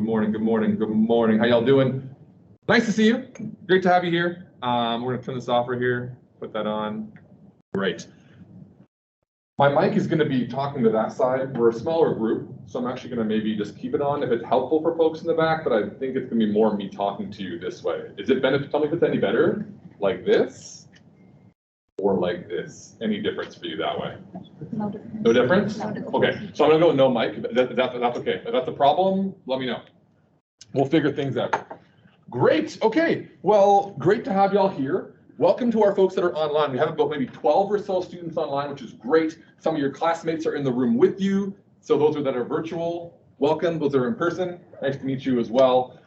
morning, good morning, good morning. How y'all doing? Nice to see you. Great to have you here. We're gonna turn this off right here, put that on. Great. My mic is gonna be talking to that side. We're a smaller group, so I'm actually gonna maybe just keep it on if it's helpful for folks in the back, but I think it's gonna be more me talking to you this way. Is it benefit? Tell me if it's any better, like this, or like this. Any difference for you that way? No difference. No difference? No difference. Okay, so I'm gonna go no mic. That's okay. If that's a problem, let me know. We'll figure things out. Great. Okay. Well, great to have y'all here. Welcome to our folks that are online. We have about maybe 12 or so students online, which is great. Some of your classmates are in the room with you. So those that are virtual, welcome. Those that are in person, nice to meet you as well.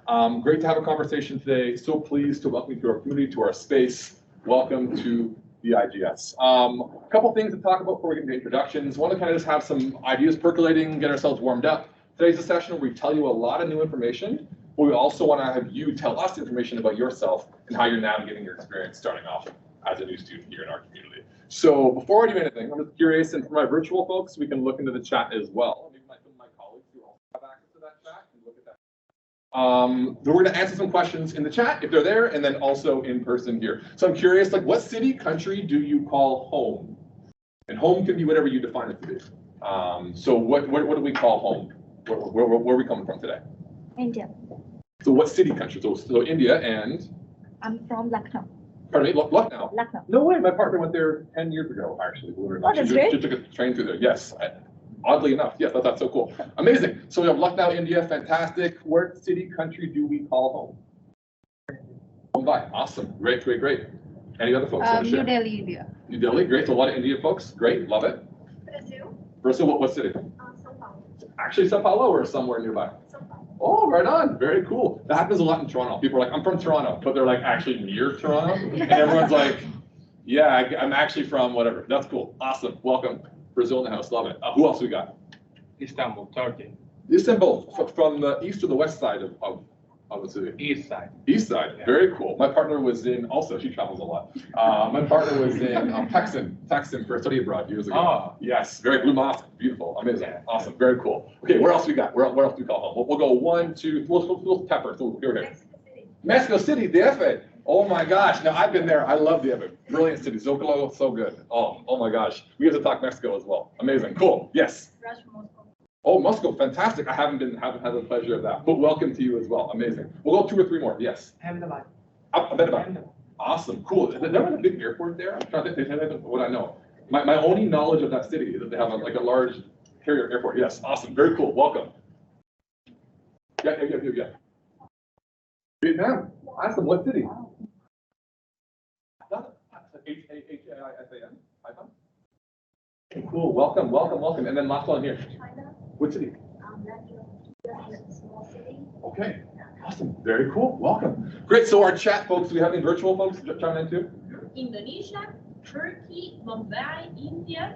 Great to have a conversation today. So pleased to welcome you to our community, to our space. Welcome to the IGS. A couple things to talk about before we get into introductions. Want to kind of just have some ideas percolating, get ourselves warmed up. Today's a session where we tell you a lot of new information, but we also want to have you tell us information about yourself and how you're navigating your experience starting off as a new student here in our community. So before I do anything, I'm just curious, and for my virtual folks, we can look into the chat as well. Maybe some of my colleagues who also have access to that chat can look at that. We're going to answer some questions in the chat if they're there, and then also in person here. So I'm curious, like, what city, country do you call home? And home can be whatever you define it to be. So what do we call home? Where are we coming from today? India. So what city, country? So India and? I'm from Lucknow. Pardon me, Lucknow? Lucknow. No way, my partner went there 10 years ago, actually. Believe it or not. Oh, that's She great. took a train through there, yes. Oddly enough, yes, that's so cool. Amazing. So we have Lucknow, India, fantastic. What city, country do we call home? Mumbai, awesome, great, great, great. Any other folks want to share? New Delhi, India. New Delhi, great, so a lot of Indian folks, great, love it. Brazil. Brazil, what city? São Paulo. Actually, Sao Paulo or somewhere nearby? São Paulo. Oh, right on, very cool. That happens a lot in Toronto. People are like, I'm from Toronto, but they're like actually near Toronto. And everyone's like, yeah, I'm actually from whatever. That's cool, awesome, welcome. Brazil in the house, love it. Who else we got? Istanbul, Turkey. Istanbul, from the east or the west side of the city? East side. East side, Yeah. very cool. My partner was in, also she travels a lot. My partner was in Texan for a study abroad years ago. Oh. Yes, very Blue Mosque, beautiful, amazing, Yeah. awesome, very cool. Okay, where else we got? Where else do we call home? We'll go 1, 2, we'll pepper. So here. Mexico City. Mexico City, DF. Oh my gosh, now I've been there. I love DF. Brilliant city. Zocalo, so good. Oh my gosh. We have to talk Mexico as well. Amazing, cool. Yes. Russia, Moscow. Oh, Moscow, fantastic. I haven't had the pleasure of that, but welcome to you as well. Amazing. We'll go 2 or 3 more. Yes. Ahmedabad. Ahmedabad. Awesome, cool. Is there a big airport there? I'm trying to think what I know. My only knowledge of that city is that they have like a large carrier airport. Yes, awesome, very cool. Welcome. Yeah. Vietnam. Awesome. What city? H-A-I-S-A-N. Cool. Welcome. And then last one here. China. What city? That's a small city. Okay. Awesome. Very cool. Welcome. Great. So our chat folks, do we have any virtual folks chime in too? Indonesia, Turkey, Mumbai, India,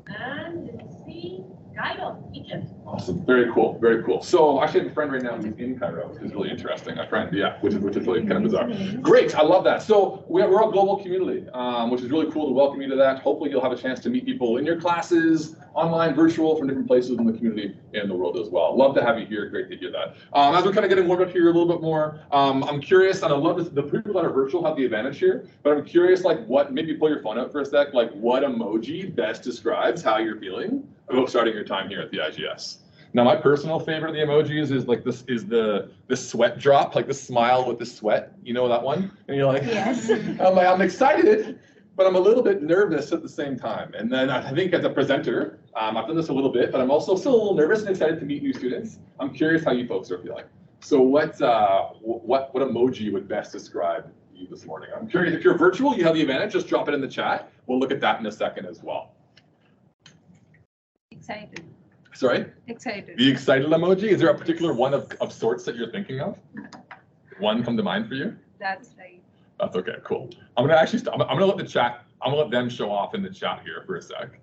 and let's see, Cairo, Egypt. Awesome. Very cool. Very cool. So I actually have a friend right now who's in Cairo, which is really interesting. A friend, yeah, which is really kind of bizarre. Great. I love that. So we're a global community, which is really cool to welcome you to that. Hopefully you'll have a chance to meet people in your classes, online, virtual, from different places in the community and the world as well. Love to have you here. Great to hear that. As we're kind of getting warmed up here a little bit more, I'm curious, and I love this, the people that are virtual have the advantage here, but I'm curious, like maybe pull your phone out for a sec, like what emoji best describes how you're feeling about starting your time here at the IGS. Now, my personal favorite of the emojis is like the sweat drop, like the smile with the sweat. You know that one? And you're like, Yes. I'm excited, but I'm a little bit nervous at the same time. And then I think as a presenter, I've done this a little bit, but I'm also still a little nervous and excited to meet new students. I'm curious how you folks are feeling. So what emoji would best describe you this morning? I'm curious, if you're virtual, you have the advantage, just drop it in the chat. We'll look at that in a second as well. Excited. Sorry? Excited. The excited emoji? Is there a particular one of sorts that you're thinking of? One come to mind for you? That's right. That's okay, cool. I'm gonna let the chat, I'm gonna let them show off in the chat here for a sec.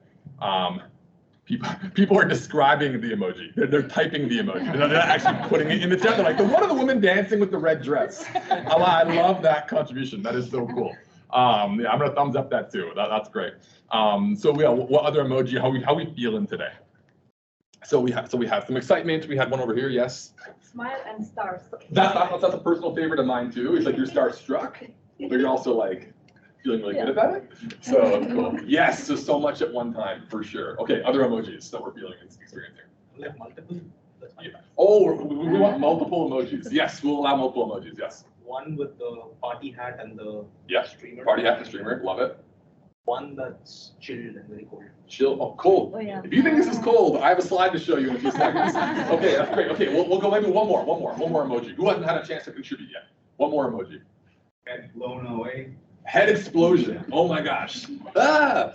People are describing the emoji. They're typing the emoji. They're not actually putting it in the chat. They're like, the one of the women dancing with the red dress. I love that contribution. That is so cool. Yeah, I'm gonna thumbs up that too. That's great. So yeah, what other emoji? How we feeling today? So we have some excitement. We had one over here. Yes. Smile and stars. That's a personal favorite of mine too. It's like you're starstruck, but you're also like feeling really good about it. So cool. Yes, so much at one time for sure. Okay, other emojis that we're feeling and experiencing. Like multiple. Yeah. Oh, we want multiple emojis. Yes, we'll allow multiple emojis. Yes. One with the party hat and the Streamer. Party hat and streamer. Love it. One that's chilled and very cold. Chill. Oh, cold. Oh, yeah. If you think this is cold, I have a slide to show you in a few seconds. Okay, that's great. Okay, we'll go maybe one more emoji. Who hasn't had a chance to contribute yet? One more emoji. Head blown away. Head explosion. Oh my gosh.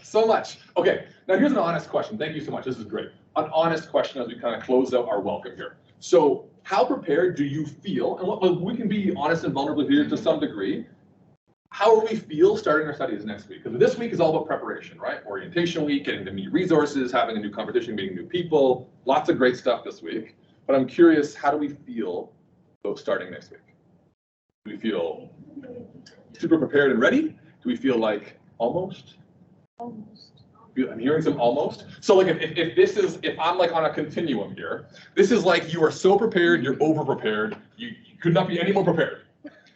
So much. Okay, now here's an honest question. Thank you so much. This is great. An honest question as we kind of close out our welcome here. So how prepared do you feel? And we can be honest and vulnerable here to some degree. How will we feel starting our studies next week? Because this week is all about preparation, right? Orientation week, getting to meet resources, having a new conversation, meeting new people, lots of great stuff this week. But I'm curious, how do we feel about starting next week? Do we feel super prepared and ready? Do we feel like almost? Almost. I'm hearing some almost. So like if I'm like on a continuum here, this is like you are so prepared, you're over prepared, you could not be any more prepared.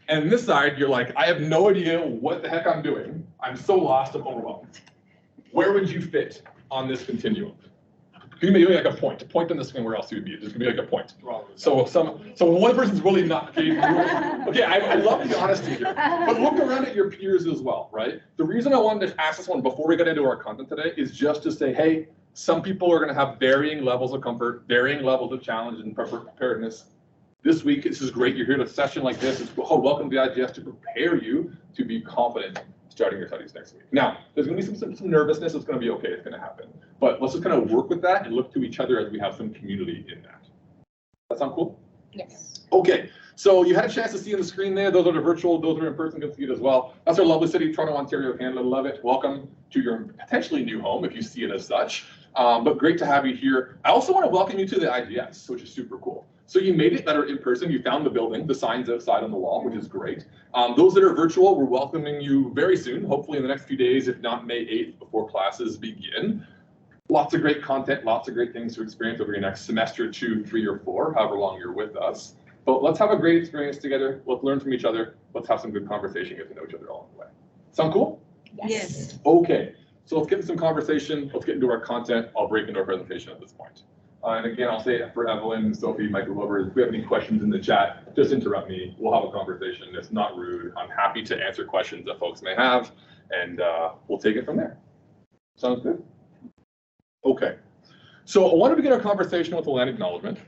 And this side, you're like, I have no idea what the heck I'm doing. I'm so lost, I'm overwhelmed. Where would you fit on this continuum? Give me like a point on the screen where else you would be. There's gonna be like a point. So one person's really not, okay, I love the honesty here, but look around at your peers as well, right? The reason I wanted to ask this one before we get into our content today is just to say, hey, some people are gonna have varying levels of comfort, varying levels of challenge and preparedness. This week, this is great. You're here at a session like this. Welcome to the IGS to prepare you to be confident starting your studies next week. Now, there's going to be some nervousness. It's going to be okay. It's going to happen. But let's just kind of work with that and look to each other as we have some community in that. That sound cool? Yes. Okay. So you had a chance to see on the screen there. Those are the virtual. Those are in person. Can see it as well. That's our lovely city, Toronto, Ontario, Canada. Love it. Welcome to your potentially new home if you see it as such. But great to have you here. I also want to welcome you to the IGS, which is super cool. So you made it that are in person, you found the building, the signs outside on the wall, which is great. Those that are virtual, we're welcoming you very soon, hopefully in the next few days, if not May 8th, before classes begin. Lots of great content, lots of great things to experience over your next semester, 2, 3, or 4, however long you're with us. But let's have a great experience together. Let's learn from each other. Let's have some good conversation, get to know each other along the way. Sound cool? Yes. Okay, so let's get into some conversation. Let's get into our content. I'll break into our presentation at this point. And again, I'll say it for Evelyn, Sophie, Michael Glover, if we have any questions in the chat, just interrupt me. We'll have a conversation. It's not rude. I'm happy to answer questions that folks may have, and we'll take it from there. Sounds good? Okay. So I want to begin our conversation with a land acknowledgement.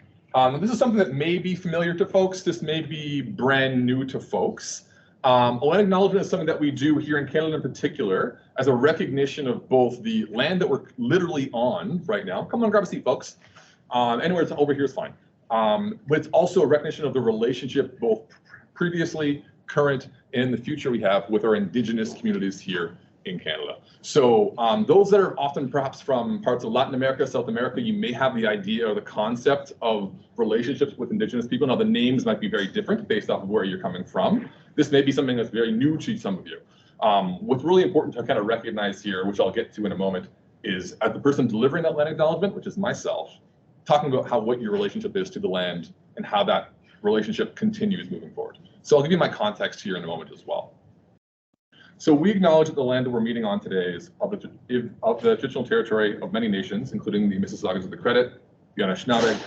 This is something that may be familiar to folks. This may be brand new to folks. A land acknowledgement is something that we do here in Canada in particular as a recognition of both the land that we're literally on right now. Come on, grab a seat, folks. Anywhere it's over here is fine. But it's also a recognition of the relationship both previously, current, and in the future we have with our Indigenous communities here in Canada. So those that are often perhaps from parts of Latin America, South America, you may have the idea or the concept of relationships with Indigenous people. Now the names might be very different based off of where you're coming from. This may be something that's very new to some of you. What's really important to kind of recognize here, which I'll get to in a moment, is as the person delivering that land acknowledgement, which is myself, talking about what your relationship is to the land and how that relationship continues moving forward. So I'll give you my context here in a moment as well. So we acknowledge that the land that we're meeting on today is of the traditional territory of many nations, including the Mississaugas of the Credit, the Anishinaabe,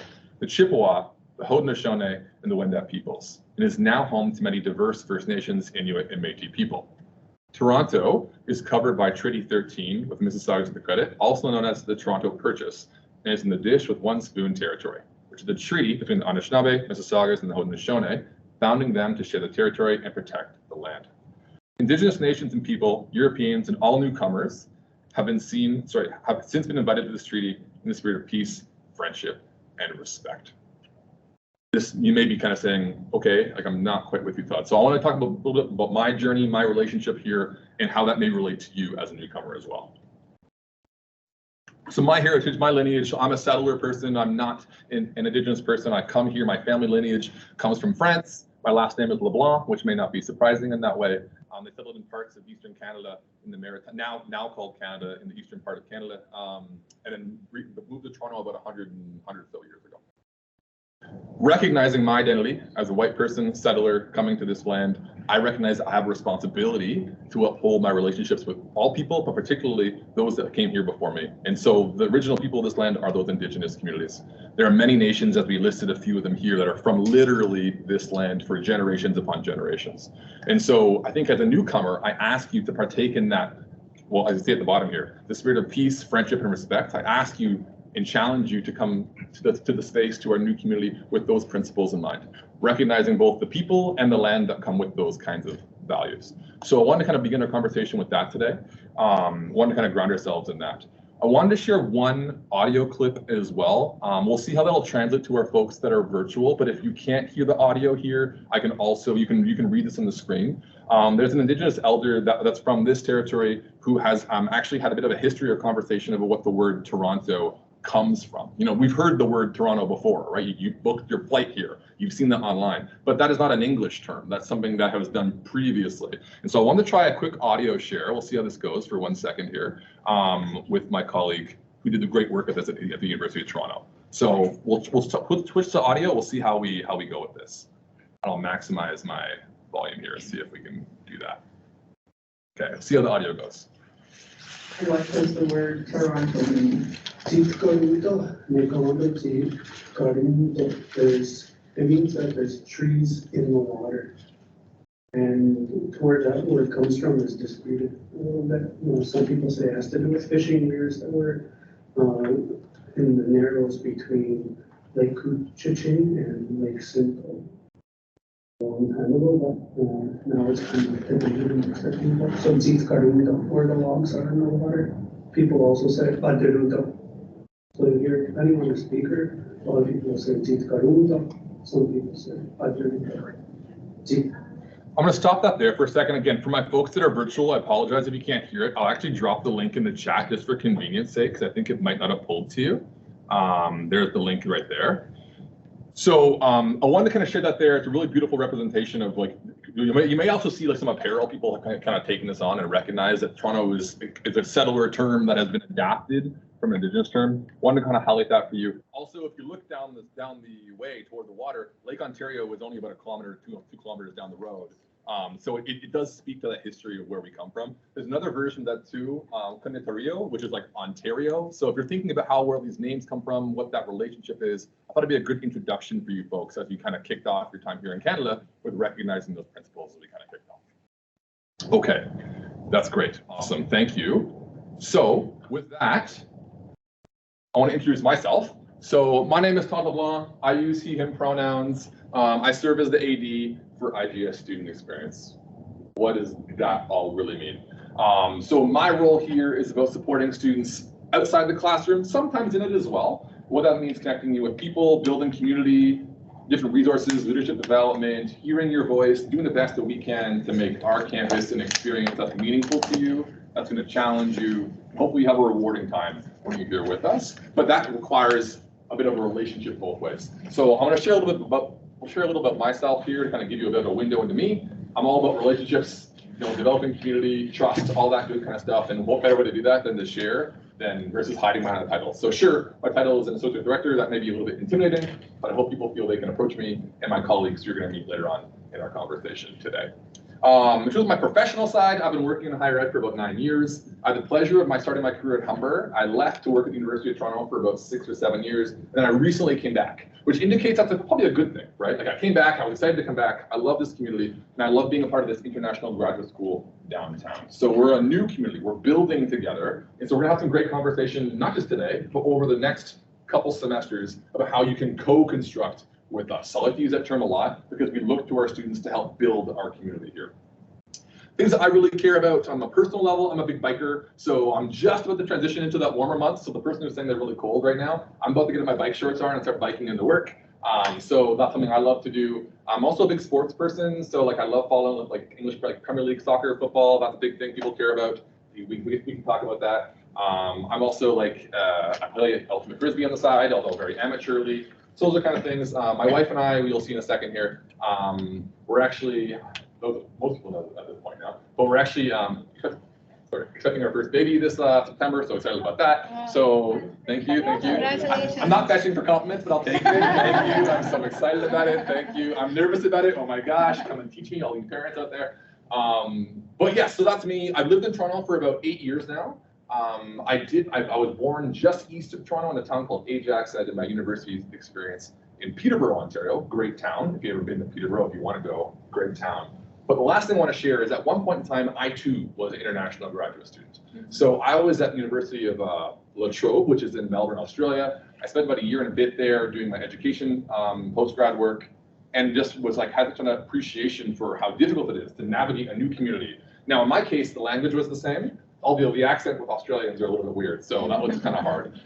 the Chippewa, the Haudenosaunee, and the Wendat peoples. It is now home to many diverse First Nations, Inuit, and Métis people. Toronto is covered by Treaty 13 with Mississaugas of the Credit, also known as the Toronto Purchase, and is in the Dish with One Spoon territory, which is the treaty between the Anishinaabe, Mississaugas, and the Haudenosaunee, bounding them to share the territory and protect the land. Indigenous nations and people, Europeans, and all newcomers have since been invited to this treaty in the spirit of peace, friendship, and respect. This, you may be kind of saying, okay, like I'm not quite with you, Todd. So I want to talk a little bit about my journey, my relationship here, and how that may relate to you as a newcomer as well. So my heritage, my lineage, I'm a settler person. I'm not an Indigenous person. I come here, my family lineage comes from France. My last name is LeBlanc, which may not be surprising in that way. They settled in parts of Eastern Canada in the Maritime, now called Canada, in the eastern part of Canada, and then moved to Toronto about 100 so years ago. Recognizing my identity as a white person, settler, coming to this land, I recognize I have a responsibility to uphold my relationships with all people, but particularly those that came here before me. And so the original people of this land are those indigenous communities. There are many nations, as we listed a few of them here, that are from literally this land for generations upon generations. And so I think as a newcomer, I ask you to partake in that, well, as you see at the bottom here, the spirit of peace, friendship, and respect. I ask you and challenge you to come to the space, to our new community with those principles in mind, recognizing both the people and the land that come with those kinds of values. So I wanted to kind of begin our conversation with that today. Wanted to kind of ground ourselves in that. I wanted to share one audio clip as well. We'll see how that'll translate to our folks that are virtual, but if you can't hear the audio here, I can also, you can read this on the screen. There's an indigenous elder that's from this territory who has actually had a bit of a history or conversation about what the word Toronto comes from. You know, we've heard the word Toronto before, right? You booked your flight here. You've seen that online, but that is not an English term. That's something that was done previously. And so I wanted to try a quick audio share. We'll see how this goes for 1 second here with my colleague who did the great work at this at the University of Toronto. So we'll switch to audio. We'll see how we go with this. I'll maximize my volume here and see if we can do that. Okay, see how the audio goes. What does the word Toronto mean? It means that there's trees in the water. And where that word comes from is disputed a little bit. You know, some people say it has to do with fishing weirs that were in the narrows between Lake Couchiching and Lake Simcoe. A long time ago, but now it's kind of debated. So Tzitkarunta, where the logs are in the water. People also say Paderuta. So you hear, depending on the speaker, a lot of people say Tzitkarunta, some people say Paderuta. I'm going to stop that there for a second. Again, for my folks that are virtual, I apologize if you can't hear it. I'll actually drop the link in the chat just for convenience sake, because I think it might not have pulled to you. There's the link right there. So I wanted to kind of share that there. It's a really beautiful representation of, like, you may also see like some apparel people kind of taking this on and recognize that Toronto is a settler term that has been adapted from an indigenous term. Wanted to kind of highlight that for you. Also, if you look down the way toward the water, Lake Ontario was only about a kilometer, two kilometers down the road. So it does speak to that history of where we come from. There's another version of that too, Conetario, which is like Ontario. So if you're thinking about where these names come from, what that relationship is, I thought it'd be a good introduction for you folks as you kind of kicked off your time here in Canada with recognizing those principles as we kind of kicked off. Okay, that's great. Awesome, thank you. So with that, I want to introduce myself. So my name is Todd LeBlanc. I use he, him pronouns. I serve as the AD for IGS Student Experience. What does that all really mean? So my role here is about supporting students outside the classroom, sometimes in it as well. What that means, connecting you with people, building community, different resources, leadership development, hearing your voice, doing the best that we can to make our campus an experience that's meaningful to you, that's going to challenge you. Hopefully you have a rewarding time when you're here with us, but that requires a bit of a relationship both ways. So I'm going to share a little bit about myself here to kind of give you a bit of a window into me. I'm all about relationships, developing community, trust, all that good kind of stuff. And what better way to do that than to share versus hiding behind a title. So sure, my title is an associate director. That may be a little bit intimidating, but I hope people feel they can approach me and my colleagues you're going to meet later on in our conversation today. In terms of my professional side, I've been working in higher ed for about 9 years. I had the pleasure of starting my career at Humber. I left to work at the University of Toronto for about 6 or 7 years. And then I recently came back, which indicates that's probably a good thing, right? Like I came back, I was excited to come back. I love this community, and I love being a part of this international graduate school downtown. So we're a new community, we're building together. And so we're gonna have some great conversation, not just today, but over the next couple semesters about how you can co-construct with us. I like to use that term a lot because we look to our students to help build our community here. Things that I really care about on a personal level, I'm a big biker, so I'm just about to transition into that warmer months. So the person who's saying they're really cold right now, I'm about to get my bike shorts on and start biking into work. So that's something I love to do. I'm also a big sports person, so I love following English Premier League soccer, football. That's a big thing people care about. We can talk about that. I'm also I play ultimate frisbee on the side, although very amateurly. So those are kind of things. My wife and I, you'll see in a second here, we're actually, most people know at this point now, but we're actually, we're expecting our first baby this September, so excited about that. So thank you, thank you. Congratulations. I'm not fetching for compliments, but I'll take it. Thank you. I'm so excited about it. Thank you. I'm nervous about it. Oh my gosh, come and teach me, all you parents out there. But yeah, so that's me. I've lived in Toronto for about 8 years now. I was born just east of Toronto in a town called Ajax. I did my university experience in Peterborough, Ontario. Great town. If you've ever been to Peterborough, if you want to go, great town. But the last thing I want to share is at one point in time, I too was an international graduate student. So I was at the University of La Trobe, which is in Melbourne, Australia. I spent about a year and a bit there doing my education, post-grad work, and just was like, had such an appreciation for how difficult it is to navigate a new community. Now, in my case, the language was the same, although the accent with Australians are a little bit weird, so that was kind of hard.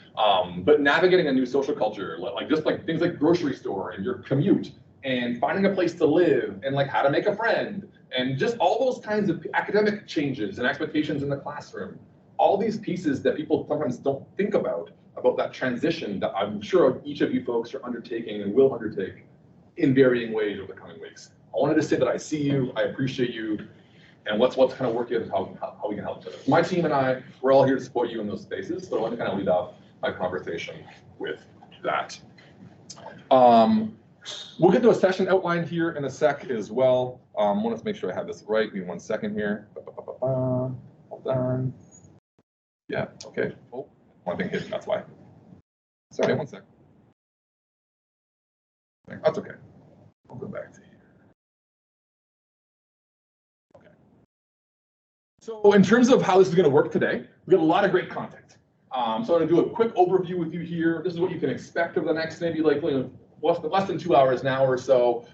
But navigating a new social culture, like just like things like grocery store and your commute, and finding a place to live, and like how to make a friend, and just all those kinds of academic changes and expectations in the classroom. All these pieces that people sometimes don't think about that transition that I'm sure each of you folks are undertaking and will undertake in varying ways over the coming weeks. I wanted to say that I see you, I appreciate you, and let's kind of work out how we can help each other. My team and I, we're all here to support you in those spaces, so I want to kind of lead off my conversation with that. We'll get to a session outline here in a sec as well. I want to make sure I have this right. Give me 1 second here. Hold on. Yeah, okay. Oh, one thing hidden, that's why. Sorry, 1 sec. That's okay. I'll go back to here. Okay. So in terms of how this is going to work today, we got a lot of great content. So I'm going to do a quick overview with you here. This is what you can expect over the next maybe like less than 2 hours now or so.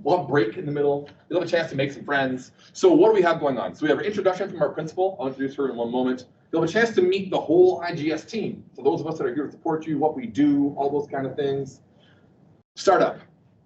We'll have a break in the middle. You'll have a chance to make some friends. So what do we have going on? So we have an introduction from our principal. I'll introduce her in one moment. You'll have a chance to meet the whole IGS team. So those of us that are here to support you, what we do, all those kind of things. Startup,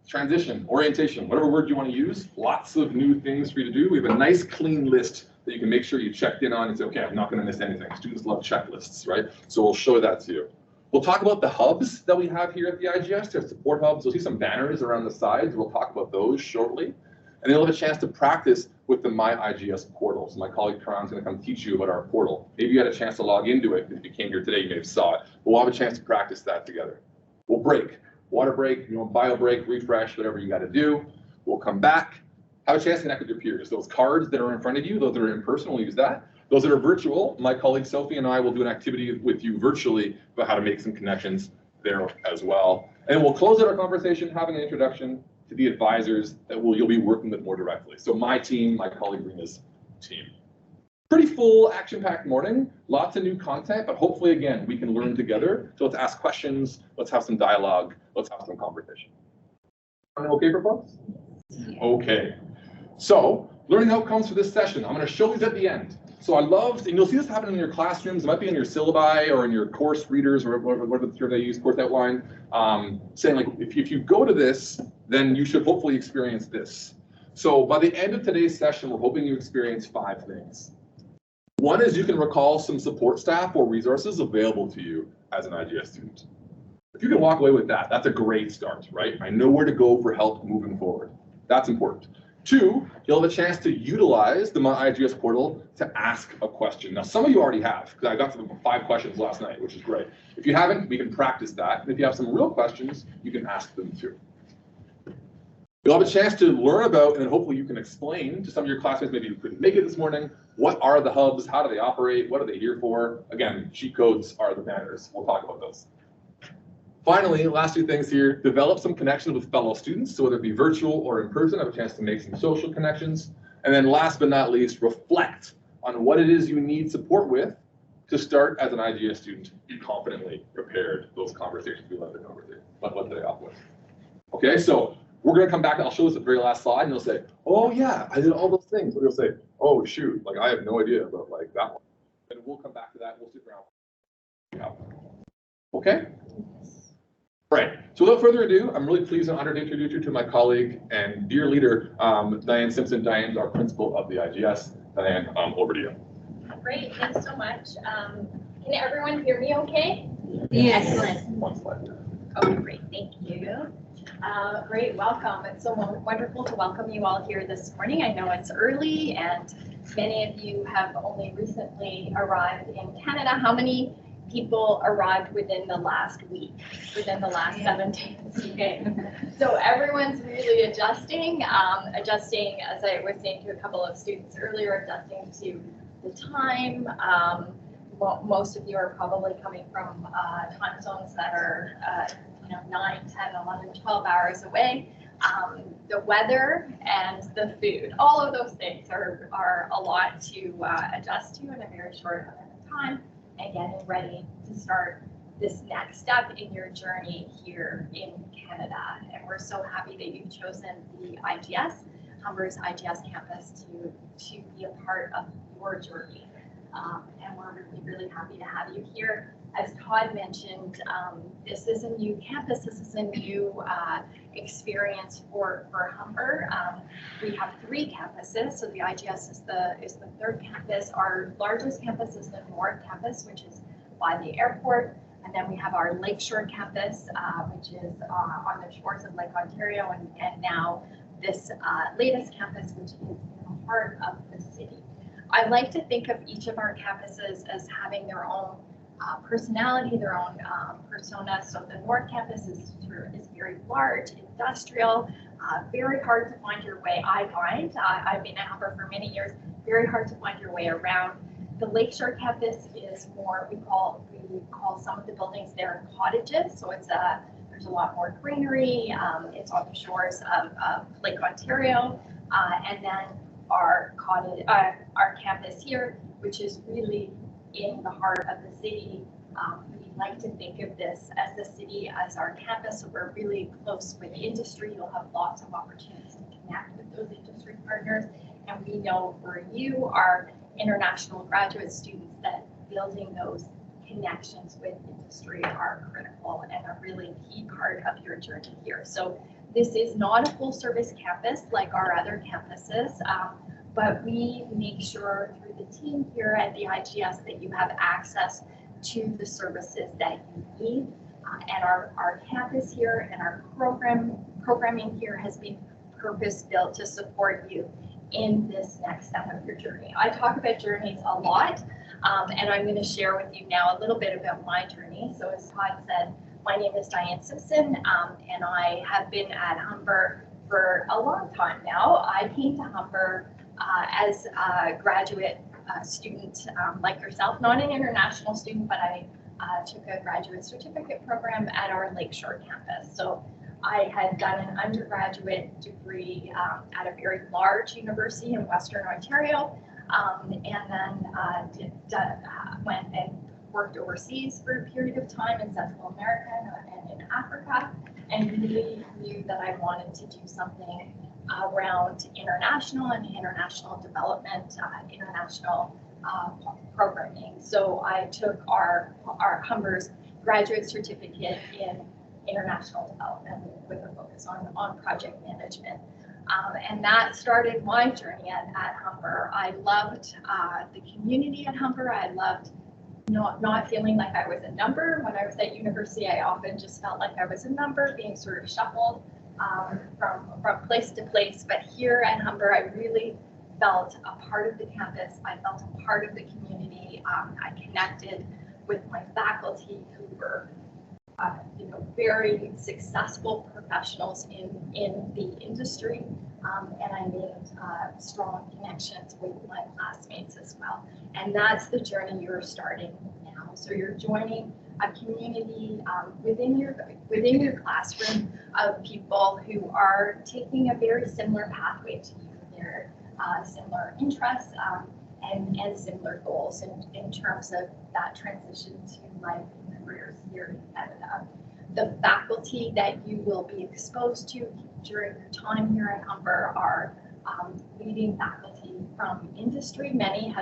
transition, orientation, whatever word you want to use. Lots of new things for you to do. We have a nice clean list that you can make sure you checked in on and say, okay, I'm not going to miss anything. Students love checklists, right? So we'll show that to you. We'll talk about the hubs that we have here at the IGS. There's support hubs. You'll see some banners around the sides. We'll talk about those shortly. And then you'll have a chance to practice with the MyIGS portal. So my colleague Karan's going to come teach you about our portal. Maybe you had a chance to log into it. If you came here today, you may have saw it. But we'll have a chance to practice that together. We'll break. Water break, bio break, refresh, whatever you got to do. We'll come back. Have a chance to connect with your peers. Those cards that are in front of you, those that are in person, we'll use that. Those that are virtual, my colleague Sophie and I will do an activity with you virtually about how to make some connections there as well. And we'll close out our conversation having an introduction to the advisors that you'll be working with more directly. So my team, my colleague Rena's team. Pretty full action-packed morning, lots of new content, but hopefully again, we can learn together. So let's ask questions, let's have some dialogue, let's have some conversation. Okay for folks? Okay. So learning outcomes for this session, I'm going to show these at the end. So I loved, and you'll see this happen in your classrooms, it might be in your syllabi or in your course readers or whatever the term they use, course outline, saying like, if you go to this, then you should hopefully experience this. So by the end of today's session, we're hoping you experience 5 things. One is you can recall some support staff or resources available to you as an IGS student. If you can walk away with that, that's a great start, right? I know where to go for help moving forward. That's important. 2, you'll have a chance to utilize the MyIGS portal to ask a question. Now, some of you already have, because I got some 5 questions last night, which is great. If you haven't, we can practice that. And if you have some real questions, you can ask them too. You'll have a chance to learn about, and then hopefully you can explain to some of your classmates, maybe you couldn't make it this morning, what are the hubs, how do they operate, what are they here for? Again, cheat codes are the banners. We'll talk about those. Finally, last 2 things here, develop some connections with fellow students, so whether it be virtual or in person, have a chance to make some social connections. And then last but not least, reflect on what it is you need support with to start as an IGS student, be confidently prepared. Those conversations we love to conversate. What today off with. Okay, so we're gonna come back and I'll show this at the very last slide and you'll say, oh yeah, I did all those things. Or you'll say, oh shoot, like I have no idea about like that one. And we'll come back to that, we'll sit around. Yeah. Okay? Right, so without further ado, I'm really pleased and honored to introduce you to my colleague and dear leader, Diane Simpson. Diane's our principal of the IGS. Diane, over to you. Great, thanks so much. Can everyone hear me okay? Yes. Excellent. One slide. Oh, great, thank you. Great, welcome. It's so wonderful to welcome you all here this morning. I know it's early and many of you have only recently arrived in Canada. How many people arrived within the last week, within the last 7 days? Okay. So everyone's really adjusting, as I was saying to a couple of students earlier, adjusting to the time. Most of you are probably coming from time zones that are 9, 10, 11, 12 hours away. The weather and the food, all of those things are a lot to adjust to in a very short amount of time, and getting ready to start this next step in your journey here in Canada. And we're so happy that you've chosen the IGS, Humber's IGS campus, to be a part of your journey. And we're really, really happy to have you here. As Todd mentioned, this is a new campus. This is a new experience for Humber. We have 3 campuses, so the IGS is the 3rd campus. Our largest campus is the North Campus, which is by the airport. And then we have our Lakeshore campus, which is on the shores of Lake Ontario, and now this latest campus, which is in the heart of the city. I like to think of each of our campuses as having their own personality, their own persona. So the North Campus is very large, industrial, very hard to find your way. I find, I've been at Humber for many years, very hard to find your way around. The Lakeshore Campus is more, we call some of the buildings there cottages. So there's a lot more greenery. It's on the shores of Lake Ontario, and then our campus here, which is really in the heart of the city. We like to think of this as the city as our campus, so we're really close with industry. You'll have lots of opportunities to connect with those industry partners, and we know for you, our international graduate students, that building those connections with industry are critical and a really key part of your journey here. So this is not a full service campus like our other campuses, but we make sure through the team here at the IGS that you have access to the services that you need. And our campus here and our programming here has been purpose-built to support you in this next step of your journey. I talk about journeys a lot, and I'm going to share with you now a little bit about my journey. So as Todd said, my name is Diane Simpson, and I have been at Humber for a long time now. I came to Humber as a graduate student like yourself, not an international student, but I took a graduate certificate program at our Lakeshore campus. So I had done an undergraduate degree at a very large university in Western Ontario, and then went and worked overseas for a period of time in Central America and in Africa, and really knew that I wanted to do something around international and international development, international programming. So I took our Humber's graduate certificate in international development with a focus on project management. And that started my journey at Humber. I loved the community at Humber. I loved not feeling like I was a number. When I was at university, I often just felt like I was a number being sort of shuffled from place to place. But here at Humber, I really felt a part of the campus. I felt a part of the community. I connected with my faculty who were very successful professionals in the industry, and I made strong connections with my classmates as well. And that's the journey you're starting now. So you're joining a community within your classroom of people who are taking a very similar pathway to you. They're similar interests and similar goals in terms of that transition to life and careers here in Canada. The faculty that you will be exposed to during your time here at Humber are leading faculty from industry. Many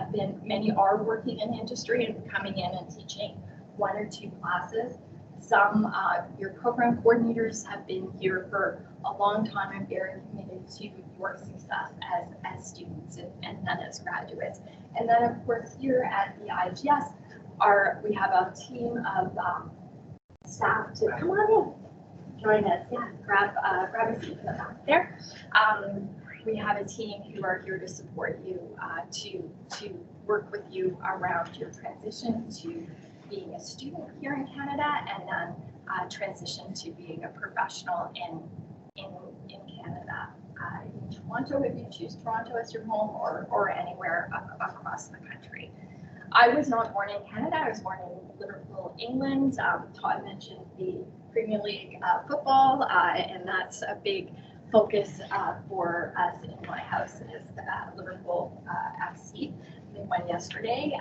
are working in industry and coming in and teaching 1 or 2 classes. Some your program coordinators have been here for a long time and very committed to your success as students and then as graduates. And then of course here at the IGS we have a team of staff to come on in. join us, yeah, grab a seat in the back there. We have a team who are here to support you, to work with you around your transition to being a student here in Canada, and then transition to being a professional in Canada. In Toronto, if you choose Toronto as your home, or anywhere across the country. I was not born in Canada. I was born in Liverpool, England. Todd mentioned the Premier League football, and that's a big focus for us in my house is Liverpool FC. They won yesterday.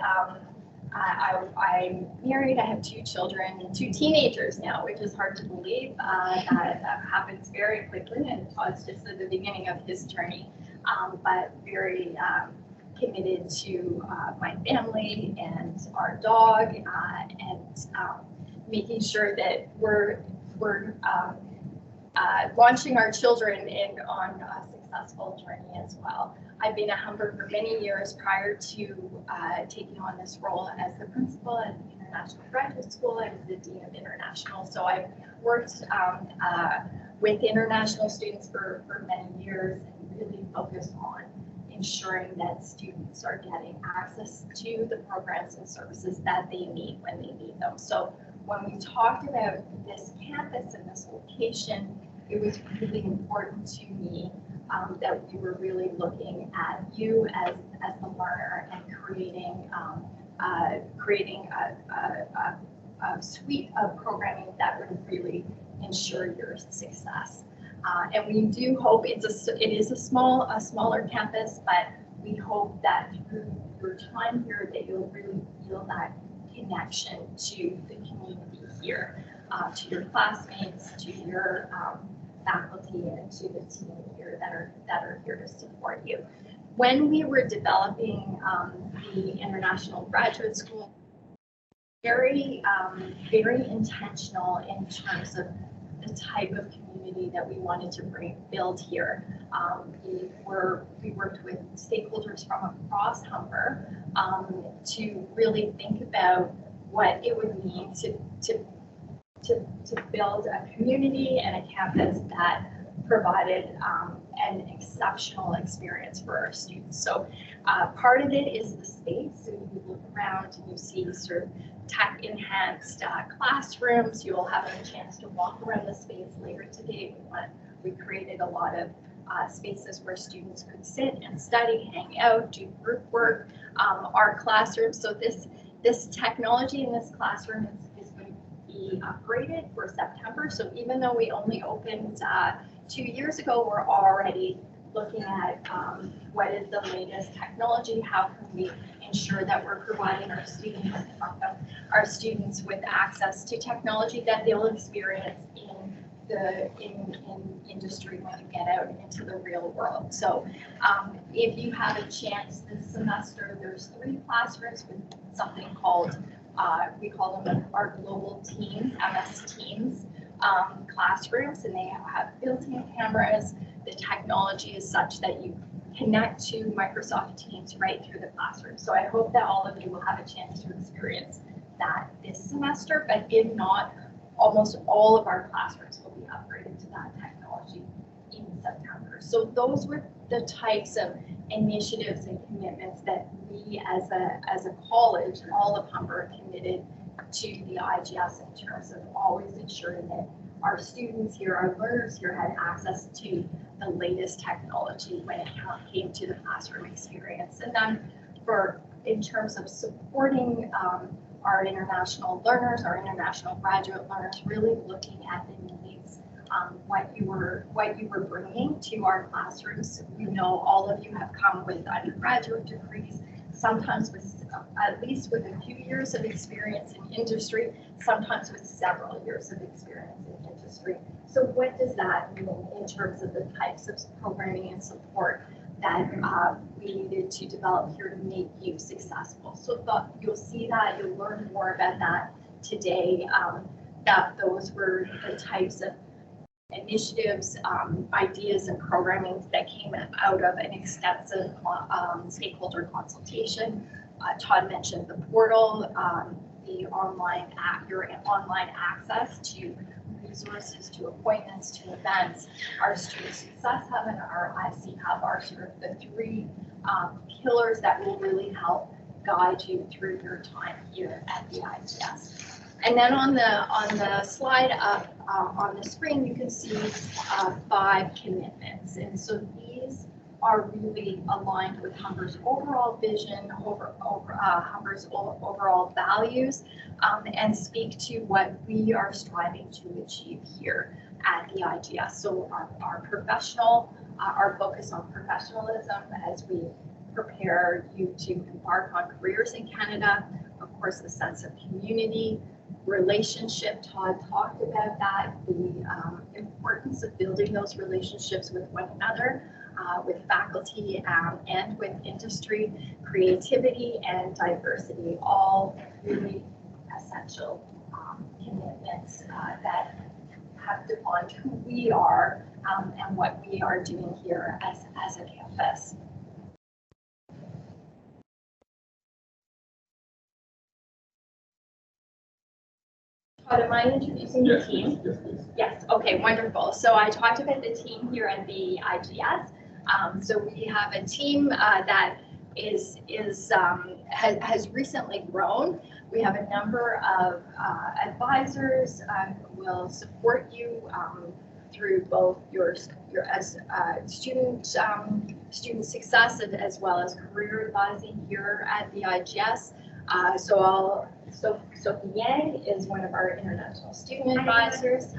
I'm married. I have 2 children, 2 teenagers now, which is hard to believe. That happens very quickly, and Todd's just at the beginning of his journey, but very committed to my family and our dog, and making sure that we're launching our children on a successful journey as well. I've been at Humber for many years prior to taking on this role as the principal at the International Graduate School. I was the Dean of International, so I've worked with international students for many years and really focused on ensuring that students are getting access to the programs and services that they need when they need them. So when we talked about this campus and this location, it was really important to me that we were really looking at you as the learner and creating a suite of programming that would really ensure your success. And we do hope it is a smaller campus, but we hope that through your time here that you'll really feel that connection to the community here, to your classmates, to your faculty, and to the team here that are here to support you. When we were developing the International Graduate School, very intentional in terms of the type of community that we wanted to build here. We worked with stakeholders from across Humber to really think about what it would mean to build a community and a campus that provided an exceptional experience for our students. So part of it is the space. So you look around and you see sort of tech-enhanced classrooms. You'll have a chance to walk around the space later today. We created a lot of spaces where students could sit and study, hang out, do group work. Our classrooms, so this technology in this classroom is going to be upgraded for September. So even though we only opened 2 years ago, we're already looking at what is the latest technology, how can we ensure that we're providing our students with access to technology that they'll experience in industry when you get out into the real world. So if you have a chance this semester, there's 3 classrooms with something called, we call them our global teams, MS Teams classrooms, and they have built-in cameras. The technology is such that you connect to Microsoft Teams right through the classroom. So I hope that all of you will have a chance to experience that this semester, but if not, almost all of our classrooms will be upgraded to that technology in September. So those were the types of initiatives and commitments that we as a college, all of Humber, committed to the IGS in terms of always ensuring that our students here, our learners here had access to the latest technology when it came to the classroom experience. And then in terms of supporting our international learners, our international graduate learners, really looking at the needs, what you were bringing to our classrooms. We know all of you have come with undergraduate degrees, sometimes with at least with a few years of experience in industry, sometimes with several years of experience in industry. So what does that mean in terms of the types of programming and support that we needed to develop here to make you successful? So you'll see that, you'll learn more about that today, that those were the types of initiatives, ideas, and programming that came out of an extensive stakeholder consultation. Todd mentioned the portal, your online access to resources to appointments to events. Our Student Success Hub and our IC Hub are sort of the three pillars that will really help guide you through your time here at the IGS. And then on the slide up on the screen, you can see 5 commitments. And so these are really aligned with Humber's overall vision, Humber's overall values, and speak to what we are striving to achieve here at the IGS. So our focus on professionalism as we prepare you to embark on careers in Canada, of course, the sense of community, relationship. Todd talked about that, the importance of building those relationships with one another, with faculty and with industry, creativity and diversity, all really essential commitments that have defined who we are and what we are doing here as a campus. Todd, am I introducing the team? Yes, please. Yes, okay, wonderful. So I talked about the team here at the IGS. So we have a team that has recently grown. We have a number of advisors who will support you through both your as student success as well as career advising here at the IGS. Sophie Yang is one of our international student advisors.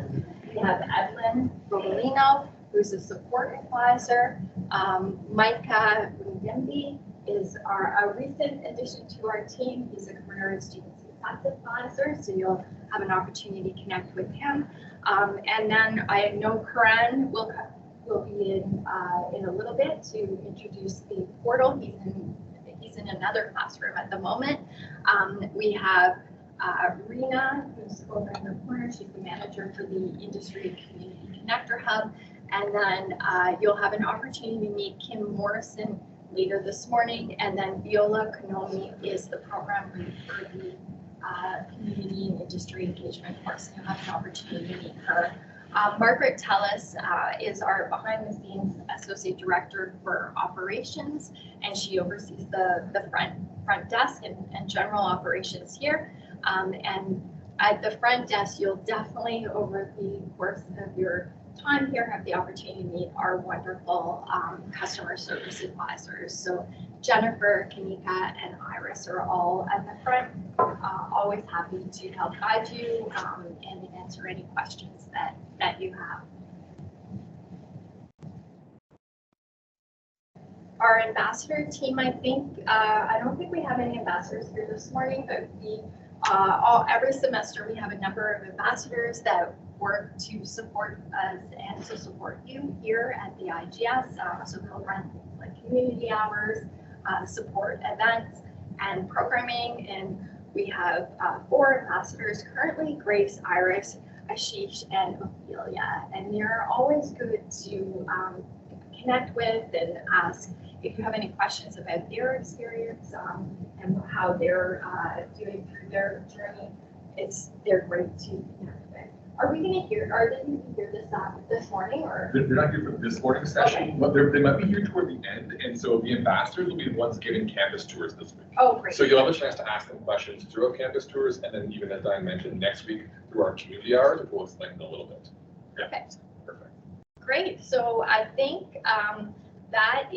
We have Evelyn Robolino, who's a support advisor. Micah Ndembi is a recent addition to our team. He's a career and student success advisor, so you'll have an opportunity to connect with him. And then I know Karan will be in a little bit to introduce the portal. He's in another classroom at the moment. We have Rena, who's over in the corner. She's the manager for the Industry Community Connector Hub. And then you'll have an opportunity to meet Kim Morrison later this morning. And then Viola Konomi is the program lead for the Community and Industry Engagement course. And you'll have an opportunity to meet her. Margaret Tellis is our behind-the-scenes Associate Director for Operations, and she oversees the front desk and general operations here. And at the front desk, you'll definitely, over the course of your time here, have the opportunity to meet our wonderful customer service advisors. So Jennifer, Kanika, and Iris are all at the front, always happy to help guide you and answer any questions that you have. Our ambassador team, I don't think we have any ambassadors here this morning, but every semester we have a number of ambassadors that work to support us and to support you here at the IGS. So they'll run things like community hours, support events and programming. And we have 4 ambassadors currently: Grace, Iris, Ashish, and Ophelia. And they're always good to connect with and ask if you have any questions about their experience and how they're doing through their journey. They're great to connect with. Are they going to hear this morning, or? They're not here for this morning session, Okay. but they might be here toward the end. And so the ambassadors will be the ones giving campus tours this week. Oh, great. So you'll have a chance to ask them questions throughout campus tours, and then even as Diane mentioned, next week through our community hours, we'll explain in a little bit. Yeah. Perfect. Perfect. Great. So I think that's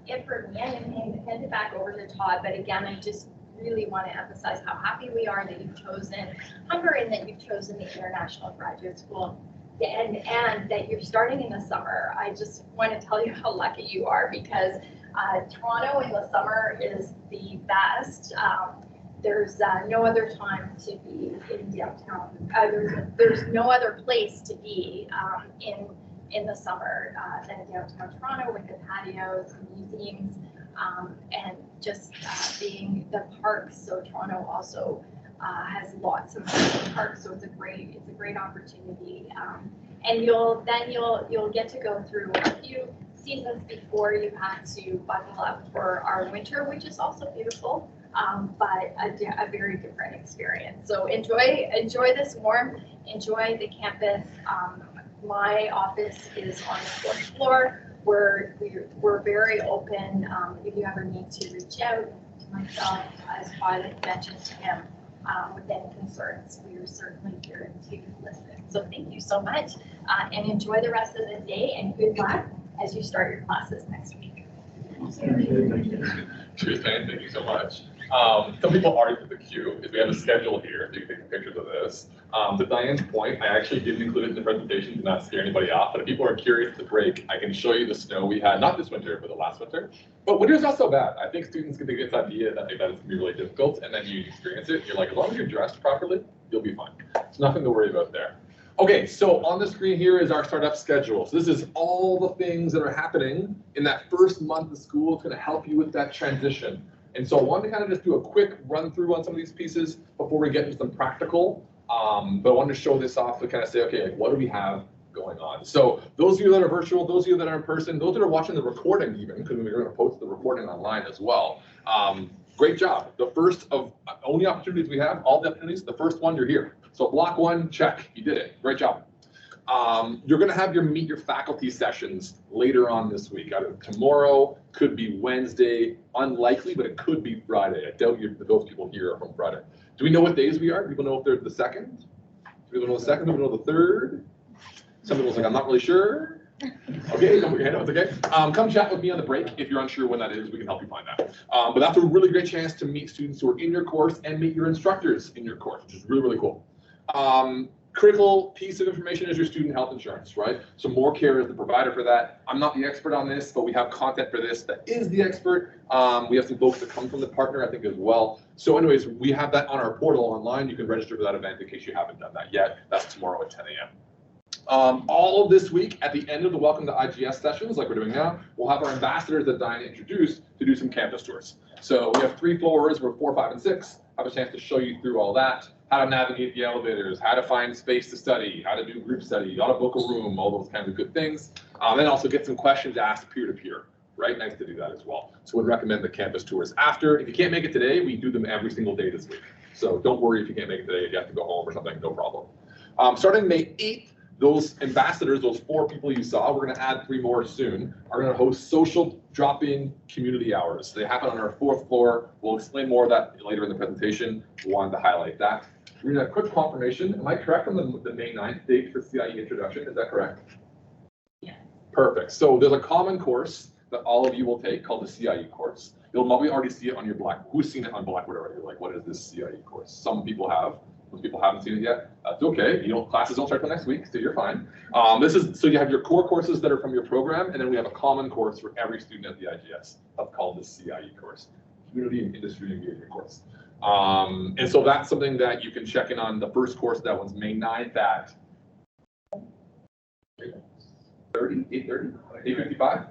it for me. I'm going to hand it back over to Todd. But again, I just really want to emphasize how happy we are that you've chosen Humber and that you've chosen the International Graduate School, and that you're starting in the summer. I just want to tell you how lucky you are, because Toronto in the summer is the best. There's no other time to be in downtown. There's no other place to be in the summer than downtown Toronto, with the patios, museums, and just being the parks. So Toronto also has lots of parks, so it's a great opportunity. And you'll get to go through a few seasons before you have to bundle up for our winter, which is also beautiful. but a very different experience. So enjoy this warmth, enjoy the campus. My office is on the 4th floor. We're very open. If you ever need to reach out to myself, as Violet mentioned to him, with any concerns, we are certainly here to listen. So thank you so much, and enjoy the rest of the day, and good luck as you start your classes next week. Cheers, Pam. Thank you so much. Some people argue with the queue. If we have a schedule here, so you can take pictures of this. To Diane's point, I actually didn't include it in the presentation to not scare anybody off. But if people are curious at the break, I can show you the snow we had, not this winter, but the last winter. But winter's not so bad. I think students get this idea that it's going to be really difficult, and then you experience it, and you're like, as long as you're dressed properly, you'll be fine. It's nothing to worry about there. Okay, so on the screen here is our startup schedule. So this is all the things that are happening in that first month of school. It's going to help you with that transition. And so I wanted to kind of just do a quick run through on some of these pieces before we get into some practical. But I wanted to show this off to kind of say, okay, like what do we have going on? So those of you that are virtual, those of you that are in person, those that are watching the recording even, because we're going to post the recording online as well. Great job. The first of only opportunities we have, all the opportunities, the first one, you're here. So block one, check, you did it. Great job. You're going to have your meet your faculty sessions later on this week. Either tomorrow, could be Wednesday, unlikely, but it could be Friday. I doubt those people here are from Friday. Do we know what days we are? Do people know if they're the 2nd? Do people know the 2nd? Do people know the 3rd? Some people are like, I'm not really sure. Okay, don't put your hand up, it's okay. Come chat with me on the break. If you're unsure when that is, we can help you find that. But that's a really great chance to meet students who are in your course and meet your instructors in your course, which is really, really cool. Critical piece of information is your student health insurance, right? So MoreCare is the provider for that. I'm not the expert on this, but we have content for this that is the expert. We have some folks that come from the partner, I think, as well. So anyways, we have that on our portal online. You can register for that event in case you haven't done that yet. That's tomorrow at 10 a.m. All of this week, at the end of the Welcome to IGS sessions, like we're doing now, we'll have our ambassadors that Diane introduced to do some campus tours. So we have 3 floors, we're 4, 5, and 6. I have a chance to show you through all that, how to navigate the elevators, how to find space to study, how to do group study, how to book a room, all those kinds of good things. And also get some questions asked peer-to-peer, right? Nice to do that as well. So we'd recommend the campus tours after. If you can't make it today, we do them every single day this week. So don't worry if you can't make it today, if you have to go home or something, no problem. Starting May 8th, those ambassadors, those 4 people you saw, we're going to add 3 more soon, are going to host social drop-in community hours. They happen on our 4th floor. We'll explain more of that later in the presentation. We wanted to highlight that. We're going to have a quick confirmation. Am I correct on the May 9th date for CIE introduction? Is that correct? Yeah. Perfect. So there's a common course that all of you will take called the CIE course. You'll probably already see it on your Blackboard. Who's seen it on Blackboard already? Like, what is this CIE course? Some people have. Most people haven't seen it yet. That's okay. Classes don't start till next week, so you're fine. So you have your core courses that are from your program, and then we have a common course for every student at the IGS. That's called the CIE course, Community and Industry Engagement course. And so that's something that you can check in on. The first course, that one's May 9th at 8:30, 8:55,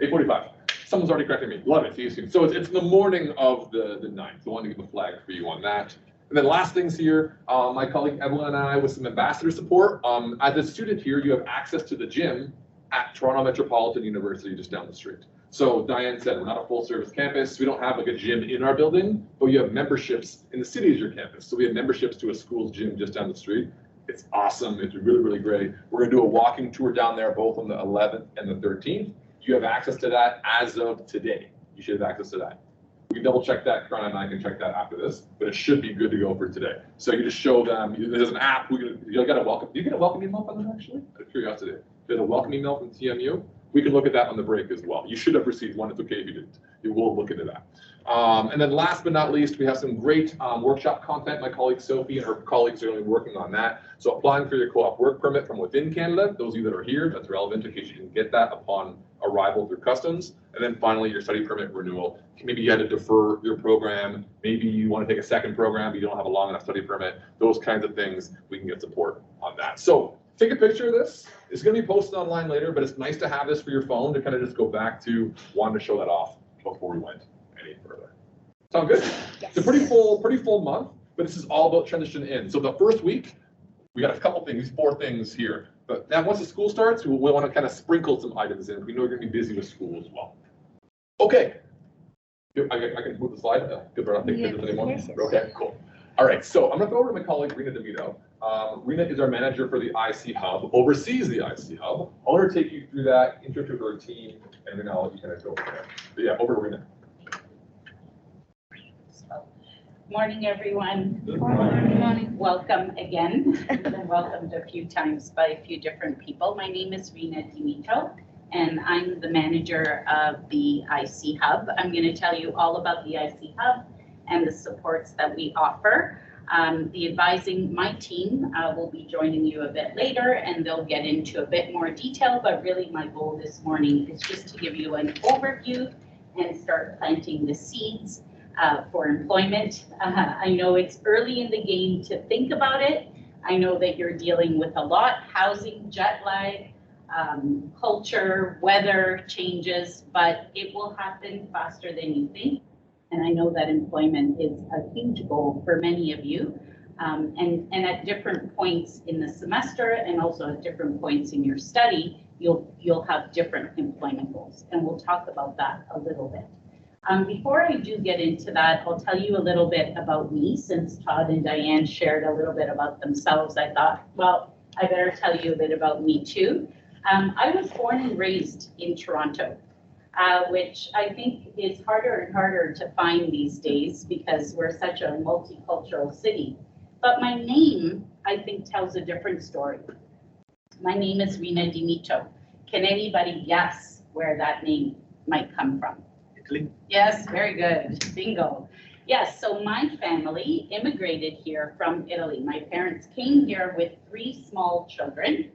8:45. Someone's already correcting me. Love it. See you soon. So it's in the morning of the 9th. So I want to give a flag for you on that. And then last things here, my colleague Evelyn and I with some ambassador support. As a student here, you have access to the gym at Toronto Metropolitan University just down the street. So Diane said, we're not a full service campus. We don't have like a gym in our building, but you have memberships in the city as your campus. So we have memberships to a school's gym just down the street. It's awesome. It's really, really great. We're going to do a walking tour down there both on the 11th and the 13th. You have access to that as of today. You should have access to that. We can double check that. Karen and I can check that after this, but it should be good to go for today. So you just show them, there's an app, you get a welcome. Do you get a welcome email from them actually? Out of curiosity. There's a welcome email from TMU. We can look at that on the break as well. You should have received one. It's okay if you didn't. You will look into that. And then last but not least, we have some great workshop content. My colleague Sophie and her colleagues are going to be working on that. So applying for your co-op work permit from within Canada, those of you that are here, that's relevant in case you didn't get that upon arrival through customs. And then finally, your study permit renewal. Maybe you had to defer your program. Maybe you want to take a second program, but you don't have a long enough study permit. Those kinds of things, we can get support on that. So take a picture of this. It's going to be posted online later, but it's nice to have this for your phone to kind of just go back to wanting to show that off before we went any further. Sound good? Yes. It's a pretty full month, but this is all about transition in. So the first week, we got a couple things, 4 things here. But now once the school starts, we want to kind of sprinkle some items in. We know you're going to be busy with school as well. Okay, I can move the slide. Good, we're not taking Yeah, pictures anymore. yes, yes. Okay, cool. All right, so I'm gonna throw over to my colleague, Rena DeVito. Rena is our manager for the IC Hub, oversees the IC Hub. I'll let her take you through that, intro to her team, and then I'll let you kind of go from there. But yeah, over to Rena. Morning, everyone. Good morning. Welcome again. I've been welcomed a few times by a few different people. My name is Rena DeVito, and I'm the manager of the IC Hub. I'm going to tell you all about the IC Hub and the supports that we offer. The advising, my team will be joining you a bit later, and they'll get into a bit more detail, but really my goal this morning is just to give you an overview and start planting the seeds for employment. I know it's early in the game to think about it. I know that you're dealing with a lot, housing, jet lag, culture, weather changes, but it will happen faster than you think. And I know that employment is a huge goal for many of you. And at different points in the semester and also at different points in your study, you'll have different employment goals. And we'll talk about that a little bit. Before I do get into that, I'll tell you a little bit about me. Since Todd and Diane shared a little bit about themselves, I thought, well, I better tell you a bit about me too. I was born and raised in Toronto, which I think is harder and harder to find these days because we're such a multicultural city. But my name, I think, tells a different story. My name is Rena DeVito. Can anybody guess where that name might come from? Italy. Yes, very good. Bingo. Yes, so my family immigrated here from Italy. My parents came here with 3 small children,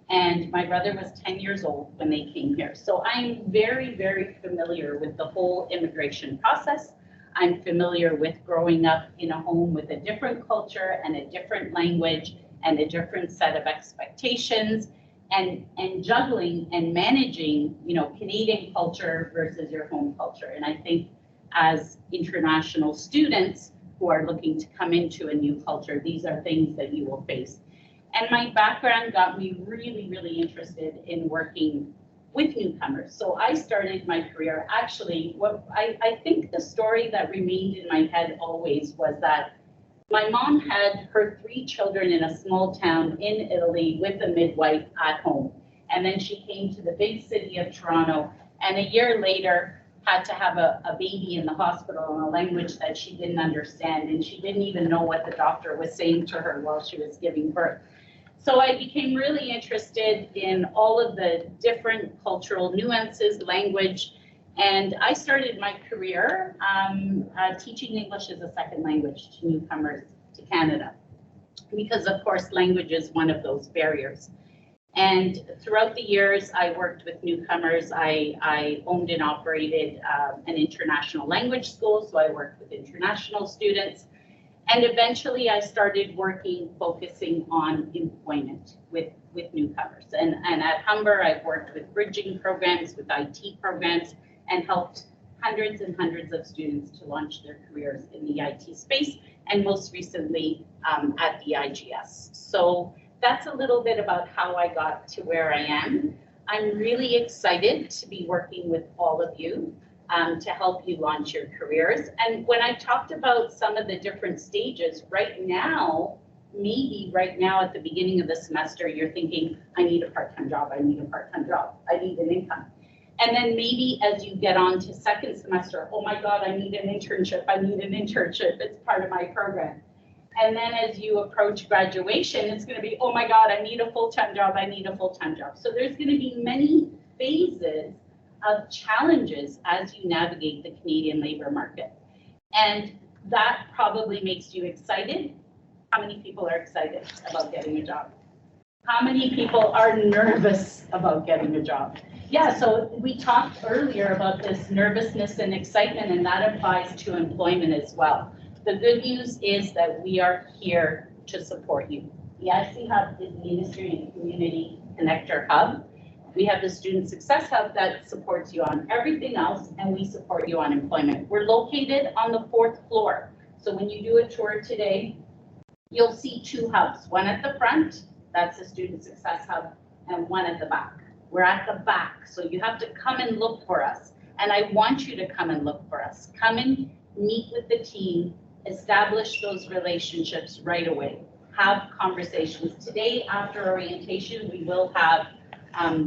and my brother was 10 years old when they came here. So I'm very, very familiar with the whole immigration process. I'm familiar with growing up in a home with a different culture and a different language and a different set of expectations. And juggling and managing, Canadian culture versus your home culture. And I think as international students who are looking to come into a new culture, these are things that you will face. And my background got me really, really interested in working with newcomers. So I started my career, actually, I think the story that remained in my head always was that my mom had her 3 children in a small town in Italy with a midwife at home. And then she came to the big city of Toronto, and a year later had to have a baby in the hospital in a language that she didn't understand, and she didn't even know what the doctor was saying to her while she was giving birth. So I became really interested in all of the different cultural nuances, language, and I started my career teaching English as a second language to newcomers to Canada, because of course language is one of those barriers. And throughout the years, I worked with newcomers. I owned and operated an international language school, so I worked with international students. And eventually I started focusing on employment with newcomers. And at Humber, I've worked with bridging programs, with IT programs, and helped hundreds and hundreds of students to launch their careers in the IT space, and most recently at the IGS. So that's a little bit about how I got to where I am. I'm really excited to be working with all of you to help you launch your careers. And when I talked about some of the different stages, maybe right now at the beginning of the semester, you're thinking, I need a part-time job, I need a part-time job, I need an income. And then maybe as you get on to second semester, oh my God, I need an internship, it's part of my program. And then as you approach graduation, it's gonna be, oh my God, I need a full-time job, So there's gonna be many phases of challenges as you navigate the Canadian labor market. And that probably makes you excited. How many people are excited about getting a job? How many people are nervous about getting a job? Yeah, so we talked earlier about this nervousness and excitement, and that applies to employment as well. The good news is that we are here to support you. The IC Hub is the Industry and Community Connector Hub. We have the Student Success Hub that supports you on everything else, and we support you on employment. We're located on the 4th floor. So when you do a tour today, you'll see 2 hubs, one at the front, that's the Student Success Hub, and one at the back. We're at the back, so you have to come and look for us. And I want you to come and look for us. Come and meet with the team, establish those relationships right away. Have conversations. Today, after orientation, we will have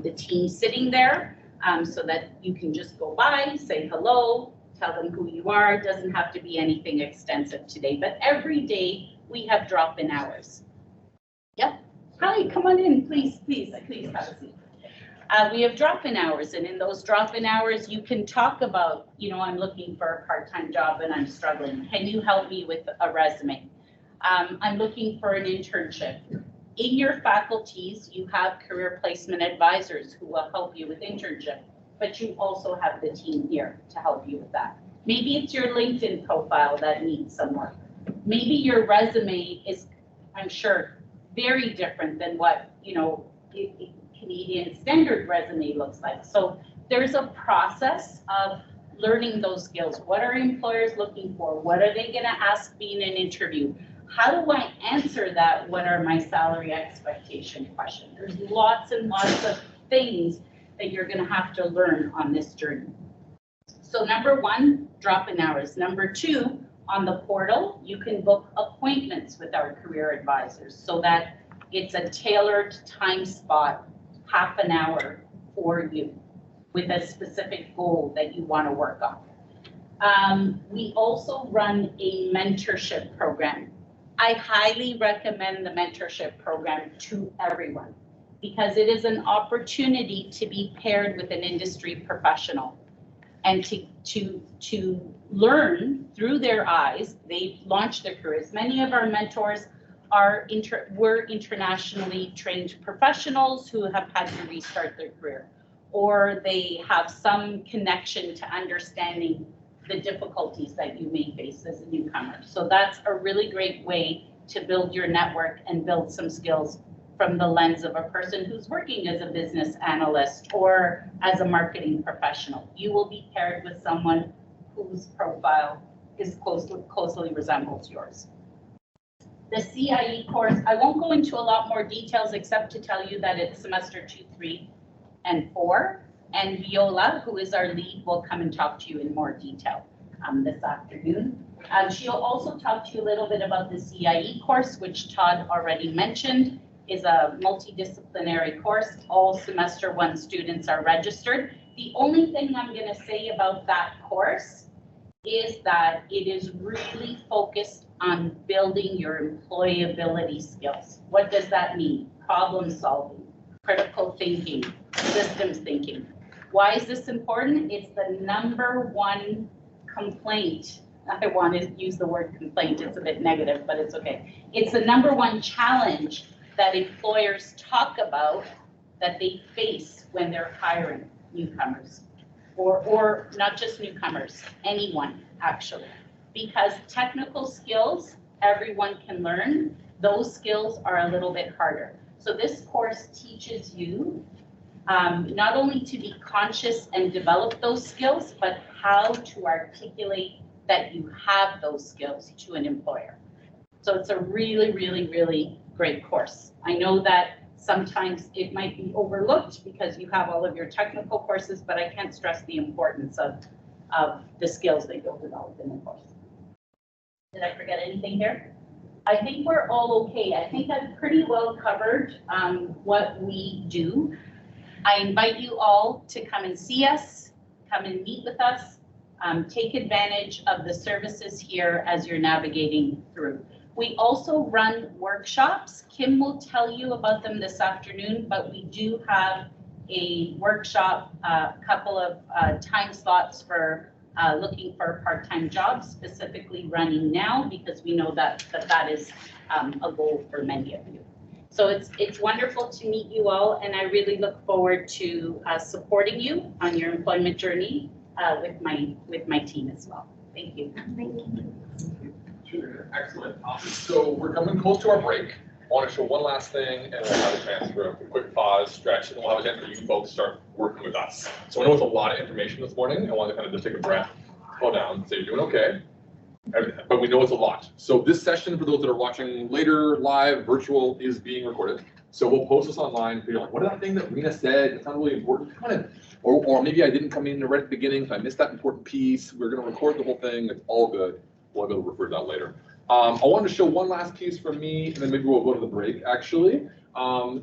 the team sitting there so that you can just go by, say hello, tell them who you are. It doesn't have to be anything extensive today, but every day we have drop-in hours. Yep. Hi, come on in, please have a seat. We have drop-in hours, and in those drop-in hours, you can talk about, you know, I'm looking for a part-time job and I'm struggling. Can you help me with a resume? I'm looking for an internship. In your faculties, you have career placement advisors who will help you with internship, but you also have the team here to help you with that. Maybe it's your LinkedIn profile that needs some work. Maybe your resume is, I'm sure, very different than what, you know, Canadian standard resume looks like. So there's a process of learning those skills. What are employers looking for? What are they gonna ask me in an interview? How do I answer that? What are my salary expectation questions? There's lots and lots of things that you're gonna have to learn on this journey. So number one, drop-in hours. Number two, on the portal, you can book appointments with our career advisors so that it's a tailored time spot, half an hour for you with a specific goal that you want to work on. We also run a mentorship program. I highly recommend the mentorship program to everyone because it is an opportunity to be paired with an industry professional and to learn through their eyes. They've launched their careers. Many of our mentors were internationally trained professionals who have had to restart their career, or they have some connection to understanding the difficulties that you may face as a newcomer. So that's a really great way to build your network and build some skills from the lens of a person who's working as a business analyst or as a marketing professional. You will be paired with someone whose profile is closely resembles yours. The CIE course, I won't go into a lot more details except to tell you that it's semester 2, 3, and 4. And Viola, who is our lead, will come and talk to you in more detail this afternoon. She'll also talk to you a little bit about the CIE course, which Todd already mentioned, is a multidisciplinary course. All semester 1 students are registered. The only thing I'm going to say about that course is that it is really focused on building your employability skills. What does that mean? Problem solving, critical thinking, systems thinking. Why is this important? It's the number one complaint. I want to use the word complaint, it's a bit negative, but it's okay. It's the number one challenge that employers talk about that they face when they're hiring newcomers, or not just newcomers, anyone actually. Because technical skills, everyone can learn. Those skills are a little bit harder. So this course teaches you not only to be conscious and develop those skills, but how to articulate that you have those skills to an employer. So it's a really, really, really great course. I know that sometimes it might be overlooked because you have all of your technical courses, but I can't stress the importance of the skills that you'll develop in the course. Did I forget anything here? I think we're all okay. I think I've pretty well covered what we do. I invite you all to come and see us, come and meet with us, take advantage of the services here as you're navigating through. We also run workshops. Kim will tell you about them this afternoon, but we do have a workshop, a couple of time slots for looking for part-time jobs, specifically running now, because we know that is a goal for many of you. So it's wonderful to meet you all, and I really look forward to supporting you on your employment journey with my team as well. Thank you. Thank you. Sure, excellent. So we're coming close to our break. I want to show one last thing, and we'll have a chance for a quick pause, stretch, and we'll have a chance for you folks to start working with us. So I know it's a lot of information this morning. I want to kind of just take a breath, slow down, say you're doing okay. But we know it's a lot. So this session, for those that are watching later, live, virtual, is being recorded. So we'll post this online. You're like, what did that thing that Rena said? It's not really important. Kind of, or maybe I didn't come in right at the beginning, so I missed that important piece. We're going to record the whole thing. It's all good. We'll be able to refer to that later. I wanted to show one last piece from me, and then maybe we'll go to the break, actually.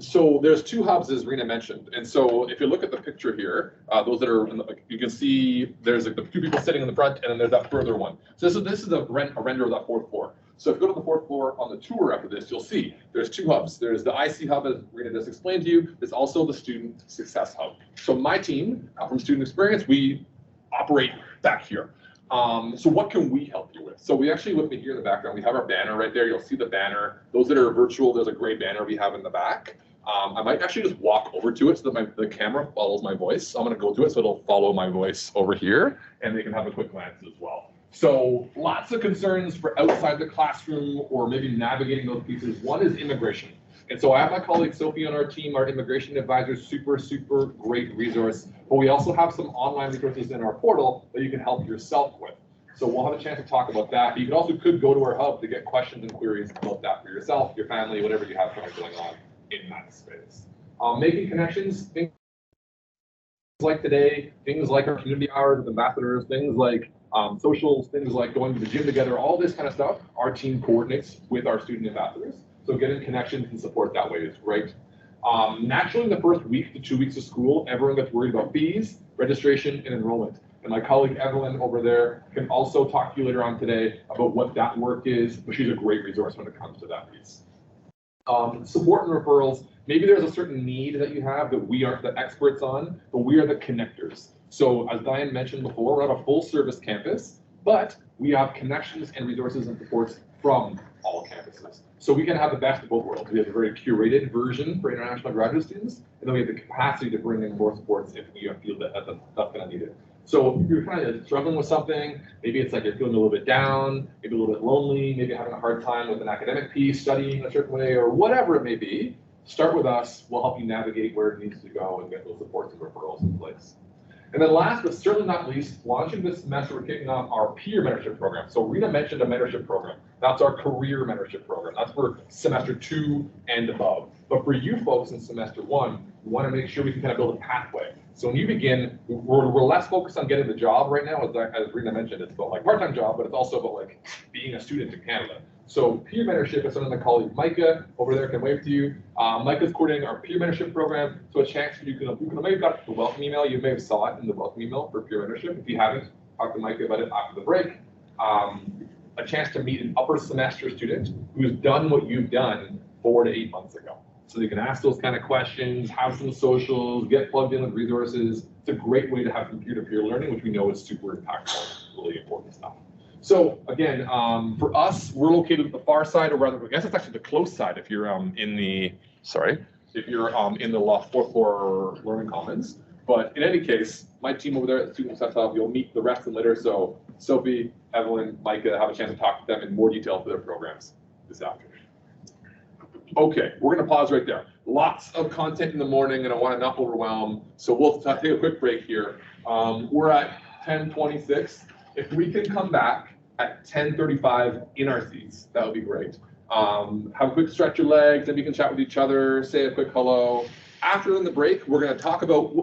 So there's two hubs, as Rena mentioned. And so if you look at the picture here, those that are, you can see there's like the two people sitting in the front, and then there's that further one. So this is a render of that fourth floor. So if you go to the fourth floor on the tour after this, you'll see there's two hubs. There's the IC hub, as Rena just explained to you. There's also the student success hub. So my team from Student Experience, we operate back here. So what can we help you with? So we actually, with me here in the background, we have our banner right there. You'll see the banner. Those that are virtual, there's a gray banner we have in the back. I might actually just walk over to it so that the camera follows my voice. So I'm going to go to it so it'll follow my voice over here, and they can have a quick glance as well. So lots of concerns for outside the classroom or maybe navigating those pieces. One is immigration. And so I have my colleague Sophie on our team, our immigration advisor, super great resource. But we also have some online resources in our portal that you can help yourself with. So we'll have a chance to talk about that. But you could go to our hub to get questions and queries about that for yourself, your family, whatever you have going on in that space. Making connections, things like today, things like our community hours with ambassadors, things like socials, things like going to the gym together, all this kind of stuff, our team coordinates with our student ambassadors. So getting connections and support that way is great. Naturally, in the first week to 2 weeks of school, everyone gets worried about fees, registration, and enrollment. And my colleague Evelyn over there can also talk to you later on today about what that work is, but she's a great resource when it comes to that piece. Support and referrals. Maybe there's a certain need that you have that we aren't the experts on, but we are the connectors. So as Diane mentioned before, we're not a full service campus, but we have connections and resources and supports from all campuses. So we can have the best of both worlds. We have a very curated version for international graduate students, and then we have the capacity to bring in more supports if we feel that that's going to need it. So if you're kind of struggling with something, maybe it's like you're feeling a little bit down, maybe a little bit lonely, maybe having a hard time with an academic piece, studying a certain way, or whatever it may be, start with us. We'll help you navigate where it needs to go and get those supports and referrals in place. And then last, but certainly not least, launching this semester, we're kicking off our peer mentorship program. So Rena mentioned a mentorship program. That's our career mentorship program. That's for semester 2 and above. But for you folks in semester 1, we want to make sure we can kind of build a pathway. So when you begin, we're less focused on getting the job right now. As Rena mentioned, it's about like part-time job, but it's also about like being a student in Canada. So peer mentorship is something my colleague Micah over there can wave to you. Micah's coordinating our peer mentorship program. So a chance for you can maybe have got the welcome email. You may have saw it in the welcome email for peer mentorship. If you haven't, talk to Micah about it after the break. A chance to meet an upper semester student who's done what you've done 4 to 8 months ago. So you can ask those kind of questions, have some socials, get plugged in with resources. It's a great way to have some peer-to-peer learning, which we know is super impactful, really important stuff. So again, for us, we're located at the far side, or rather, I guess it's actually the close side if you're in the fourth floor learning commons. But in any case, my team over there at the Student Success Hub, you'll meet the rest of them later. So Sophie, Evelyn, Micah have a chance to talk to them in more detail for their programs this afternoon. Okay, we're going to pause right there. Lots of content in the morning, and I want to not overwhelm. So we'll take a quick break here. We're at 10:26. If we can come back at 10:35 in our seats, that would be great. Have a quick stretch your legs, then we can chat with each other, say a quick hello. After the break, we're going to talk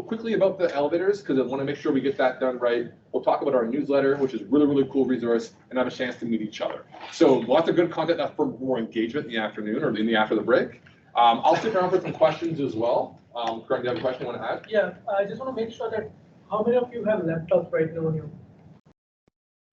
quickly about the elevators, because I want to make sure we get that done right. We'll talk about our newsletter, which is a really cool resource, and have a chance to meet each other. So lots of good content. That's for more engagement in the afternoon or after the break. I'll stick around for some questions as well. Greg, do you have a question you want to add? Yeah, I just want to make sure that how many of you have laptops right now on you?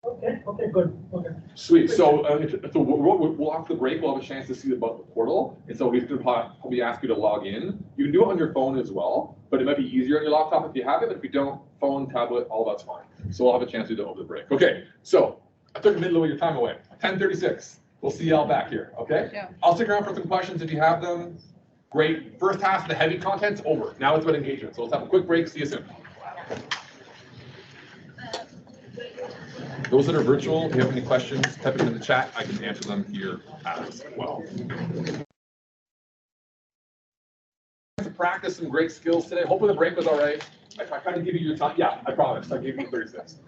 Okay, good. Okay. Sweet. So, we'll after the break, we'll have a chance to see about the portal, and so we can probably ask you to log in. You can do it on your phone as well, but it might be easier on your laptop if you have it. But if you don't, phone, tablet, all that's fine. So we'll have a chance to do it over the break. Okay. So I took a minute of your time away. 10:36. We'll see y'all back here. Okay. Yeah. I'll stick around for some questions if you have them. Great. First half, the heavy content's over. Now it's about engagement. So let's have a quick break. See you soon. Those that are virtual, if you have any questions, type them in the chat. I can answer them here as well. To practice some great skills today. Hopefully the break was all right. I kind of give you your time. Yeah, I promise. I gave you 36.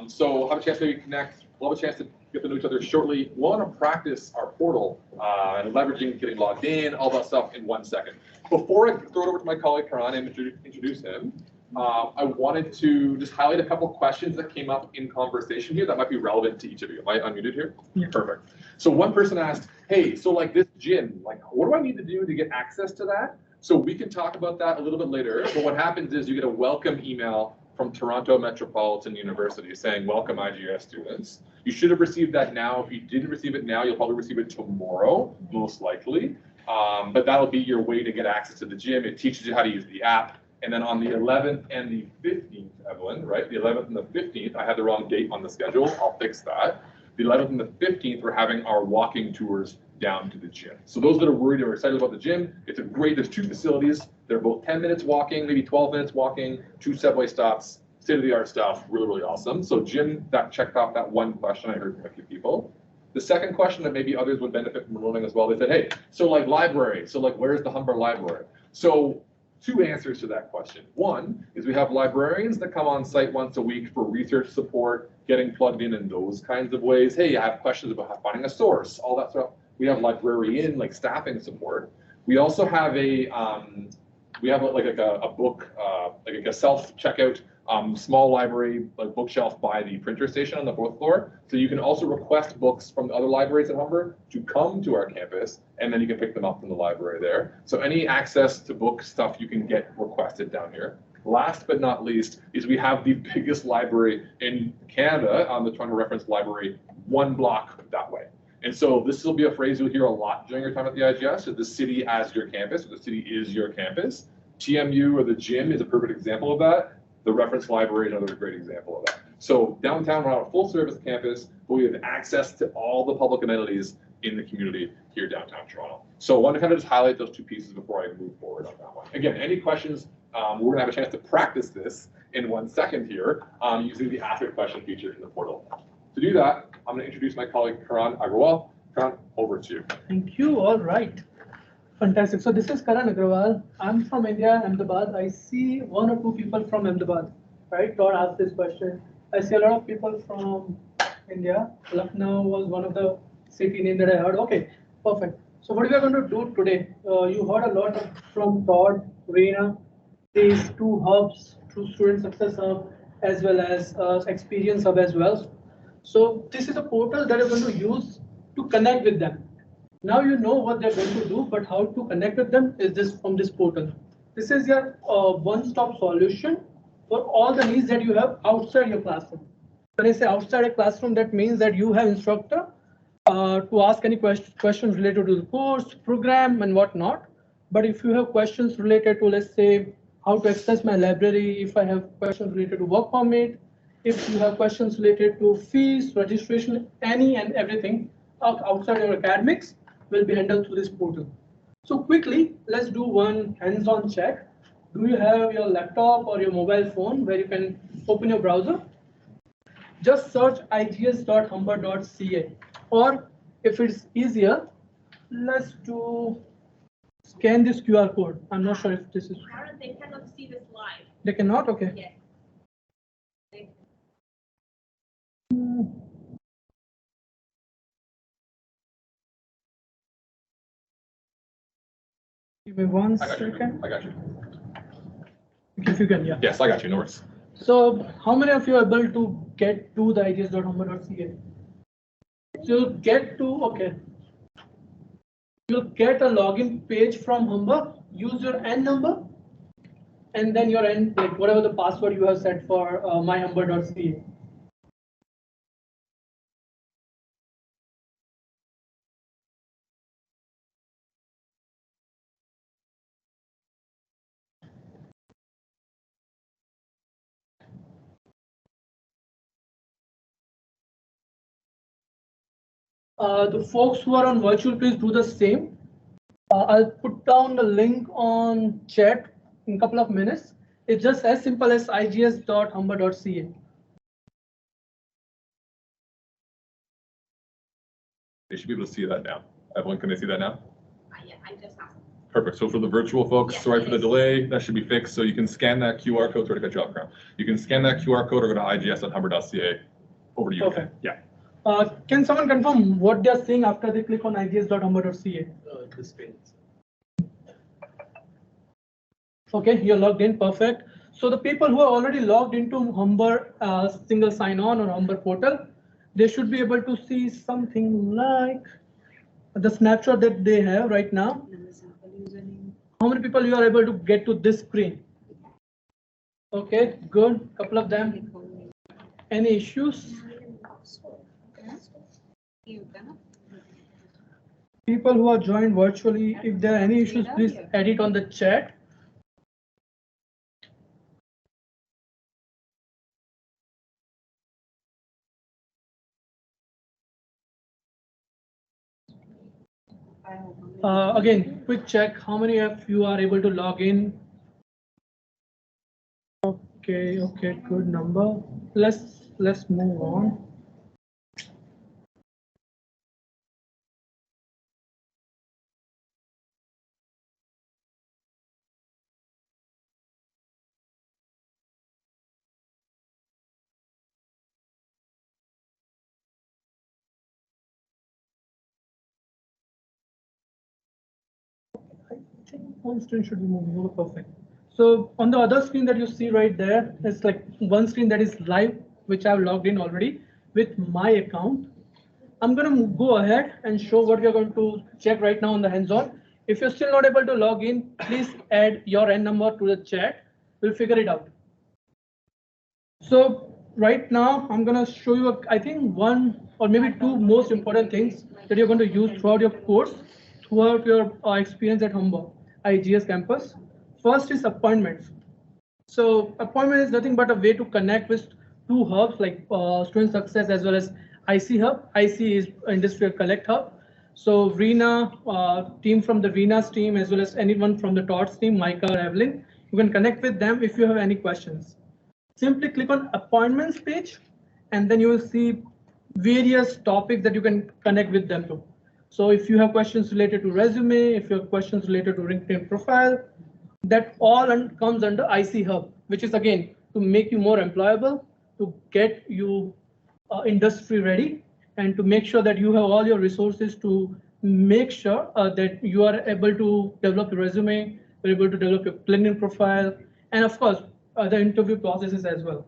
So have a chance to maybe connect. We'll have a chance to get to know each other shortly. We want to practice our portal and leveraging getting logged in, all that stuff in 1 second. Before I throw it over to my colleague Karan and introduce him, I wanted to just highlight a couple questions that came up in conversation here that might be relevant to each of you. Am I unmuted here? Yeah. Perfect. So one person asked, hey, so like this gym, like what do I need to do to get access to that? So we can talk about that a little bit later. But what happens is you get a welcome email from Toronto Metropolitan University saying, welcome IGS students. You should have received that now. If you didn't receive it now, you'll probably receive it tomorrow, most likely. But that'll be your way to get access to the gym. It teaches you how to use the app. And then on the 11th and the 15th, Evelyn, right? The 11th and the 15th, I had the wrong date on the schedule. I'll fix that. The 11th and the 15th, we're having our walking tours down to the gym. So those that are worried or excited about the gym, it's a great, there's 2 facilities. They're both 10 minutes walking, maybe 12 minutes walking, 2 subway stops, state-of-the-art stuff, really, really awesome. So Jim, that checked off that one question I heard from a few people. The second question that maybe others would benefit from learning as well, they said, hey, so like library, so like where's the Humber library? So 2 answers to that question. One is we have librarians that come on site once a week for research support, getting plugged in those kinds of ways. Hey, I have questions about finding a source, all that stuff. We have librarian, like staffing support. We also have a book, like a self-checkout small library, like bookshelf by the printer station on the 4th floor. So you can also request books from the other libraries at Humber to come to our campus, and then you can pick them up from the library there. So any access to book stuff you can get requested down here. Last but not least is we have the biggest library in Canada on the Toronto Reference Library, 1 block that way. And so this will be a phrase you'll hear a lot during your time at the IGS, is the city as your campus, or the city is your campus. TMU or the gym is a perfect example of that. The reference library is another great example of that. So downtown, we're on a full service campus, but we have access to all the public amenities in the community here downtown Toronto. So I want to kind of just highlight those 2 pieces before I move forward on that one. Again, any questions, we're gonna have a chance to practice this in 1 second here using the Ask a Question feature in the portal. To do that, I'm gonna introduce my colleague Karan Agrawal. Karan, over to you. Thank you. All right. Fantastic. So this is Karan Agrawal. I'm from India, Ahmedabad. I see 1 or 2 people from Ahmedabad, right? Todd asked this question. I see a lot of people from India. Lucknow was one of the city name that I heard. Okay, perfect. So what we are going to do today, you heard a lot from Todd, Reena, these 2 hubs, through Student Success Hub, as well as Experience Hub as well. So this is a portal that you're going to use to connect with them. Now you know what they're going to do, but how to connect with them is this from this portal. This is your one-stop solution for all the needs that you have outside your classroom. When I say outside a classroom, that means that you have instructor to ask any questions related to the course, program, and whatnot. But if you have questions related to, let's say, how to access my library, if I have questions related to work permit, if you have questions related to fees, registration, any and everything outside your academics, will be handled through this portal. So quickly, let's do one hands-on check. Do you have your laptop or your mobile phone where you can open your browser? Just search igs.humber.ca, or if it's easier, let's do scan this QR code. I'm not sure if this is. Karen, they cannot see this live. They cannot? Okay. Yes. Give me 1 I got you. second. I got you. If you can, yeah. Yes, I got you. No worries. So how many of you are able to get to the igs.humber.ca? You'll get to, okay. You'll get a login page from Humber, use your N number, and then your N, like whatever the password you have set for myhumber.ca. The folks who are on virtual, please do the same. I'll put down the link on chat in a couple of minutes. It's just as simple as igs.humber.ca. They should be able to see that now. Evelyn, can they see that now? Yeah, I just asked. Perfect. So for the virtual folks, Yes, sorry for the please. delay, that should be fixed. So you can scan that QR code. Sorry to cut you off, Crown. You can scan that QR code or go to igs.humber.ca. Over to you. Okay. Ken. Yeah. Can someone confirm what they are seeing after they click on igs.humber.ca? This page. Okay, you're logged in, perfect. So the people who are already logged into Humber single sign-on or Humber portal, they should be able to see something like the snapshot that they have right now. How many people you are able to get to this screen? Okay, good, couple of them. Any issues? People who are joined virtually, if there are any issues, please add it on the chat. Again, quick check, how many of you are able to log in? Okay, good number. Let's move on. I think one screen should be moving over, perfect. So on the other screen that you see right there, it's like one screen that is live, which I've logged in already with my account. I'm going to go ahead and show what we are going to check right now on the hands-on. If you're still not able to log in, please add your N number to the chat. We'll figure it out. So right now, I'm going to show you, I think, one or maybe two most important things that you're going to use throughout your course, throughout your experience at Humber IGS campus. First is appointments. So appointment is nothing but a way to connect with two hubs like Student Success as well as IC Hub. IC is Industrial Collect Hub. So Reena, team from the Reena's team as well as anyone from the TOTS team, Micah or Evelyn, you can connect with them if you have any questions. Simply click on appointments page and then you will see various topics that you can connect with them to. So if you have questions related to resume, if you have questions related to LinkedIn profile, that all comes under IC Hub, which is again to make you more employable, to get you industry ready, and to make sure that you have all your resources to make sure that you are able to develop your resume, you're able to develop your LinkedIn profile, and of course, the interview processes as well.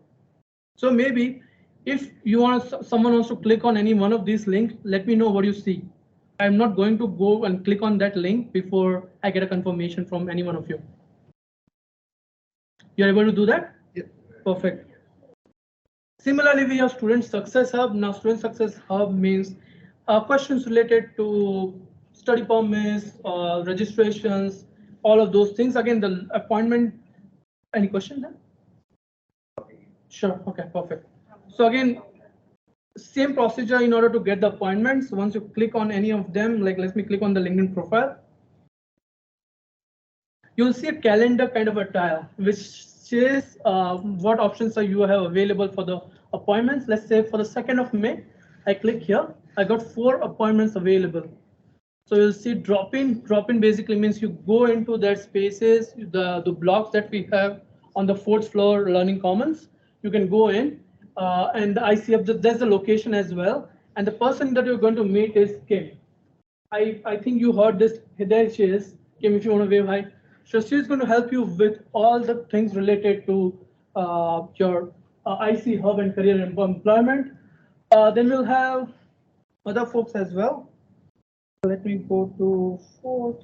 So maybe if you want someone wants to click on any one of these links, let me know what you see. I'm not going to go and click on that link before I get a confirmation from any one of you. You're able to do that? Yep. Perfect. Similarly, we have Student Success Hub. Now, Student Success Hub means questions related to study permits, registrations, all of those things. Again, the appointment. Any question there? Sure. Okay, perfect. So again, same procedure in order to get the appointments. Once you click on any of them, like let me click on the LinkedIn profile, you'll see a calendar kind of a tile, which says what options are you have available for the appointments. Let's say for the 2nd of May, I click here, I got 4 appointments available. So you'll see drop in. Drop in basically means you go into that spaces, the blocks that we have on the 4th floor Learning Commons. You can go in and I see there's the location as well. And the person that you're going to meet is Kim. I think you heard this. There she is. Kim, if you want to wave hi. So she's going to help you with all the things related to your IC Hub and career employment. Then we'll have other folks as well. Let me go to 4th.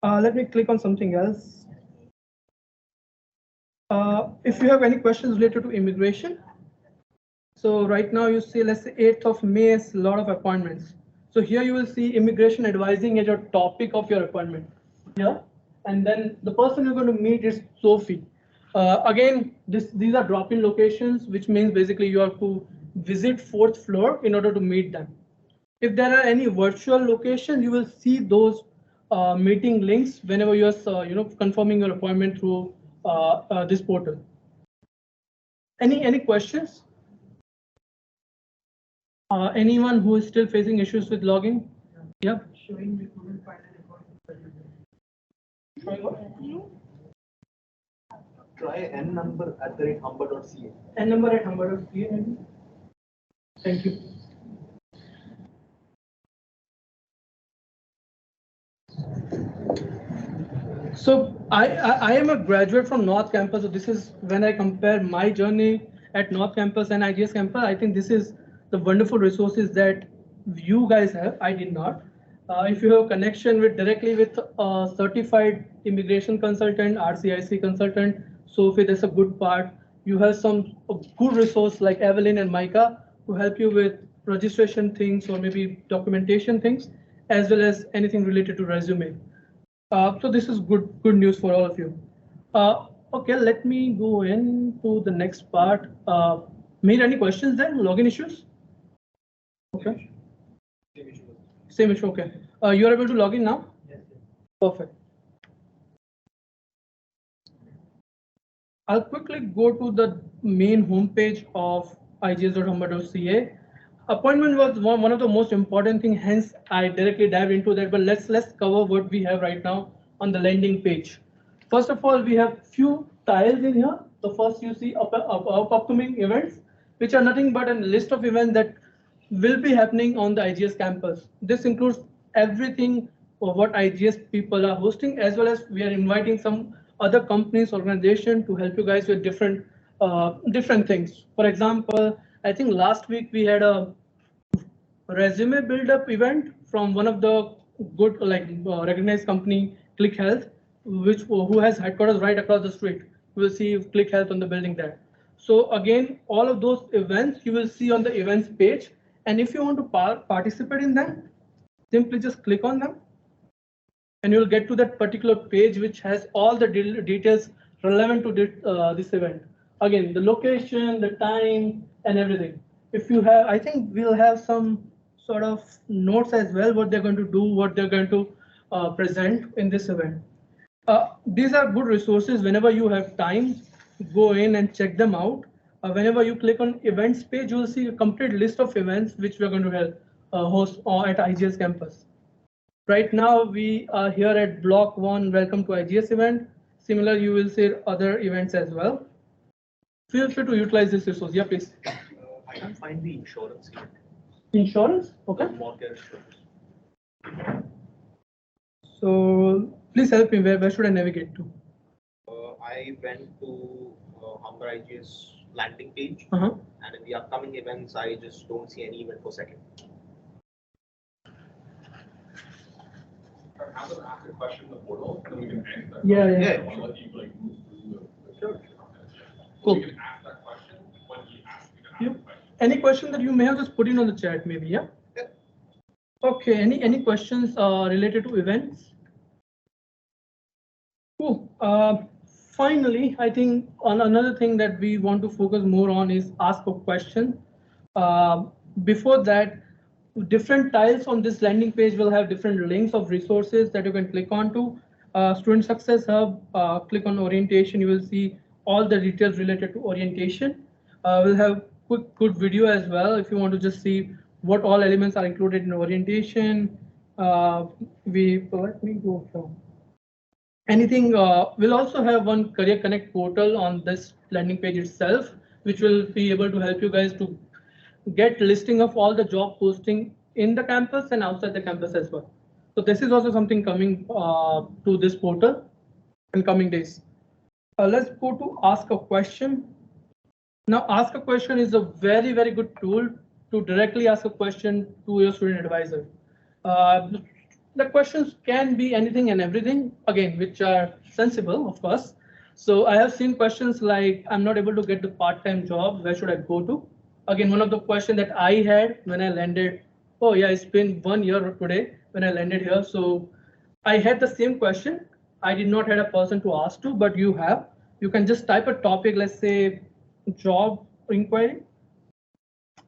Let me click on something else. If you have any questions related to immigration, so right now you see, let's say 8th of May is a lot of appointments. So here you will see immigration advising as your topic of your appointment. Yeah, and then the person you're going to meet is Sophie. Again, these are drop-in locations, which means basically you have to visit 4th floor in order to meet them. If there are any virtual locations, you will see those meeting links whenever you are confirming your appointment through this portal. Any questions? Anyone who is still facing issues with logging? Yeah. Showing we couldn't find an account. Try n number @humber.ca. N number at Humber.ca. Thank you. So I am a graduate from North Campus. So this is when I compare my journey at North Campus and IGS Campus. I think this is the wonderful resources that you guys have. I did not. If you have connection with directly with a certified immigration consultant, RCIC consultant, so if that's a good part. You have some good resource like Evelyn and Micah to help you with registration things or maybe documentation things, as well as anything related to resume. So this is good news for all of you. Okay, let me go into the next part. Made any questions there? Login issues? Okay. Same issue. Okay. You are able to log in now? Yes. Perfect. I'll quickly go to the main homepage of igs.humber.ca. Appointment was one of the most important thing, hence I directly dived into that, but let's cover what we have right now on the landing page. First of all, we have few tiles in here. The first you see upcoming events, which are nothing but a list of events that will be happening on the IGS campus. This includes everything of what IGS people are hosting, as well as we are inviting some other companies, organization to help you guys with different things. For example, I think last week we had a resume build-up event from one of the good recognized company, Click Health, who has headquarters right across the street. You will see Click Health on the building there. So again, all of those events you will see on the events page. And if you want to participate in them, simply just click on them. And you'll get to that particular page, which has all the details relevant to this event. Again, the location, the time, and everything. If you have, I think we'll have some sort of notes as well, what they're going to do, what they're going to present in this event. These are good resources. Whenever you have time, go in and check them out. Whenever you click on events page, you'll see a complete list of events which we're going to help host at IGS campus. Right now, we are here at Block 1, Welcome to IGS event. Similar, you will see other events as well. Feel free to utilize this resource. Yeah, please. I can't find the insurance here. Insurance? Okay. Mortgage insurance. So please help me. Where should I navigate to? I went to Humber IGS landing page, Uh-huh. and in the upcoming events, I just don't see any event for second. Have them ask a question in the portal, then we can answer that. Yeah, question. yeah. I want to let you move through the. Sure. So we Cool. can ask that question when he asks me to ask the question. Any question that you may have, just put in on the chat, maybe. Yeah. Okay. Any questions related to events? Cool. Finally, I think on another thing that we want to focus more on is ask a question. Before that, different tiles on this landing page will have different links of resources that you can click on to. Student Success Hub, click on orientation, you will see all the details related to orientation. We'll have good video as well if you want to just see what all elements are included in orientation. Let me go from anything. We'll also have one Career Connect portal on this landing page itself, which will be able to help you guys to get listing of all the job posting in the campus and outside the campus as well. So this is also something coming to this portal in coming days. Let's go to ask a question. Now, ask a question is a very good tool to directly ask a question to your student advisor. The questions can be anything and everything, again, which are sensible, of course. So I have seen questions like, I'm not able to get the part-time job, where should I go to? Again, one of the questions that I had when I landed, oh yeah, it's been 1 year today when I landed here. So I had the same question. I did not have a person to ask to, but you have. You can just type a topic, let's say job inquiry,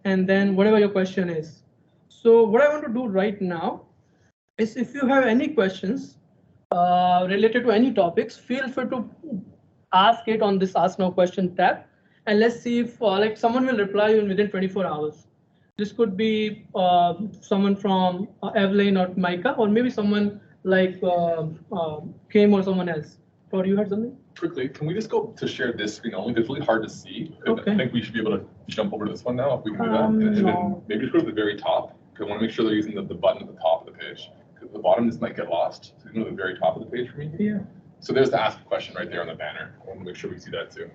and then whatever your question is. So what I want to do right now is, if you have any questions related to any topics, feel free to ask it on this Ask Now Question tab. And let's see if like someone will reply you within 24 hours. This could be someone from Evelyn or Micah, or maybe someone like Kim or someone else. Or you had something? quickly, can we just go to share this screen only? It's really hard to see. Okay. I think we should be able to jump over to this one now if we can do that. And then No. maybe just go to the very top, because I want to make sure they're using the button at the top of the page. Because the bottom just might get lost. So you can go to the very top of the page for me. Yeah. So there's the ask a question right there on the banner. I want to make sure we see that too.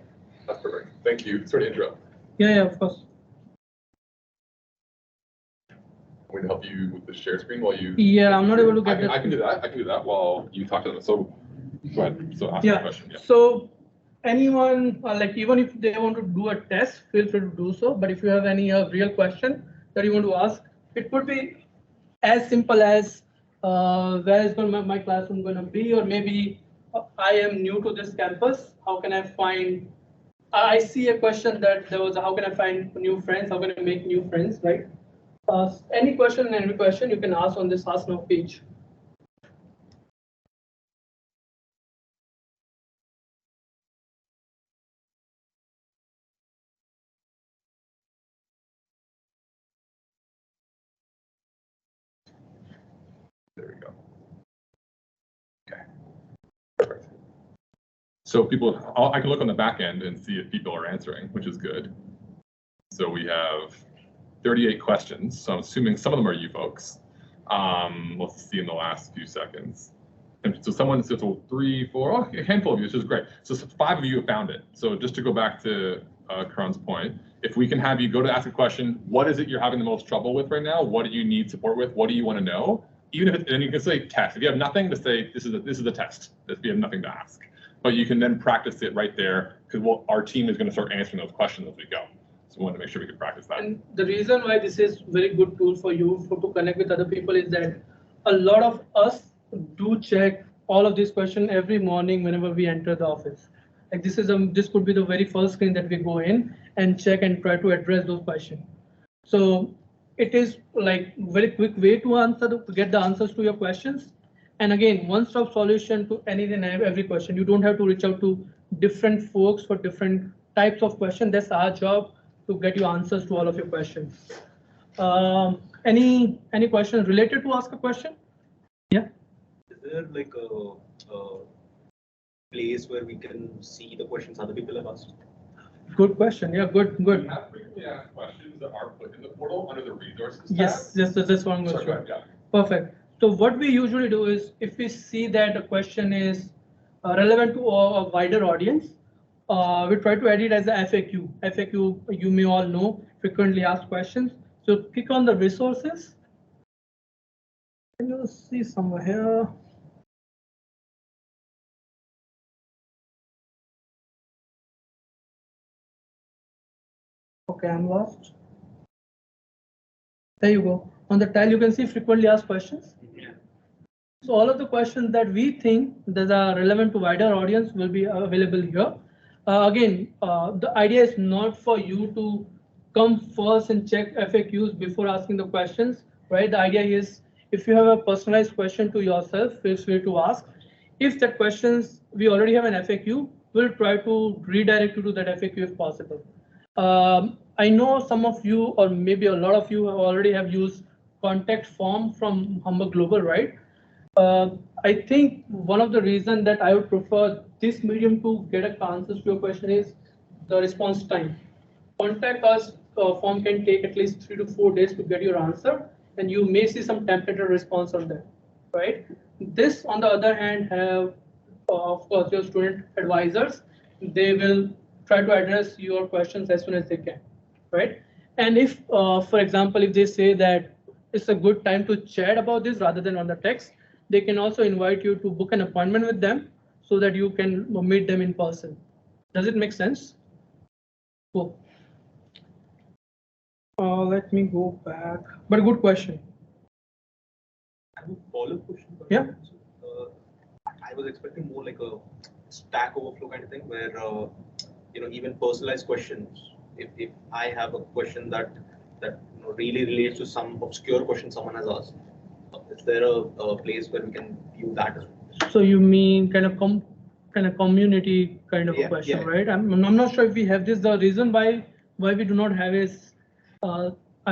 That's perfect. Thank you. Sorry to interrupt. Yeah, of course. I'm going to help you with the share screen while you. Yeah, I'm not able to get I can do that. I can do that while you talk to them. So go ahead. So ask the Yeah. question. Yeah. So anyone, like even if they want to do a test, feel free to do so. But if you have any real question that you want to ask, it could be as simple as where is my classroom going to be, or maybe I am new to this campus. How can I find? I see a question that there was how can I find new friends? How can I make new friends? Right? Any question, you can ask on this Ask Now page. There we go. Okay. Perfect. So I can look on the back end and see if people are answering, which is good. So we have 38 questions. So I'm assuming some of them are you folks. Let's see in the last few seconds. And so someone says, well, 3, 4, a handful of you, which is great. So 5 of you have found it. So just to go back to Karan's point, if we can have you go to ask a question, what is it you're having the most trouble with right now? What do you need support with? What do you want to know? Even if and you can say text. If you have nothing to say, this is a test. If you have nothing to ask. But you can then practice it right there because our team is going to start answering those questions as we go. So we want to make sure we can practice that. And the reason why this is very good tool for you to connect with other people is that a lot of us do check all of these questions every morning whenever we enter the office. Like this could be the very first screen that we go in and check and try to address those questions. So it is like very quick way to get the answers to your questions. And again, one-stop solution to any and every question. You don't have to reach out to different folks for different types of questions. That's our job to get you answers to all of your questions. Any questions related to ask a question? Yeah. Is there like a place where we can see the questions other people have asked? Good question. Yeah, good. We have frequently asked questions that are put in the portal under the resources tab. Yes, this one was Sorry, go ahead, yeah. perfect. So what we usually do is if we see that a question is relevant to a wider audience, we try to add it as a FAQ. FAQ, you may all know, frequently asked questions. So click on the resources. And you'll see somewhere here. Okay, I'm lost. There you go. On the tile, you can see frequently asked questions. Yeah. So all of the questions that we think that are relevant to wider audience will be available here. Again, the idea is not for you to come first and check FAQs before asking the questions, right? The idea is if you have a personalized question to yourself, feel free to ask. If that questions, we already have an FAQ, we'll try to redirect you to that FAQ if possible. I know some of you, or maybe a lot of you already have used contact form from Humber Global, right? I think one of the reasons that I would prefer this medium to get answers to your question is the response time. Contact us form can take at least 3 to 4 days to get your answer, and you may see some templated response on that, right? This, on the other hand, have of course your student advisors. They will try to address your questions as soon as they can, right? And if, for example, if they say that it's a good time to chat about this rather than on the text, they can also invite you to book an appointment with them so that you can meet them in person. Does it make sense? Cool. Let me go back, but good question. I have a follow-up question. Yeah. I was expecting more like a Stack Overflow kind of thing where, even personalized questions. If I have a question that really relates to some obscure question someone has asked, is there a place where we can view that as well? So you mean kind of community kind of a question, yeah. right? I'm not sure if we have this. The reason why we do not have is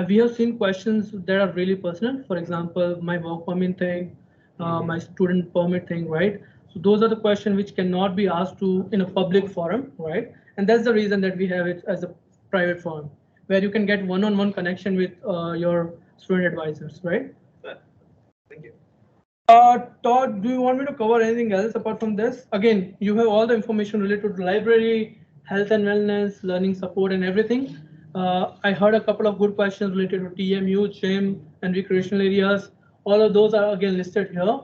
we have seen questions that are really personal. For example, my work permit thing, my student permit thing, right? So those are the questions which cannot be asked to in a public forum, right? And that's the reason that we have it as a private forum, where you can get one-on-one connection with your student advisors, right? Thank you. Todd, do you want me to cover anything else apart from this? Again, you have all the information related to library, health and wellness, learning support, and everything. I heard a couple of good questions related to TMU, gym, and recreational areas. All of those are again listed here.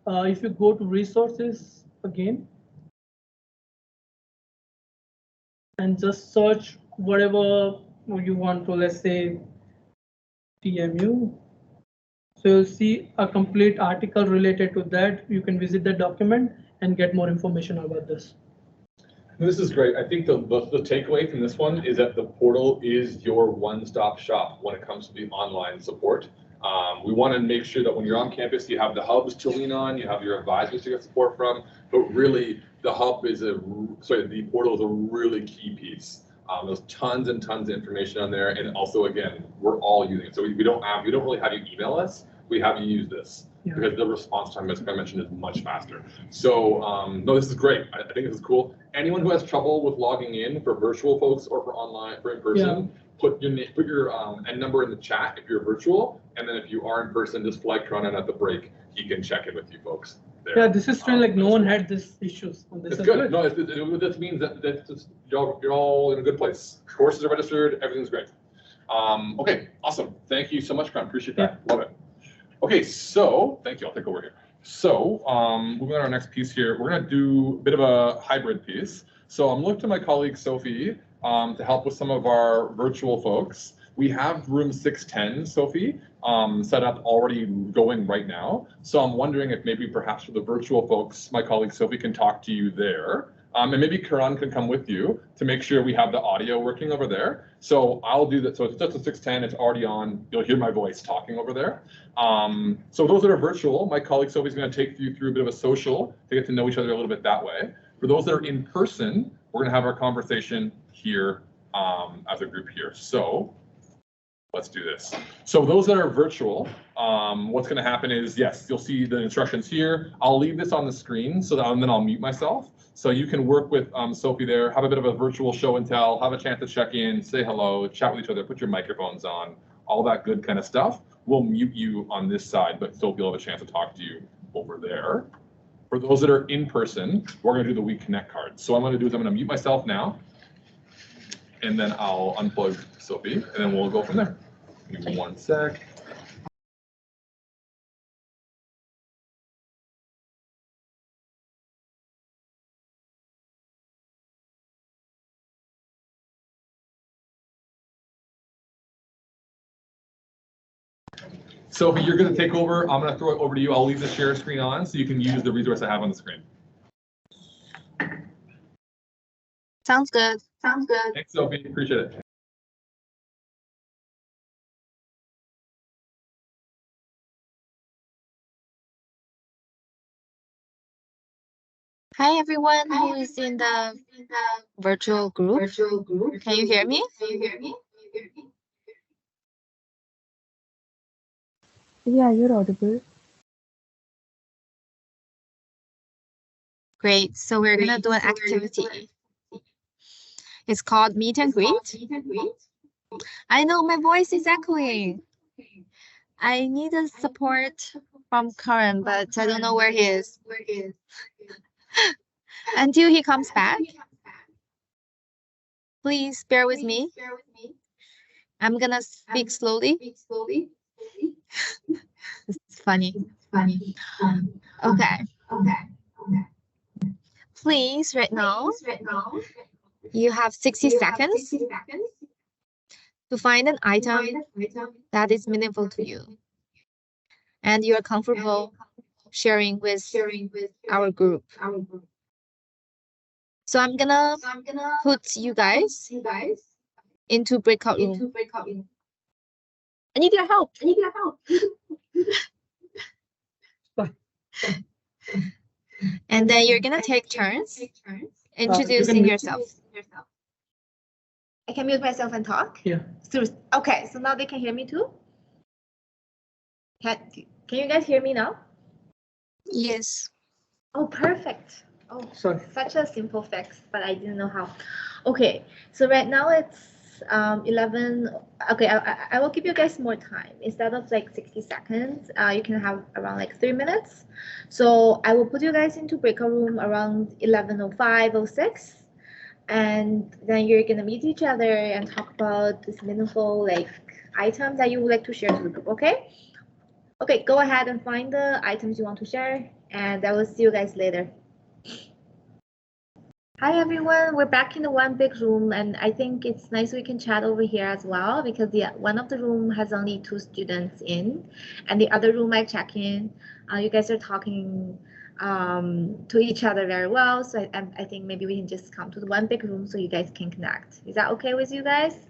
If you go to resources again, and just search whatever you want to, let's say TMU. So you'll see a complete article related to that. You can visit the document and get more information about this. This is great. I think the takeaway from this one is that the portal is your one-stop shop when it comes to the online support. We want to make sure that when you're on campus, you have the hubs to lean on, you have your advisors to get support from, but really the hub is the portal is a really key piece. There's tons and tons of information on there, and also again, we're all using it. So we don't really have you email us. We have you use this because the response time, as I mentioned, is much faster. So no, this is great. I think this is cool. Anyone who has trouble with logging in for virtual folks or for online, for in person, put your N number in the chat if you're virtual, and then if you are in person, just flag Cronin at the break. He can check in with you folks. There. Yeah, this is still like no one had this issues on this. It's good. No, this means that you're all in a good place. Courses are registered. Everything's great. Okay, awesome. Thank you so much, Cronin. Appreciate that. Love it. Okay, so thank you. I'll take over here. So moving on to our next piece here, we're gonna do a bit of a hybrid piece. So I'm looking to my colleague Sophie to help with some of our virtual folks. We have room 610, Sophie, set up already going right now. So I'm wondering if maybe perhaps for the virtual folks, my colleague Sophie can talk to you there. And maybe Karan can come with you to make sure we have the audio working over there. So I'll do that. So it's just a 610, it's already on. You'll hear my voice talking over there. So those that are virtual, my colleague Sophie's gonna take you through a bit of a social to get to know each other a little bit that way. For those that are in person, we're gonna have our conversation here as a group here. So let's do this. So those that are virtual, what's going to happen is, yes, you'll see the instructions here. I'll leave this on the screen so that, and then I'll mute myself. So you can work with Sophie there, have a bit of a virtual show and tell, have a chance to check in, say hello, chat with each other, put your microphones on, all that good kind of stuff. We'll mute you on this side, but Sophie will have a chance to talk to you over there. For those that are in person, we're going to do the We Connect card. So what I'm going to do is I'm going to mute myself now, and then I'll unplug Sophie, and then we'll go from there. Give me 1 sec. Sophie, you're going to take over. I'm going to throw it over to you. I'll leave the share screen on so you can use the resource I have on the screen. Sounds good. Sounds good. Thanks, Sophie. Appreciate it. Hi everyone who is in the virtual group. Can you hear me? Yeah, you're audible. Great. So we're gonna do an activity. It's called meet and greet. I know my voice is echoing. I need a support from Karan, but I don't know where he is. Until he comes back, please bear with me. I'm gonna speak slowly. It's funny. Okay. Please, right now, you have 60 seconds to find an item that is meaningful to you, and you are comfortable sharing with our group. So I'm gonna put you guys into breakout room. I need your help. And then you're gonna take turns introducing yourself. I can mute myself and talk? Yeah. Okay, so now they can hear me too? Can you guys hear me now? Yes. Oh, perfect. Oh, Sorry. such a simple fix, but I didn't know how. Okay, so right now it's 11. Okay, I will give you guys more time. Instead of like 60 seconds, you can have around like 3 minutes. So I will put you guys into breakout room around 11:05, 06. And then you're gonna meet each other and talk about this meaningful like items that you would like to share to the group, okay? Okay, go ahead and find the items you want to share, and I will see you guys later. Hi everyone, we're back in the one big room, and I think it's nice we can chat over here as well because one of the room has only 2 students in, and the other room I check in, you guys are talking to each other very well, so I think maybe we can just come to the one big room so you guys can connect. Is that okay with you guys?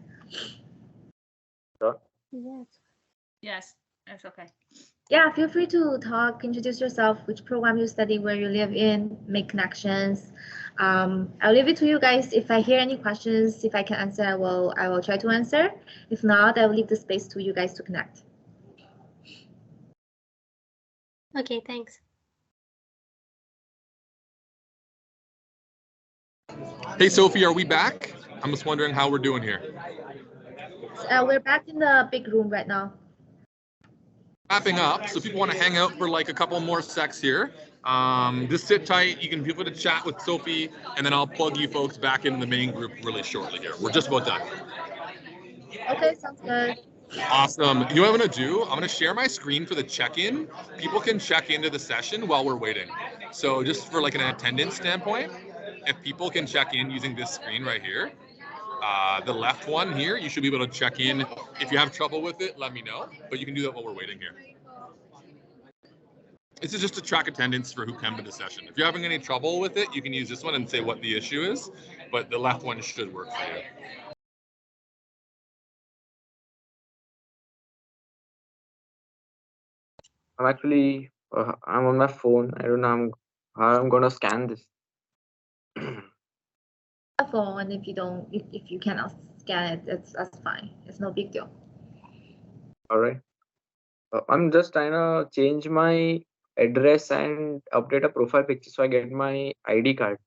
Yes. Yes, that's okay. Yeah, feel free to talk, introduce yourself, which program you study, where you live in, make connections. I'll leave it to you guys. If I hear any questions, if I can answer, I will try to answer. If not, I will leave the space to you guys to connect. Okay, thanks. Hey, Sophie, are we back? I'm just wondering how we're doing here. We're back in the big room right now. Wrapping up, so people want to hang out for like a couple more secs here. Just sit tight. You can be able to chat with Sophie, and then I'll plug you folks back into the main group really shortly here. We're just about done. Okay, sounds good. Awesome. You know what I'm going to do? I'm going to share my screen for the check-in. People can check into the session while we're waiting. So just for like an attendance standpoint, if people can check in using this screen right here, the left one here, you should be able to check in. If you have trouble with it, let me know, but you can do that while we're waiting here. This is just to track attendance for who came to the session. If you're having any trouble with it, you can use this one and say what the issue is, but the left one should work for you. I'm actually, I'm on my phone. I don't know how I'm gonna scan this. Phone, if you cannot scan it, that's fine. It's no big deal. All right. I'm just trying to change my address and update a profile picture so I get my ID card.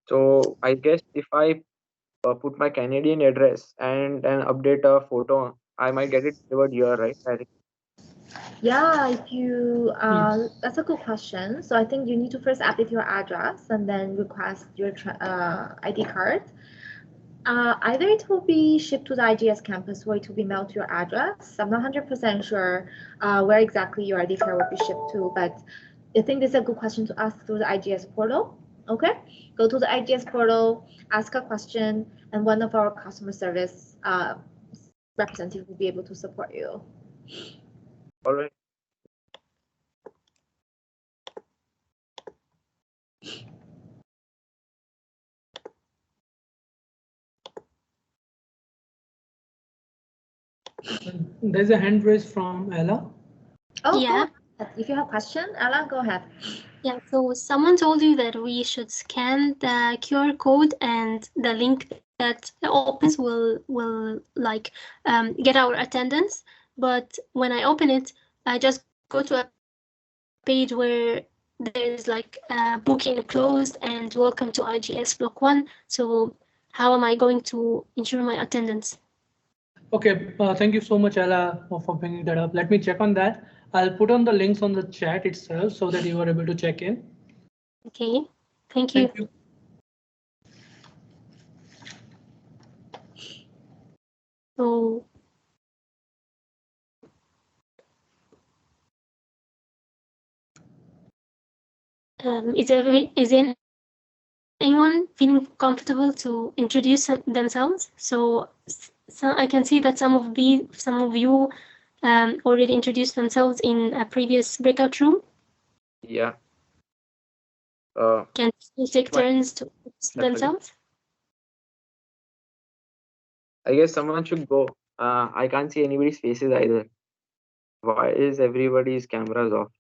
So I guess if I put my Canadian address and then update a photo, I might get it delivered here, right? Yeah, if you that's a good question. So I think you need to first update your address and then request your ID card. Either it will be shipped to the IGS campus or it will be mailed to your address. I'm not 100% sure where exactly your ID card will be shipped to, but I think this is a good question to ask through the IGS portal. Okay, go to the IGS portal, ask a question, and one of our customer service representative will be able to support you. All right. There's a hand raised from Ella. Oh, Yeah. if you have a question, Ella, go ahead. Yeah, so someone told you that we should scan the QR code and the link that opens will like get our attendance. But when I open it, I just go to a page where there's like booking closed and welcome to IGS block 1. So how am I going to ensure my attendance? Okay, thank you so much, Ella, for bringing that up. Let me check on that. I'll put on the links on the chat itself so that you are able to check in. Okay, thank you. Thank you. So is anyone feeling comfortable to introduce themselves? So I can see that some of you already introduced themselves in a previous breakout room. Yeah. Can you take turns to introduce themselves? I guess someone should go. I can't see anybody's faces either. Why is everybody's cameras off?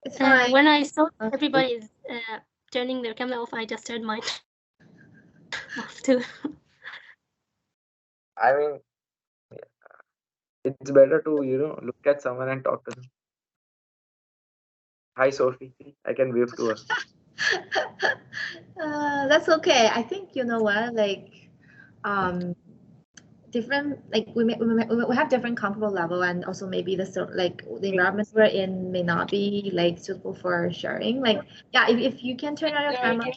It's fine. When I saw everybody is turning their camera off, I just turned mine off too. I mean, it's better to, look at someone and talk to them. Hi, Sophie. I can wave to her. That's okay. I think you know what, like, different, like we have different comfortable level, and also maybe the environment we're in may not be like suitable for sharing. Like, yeah, if you can turn on your camera.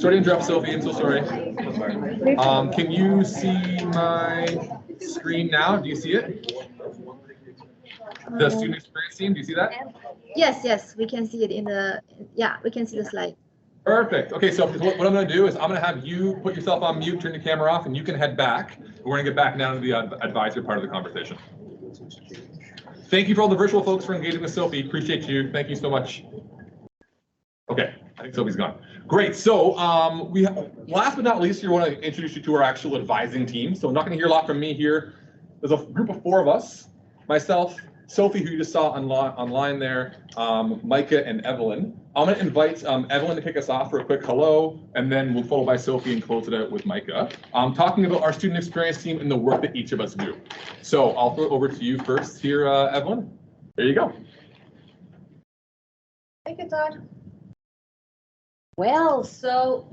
Sorry to interrupt, Sophie. I'm so sorry. Can you see my screen now? Do you see it? The student experience team, do you see that? Yes, we can see it in the, yeah, we can see the slide. Perfect. Okay, so what I'm going to do is I'm going to have you put yourself on mute, turn your camera off, and you can head back. We're going to get back now to the advisory part of the conversation. Thank you for all the virtual folks for engaging with Sophie. Appreciate you. Thank you so much. Okay, I think Sophie's gone. Great. So last but not least, we want to introduce you to our actual advising team. So I'm not going to hear a lot from me here. There's a group of 4 of us, myself, Sophie, who you just saw online there, Micah, and Evelyn. I'm going to invite Evelyn to kick us off for a quick hello, and then we'll follow by Sophie and close it out with Micah. Talking about our student experience team and the work that each of us do. So I'll throw it over to you first here, Evelyn. There you go. Thank you, Todd. Well, so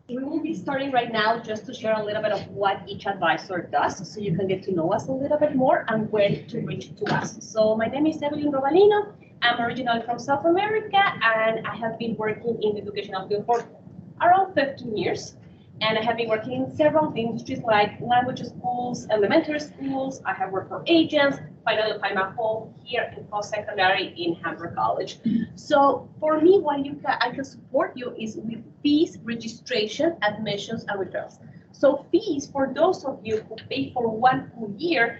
we will be starting right now just to share a little bit of what each advisor does, so you can get to know us a little bit more and where to reach to us. So my name is Evelyn Robalino. I'm originally from South America, and I have been working in the educational field for around 15 years. And I have been working in several industries like language schools, elementary schools. I have worked for agents, finally find my home here in post-secondary in Humber College. So for me, what I can support you is with fees, registration, admissions, and withdrawals. So fees, for those of you who pay for 1 full year,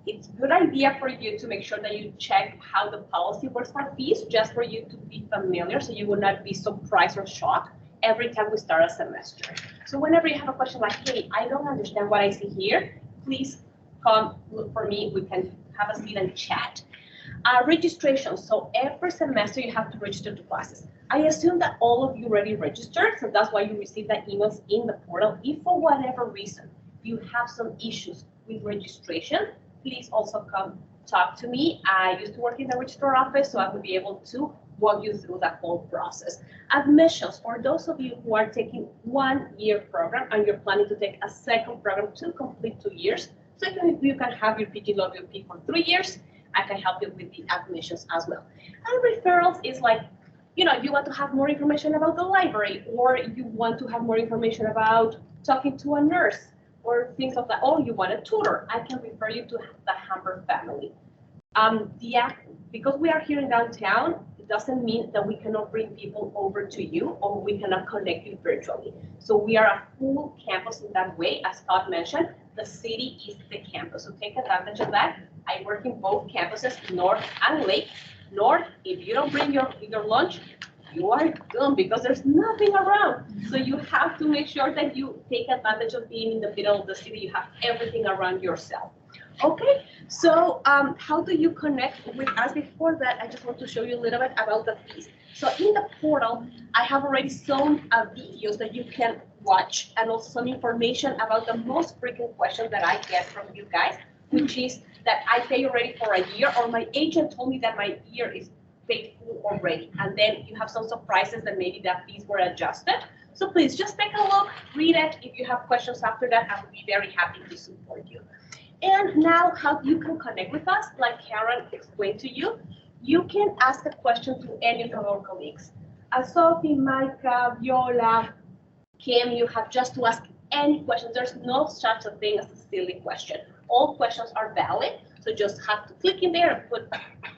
it's a good idea for you to make sure that you check how the policy works for fees, just for you to be familiar, so you will not be surprised or shocked every time we start a semester. So whenever you have a question like, hey, I don't understand what I see here, please come look for me. We can have a seat and chat. Registration. So every semester you have to register to classes. I assume that all of you already registered, so that's why you receive the emails in the portal. If for whatever reason you have some issues with registration, please also come talk to me. I used to work in the registrar office, so I will be able to walk you through that whole process. Admissions, for those of you who are taking 1 year program and you're planning to take a second program to complete 2 years, so you can have your PGWP for 3 years, I can help you with the admissions as well. And referrals is like, you want to have more information about the library, or you want to have more information about talking to a nurse, or things of that, or you want a tutor, I can refer you to the Humber family. Because we are here in downtown, it doesn't mean that we cannot bring people over to you or we cannot connect you virtually. So we are a full campus in that way. As Todd mentioned, the city is the campus, so take advantage of that. I work in both campuses, North and Lake. North, if you don't bring your lunch, you are doomed because there's nothing around. So you have to make sure that you take advantage of being in the middle of the city. You have everything around yourself. Okay, so how do you connect with us? Before that, I just want to show you a little bit about the fees. So in the portal, I have already some videos that you can watch, and also some information about the most frequent questions that I get from you guys, which is that I pay already for a year, or my agent told me that my year is paid full already. And then you have some surprises that maybe the fees were adjusted. So please just take a look, read it. If you have questions after that, I will be very happy to support you. And now how you can connect with us, like Karen explained to you, you can ask a question to any of our colleagues. Sophie, Micah, Viola, Kim, you have just to ask any question. There's no such a thing as a silly question. All questions are valid. So just have to click in there and put,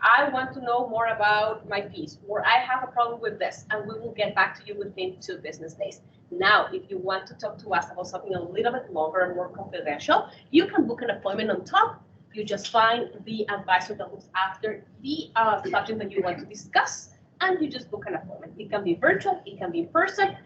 I want to know more about my fees, or I have a problem with this, and we will get back to you within 2 business days. Now, if you want to talk to us about something a little bit longer and more confidential, you can book an appointment on top. You just find the advisor that looks after the subject that you want to discuss, and you just book an appointment. It can be virtual, it can be in person.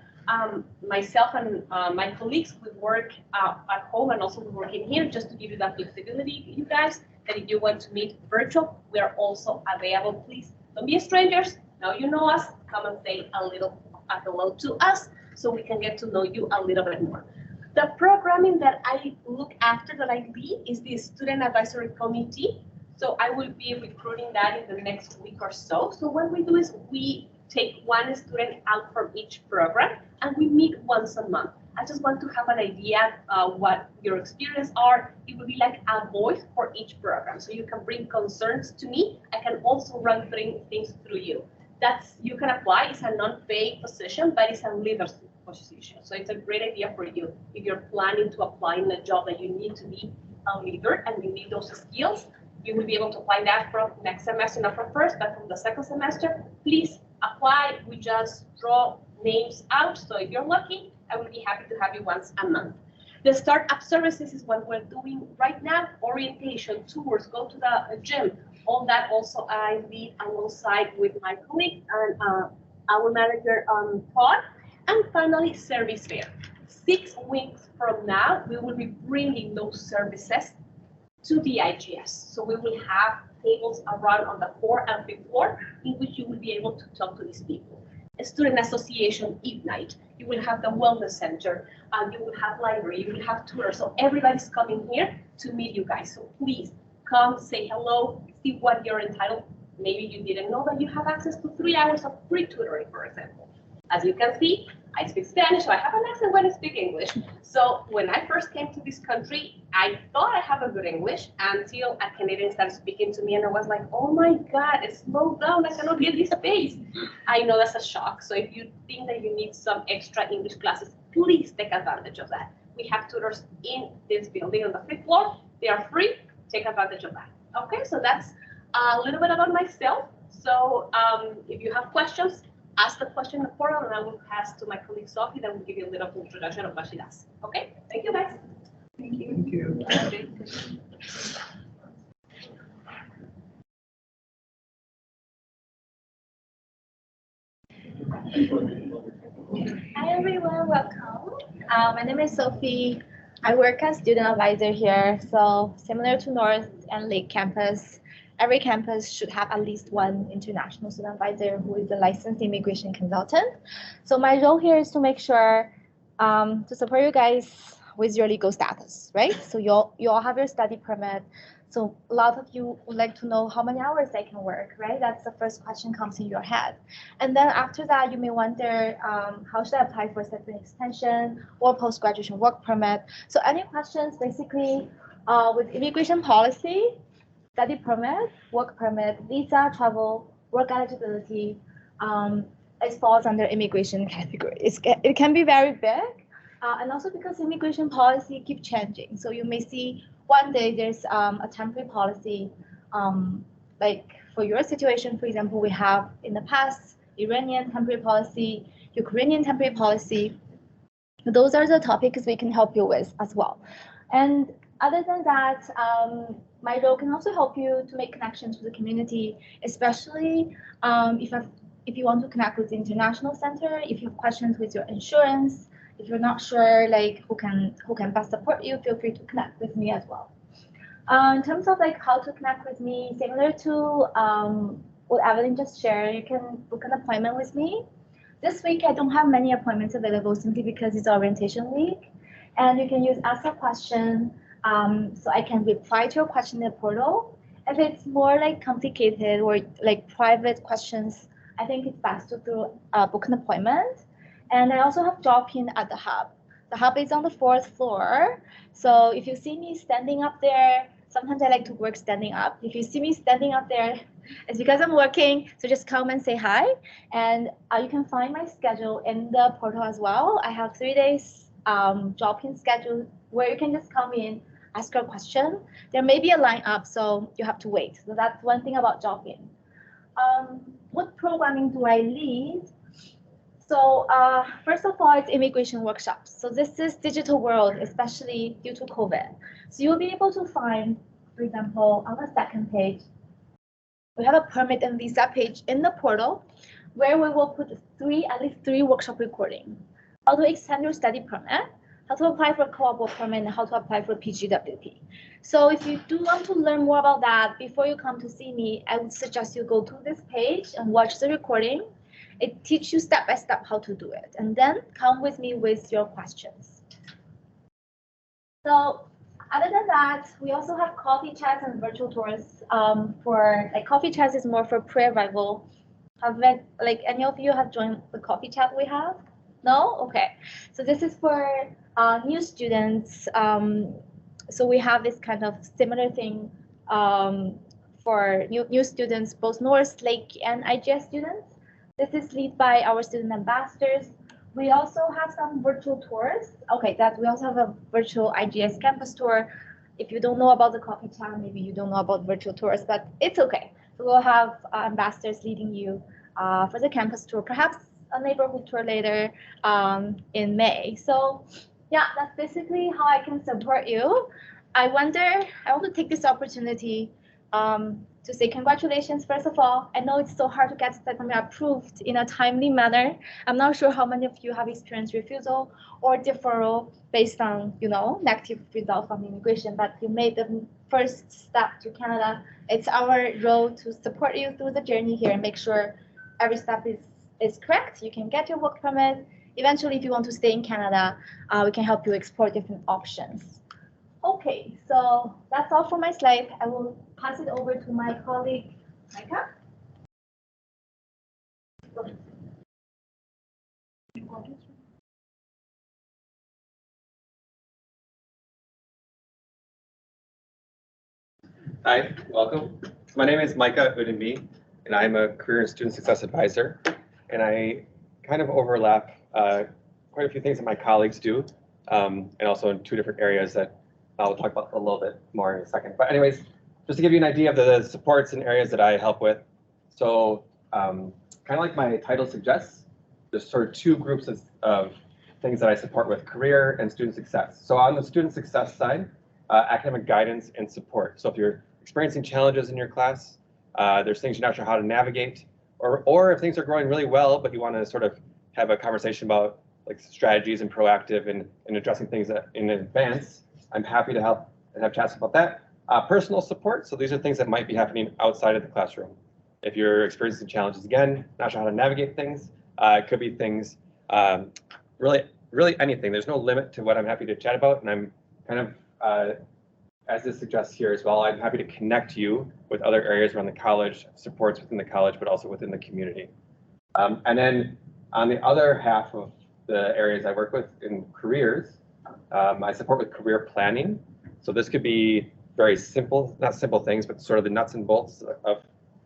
Myself and my colleagues, we work at home, and also we work in here, just to give you that flexibility, you guys, that if you want to meet virtual, we are also available. Please don't be strangers. Now you know us. Come and say a little hello to us, so we can get to know you a little bit more. The programming that I look after, that I lead, is the Student Advisory Committee. So I will be recruiting that in the next week or so. So what we do is we take one student out from each program and we meet once a month. I just want to have an idea what your experience are. It will be like a voice for each program. So you can bring concerns to me. I can also run things through you. You can apply. It's a non-paid position, but it's a leadership position. So it's a great idea for you if you're planning to apply in a job that you need to be a leader and you need those skills. You will be able to apply that from next semester, not from first, but from the second semester. Please apply. We just draw names out. So if you're lucky, I will be happy to have you once a month. The startup services is what we're doing right now. Orientation, tours, go to the gym. All that also I lead alongside with my colleague and our manager, Todd. And finally, service fair. 6 weeks from now, we will be bringing those services to the IGS. So we will have tables around on the 4th and 5th floor in which you will be able to talk to these people. A student association Ignite, you will have the wellness center, you will have library, you will have tours. So everybody's coming here to meet you guys. So please come, say hello, see what you're entitled. Maybe you didn't know that you have access to 3 hours of free tutoring, for example. As you can see, I speak Spanish, so I have an accent when I speak English. So when I first came to this country, I thought I have a good English until a Canadian started speaking to me and I was like, oh my God, slow down, I cannot get this space. I know that's a shock. So if you think that you need some extra English classes, please take advantage of that. We have tutors in this building on the 5th floor. They are free, take advantage of that. Okay, so that's a little bit about myself. So if you have questions, ask the question in the portal and I will pass to my colleague Sophie that will give you a little introduction of what she does. Okay, thank you guys. Thank you. Thank you. Hi everyone, welcome. My name is Sophie. I work as student advisor here. So similar to North and Lake campus, every campus should have at least one international student advisor who is a licensed immigration consultant. So my role here is to make sure to support you guys with your legal status, right? So you all have your study permit. So a lot of you would like to know how many hours I can work, right? That's the first question comes in your head. And then after that, you may wonder, how should I apply for certain extension or post-graduation work permit? So any questions basically with immigration policy, study permit, work permit, visa, travel, work eligibility, it falls under immigration category. It can be very big, and also because immigration policy keep changing. So you may see one day there's a temporary policy, like for your situation, for example, we have in the past Iranian temporary policy, Ukrainian temporary policy. Those are the topics we can help you with as well. And other than that, my role can also help you to make connections with the community, especially if you want to connect with the international center, if you have questions with your insurance, if you're not sure like who can best support you, feel free to connect with me as well. In terms of like how to connect with me, similar to what Evelyn just shared, you can book an appointment with me. This week I don't have many appointments available simply because it's orientation week, and you can use ask a question. So I can reply to your question in the portal. If it's more like complicated or like private questions, I think it's best to book an appointment. And I also have drop-in at the hub. The hub is on the 4th floor. So if you see me standing up there, sometimes I like to work standing up. If you see me standing up there, it's because I'm working. So just come and say hi. And you can find my schedule in the portal as well. I have 3 days drop-in schedule where you can just come in, ask your question. There may be a line up, so you have to wait. So that's one thing about drop-in. What programming do I lead? So first of all, it's immigration workshops. So this is digital world, especially due to COVID. So you'll be able to find, for example, on the second page, we have a permit and visa page in the portal where we will put at least three workshop recordings. How to extend your study permit, how to apply for co-op work permit, and how to apply for PGWP. So if you do want to learn more about that before you come to see me, I would suggest you go to this page and watch the recording. It teaches you step by step how to do it, and then come with me with your questions. So other than that, we also have coffee chats and virtual tours. For like coffee chats is more for pre-arrival. Like any of you have joined the coffee chat we have? No? Okay. So this is for new students. So we have this kind of similar thing for new students, both North Lake and IGS students. This is led by our student ambassadors. We also have some virtual tours. Okay, that we also have a virtual IGS campus tour. If you don't know about the coffee chat, maybe you don't know about virtual tours, but it's okay. So we'll have ambassadors leading you for the campus tour, perhaps a neighborhood tour later in May. So yeah, that's basically how I can support you. I want to take this opportunity to say congratulations, first of all. I know it's so hard to get study permit approved in a timely manner. I'm not sure how many of you have experienced refusal or deferral based on, negative results from immigration, but you made the first step to Canada. It's our role to support you through the journey here and make sure every step is correct. You can get your work permit. Eventually, if you want to stay in Canada, we can help you explore different options. Okay, so that's all for my slide. I will pass it over to my colleague, Micah. Hi, welcome. My name is Micah Udinbi, and I'm a Career and Student Success Advisor. And I kind of overlap quite a few things that my colleagues do, and also in two different areas that I'll talk about a little bit more in a second. But anyways, just to give you an idea of the supports and areas that I help with. So kind of like my title suggests, there's sort of two groups of things that I support with: career and student success. So on the student success side, academic guidance and support. So if you're experiencing challenges in your class, there's things you're not sure how to navigate, or if things are going really well, but you want to sort of have a conversation about like strategies and proactive and addressing things in advance, I'm happy to help and have chats about that. Personal support. So these are things that might be happening outside of the classroom. If you're experiencing challenges again, not sure how to navigate things, it could be things, really anything. There's no limit to what I'm happy to chat about, and I'm kind of, as this suggests here as well, I'm happy to connect you with other areas around the college, supports within the college, but also within the community. And then on the other half of the areas I work with in careers, I support with career planning. So this could be very simple, not simple things, but sort of the nuts and bolts of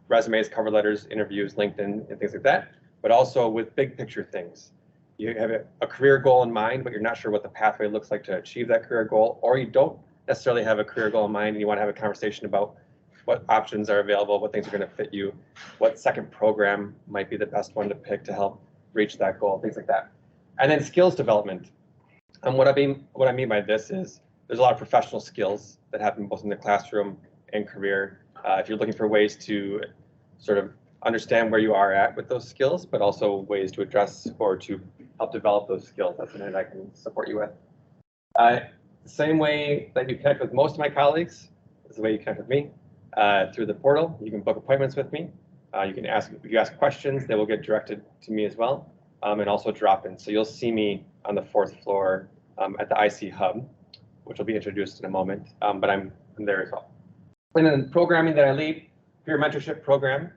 resumes, cover letters, interviews, LinkedIn, and things like that, but also with big picture things. You have a career goal in mind, but you're not sure what the pathway looks like to achieve that career goal, or you don't necessarily have a career goal in mind and you want to have a conversation about what options are available, what things are going to fit you, what second program might be the best one to pick to help reach that goal, things like that. And then skills development. And what I mean by this is there's a lot of professional skills that happen both in the classroom and career. If you're looking for ways to sort of understand where you are at with those skills, but also ways to address or to help develop those skills, that's something that I can support you with. The same way that you connect with most of my colleagues is the way you connect with me through the portal. You can book appointments with me. If you ask questions, they will get directed to me as well, and also drop in. So you'll see me on the 4th floor at the IC Hub, which will be introduced in a moment, but I'm there as well. And then programming that I lead, peer mentorship program.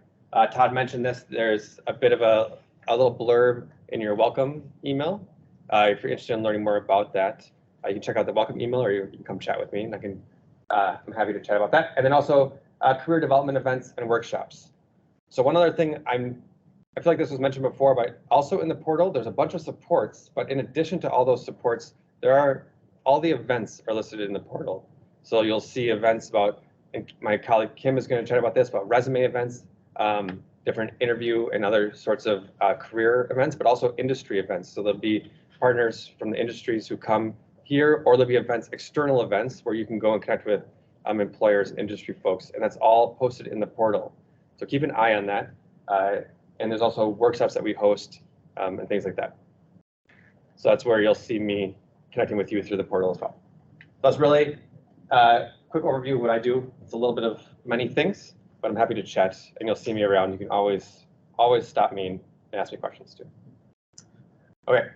Todd mentioned this. There's a bit of a little blurb in your welcome email. If you're interested in learning more about that, you can check out the welcome email, or you can come chat with me, and I'm happy to chat about that. And then also career development events and workshops. So one other thing, I feel like this was mentioned before, but also in the portal, there's a bunch of supports, but in addition to all those supports, all the events are listed in the portal. So you'll see events about, and my colleague Kim is going to chat about this, about resume events, different interview and other sorts of career events, but also industry events. So there'll be partners from the industries who come here, or there'll be events, external events, where you can go and connect with employers, industry folks, and that's all posted in the portal. So keep an eye on that. And there's also workshops that we host and things like that. So that's where you'll see me connecting with you through the portal as well. That's really a quick overview of what I do. It's a little bit of many things, but I'm happy to chat, and you'll see me around. You can always stop me and ask me questions too. Okay.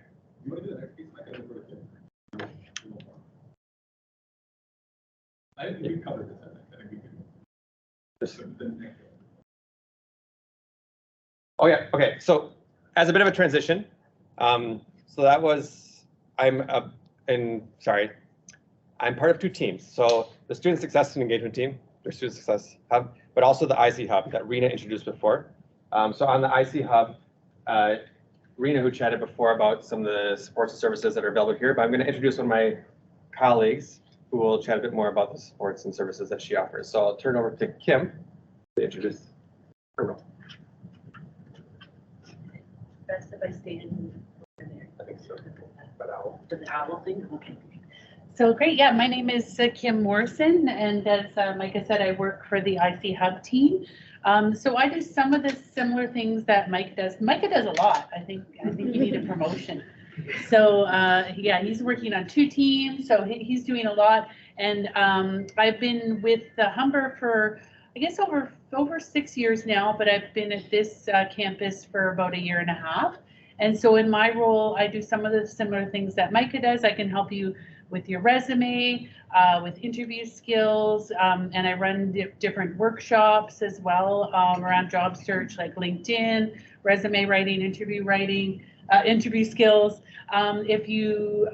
I think we covered this, I think we can. Oh yeah, okay, so as a bit of a transition, so that was, I'm part of two teams. So the Student Success and Engagement team, their Student Success Hub, but also the IC Hub that Rena introduced before. So on the IC Hub, Rena, who chatted before about some of the supports and services that are available here, but I'm going to introduce one of my colleagues who will chat a bit more about the supports and services that she offers. So I'll turn over to Kim to introduce her role. Best if I stand over there. I think so. But I'll. The owl thing, okay. So great, yeah, my name is Kim Morrison, and as Micah said, I work for the IC Hub team. So I do some of the similar things that Mike does. Micah does a lot. I think you need a promotion. So yeah, he's working on two teams, so he's doing a lot. And I've been with the Humber for, I guess, over 6 years now, but I've been at this campus for about 1.5 years. And so in my role, I do some of the similar things that Micah does. I can help you with your resume, with interview skills, and I run different workshops as well around job search, like LinkedIn, resume writing, interview skills. If you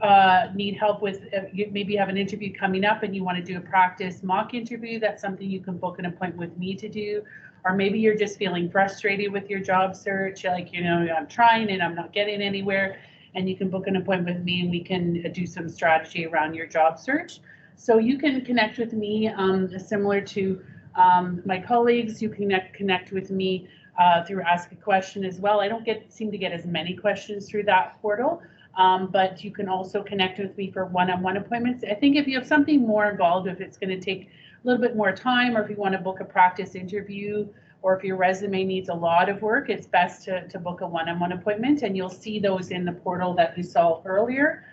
need help with, you maybe have an interview coming up and you want to do a practice mock interview, that's something you can book an appointment with me to do. Or maybe you're just feeling frustrated with your job search, like, you know, I'm trying and I'm not getting anywhere, and you can book an appointment with me and we can do some strategy around your job search. So you can connect with me similar to my colleagues. You can connect with me through Ask a Question as well. I don't seem to get as many questions through that portal, but you can also connect with me for one-on-one appointments. I think if you have something more involved, if it's going to take a little bit more time, or if you want to book a practice interview, or if your resume needs a lot of work, it's best to book a one-on-one appointment, and you'll see those in the portal that you saw earlier.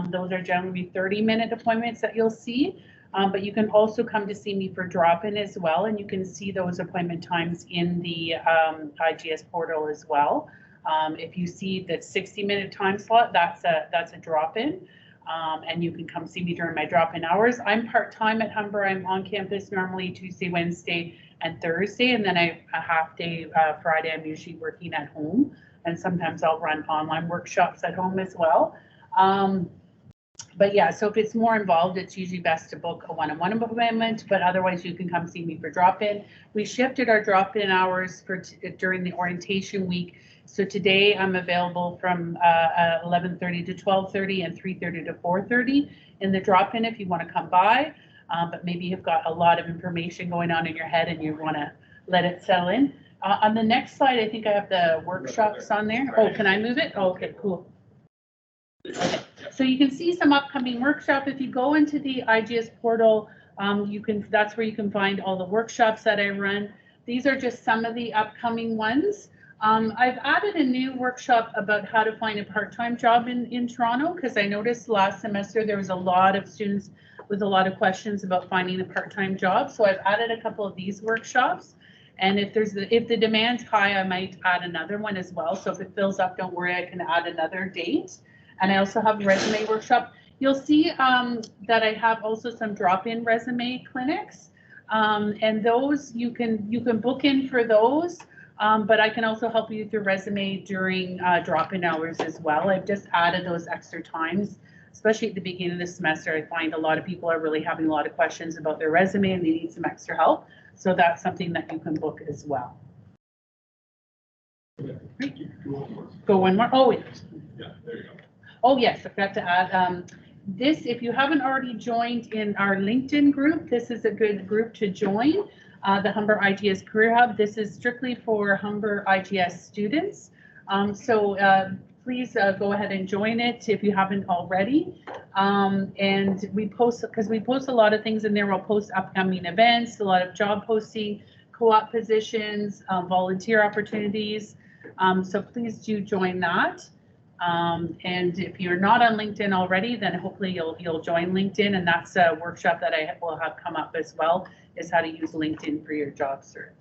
Those are generally 30-minute appointments that you'll see, but you can also come to see me for drop-in as well, and you can see those appointment times in the IGS portal as well. If you see the 60-minute time slot, that's a drop-in. And you can come see me during my drop-in hours. I'm part-time at Humber. I'm on campus normally Tuesday, Wednesday, and Thursday, and then I have a half day Friday. I'm usually working at home, and sometimes I'll run online workshops at home as well. But yeah, so if it's more involved, it's usually best to book a one-on-one appointment, but otherwise you can come see me for drop-in. We shifted our drop-in hours for during the orientation week. So today I'm available from 11:30 to 12:30 and 3:30 to 4:30 in the drop-in if you want to come by. But maybe you've got a lot of information going on in your head and you want to let it settle in. On the next slide, I think I have the workshops on there. Oh, can I move it? Oh, okay, cool. Okay. So you can see some upcoming workshop. If you go into the IGS portal, that's where you can find all the workshops that I run. These are just some of the upcoming ones. I've added a new workshop about how to find a part-time job in Toronto, because I noticed last semester there was a lot of students with a lot of questions about finding a part-time job. So I've added a couple of these workshops. And if the demand's high, I might add another one as well. So if it fills up, don't worry, I can add another date. And I also have a resume workshop. You'll see that I have also some drop-in resume clinics. And those you can book in for those. But I can also help you with your resume during drop-in hours as well. I've just added those extra times, especially at the beginning of the semester. I find a lot of people are really having a lot of questions about their resume and they need some extra help. So that's something that you can book as well. Go one more. Oh, yes. Yeah, there you go. Oh, yes, I forgot to add this. If you haven't already joined in our LinkedIn group, this is a good group to join. The Humber IGS Career Hub. This is strictly for Humber IGS students. Please go ahead and join it if you haven't already. And we post, because we post a lot of things in there. We'll post upcoming events, a lot of job posting, co-op positions, volunteer opportunities. So please do join that. And if you're not on LinkedIn already, then hopefully you'll join LinkedIn, and that's a workshop that I will have come up as well, is how to use LinkedIn for your job search.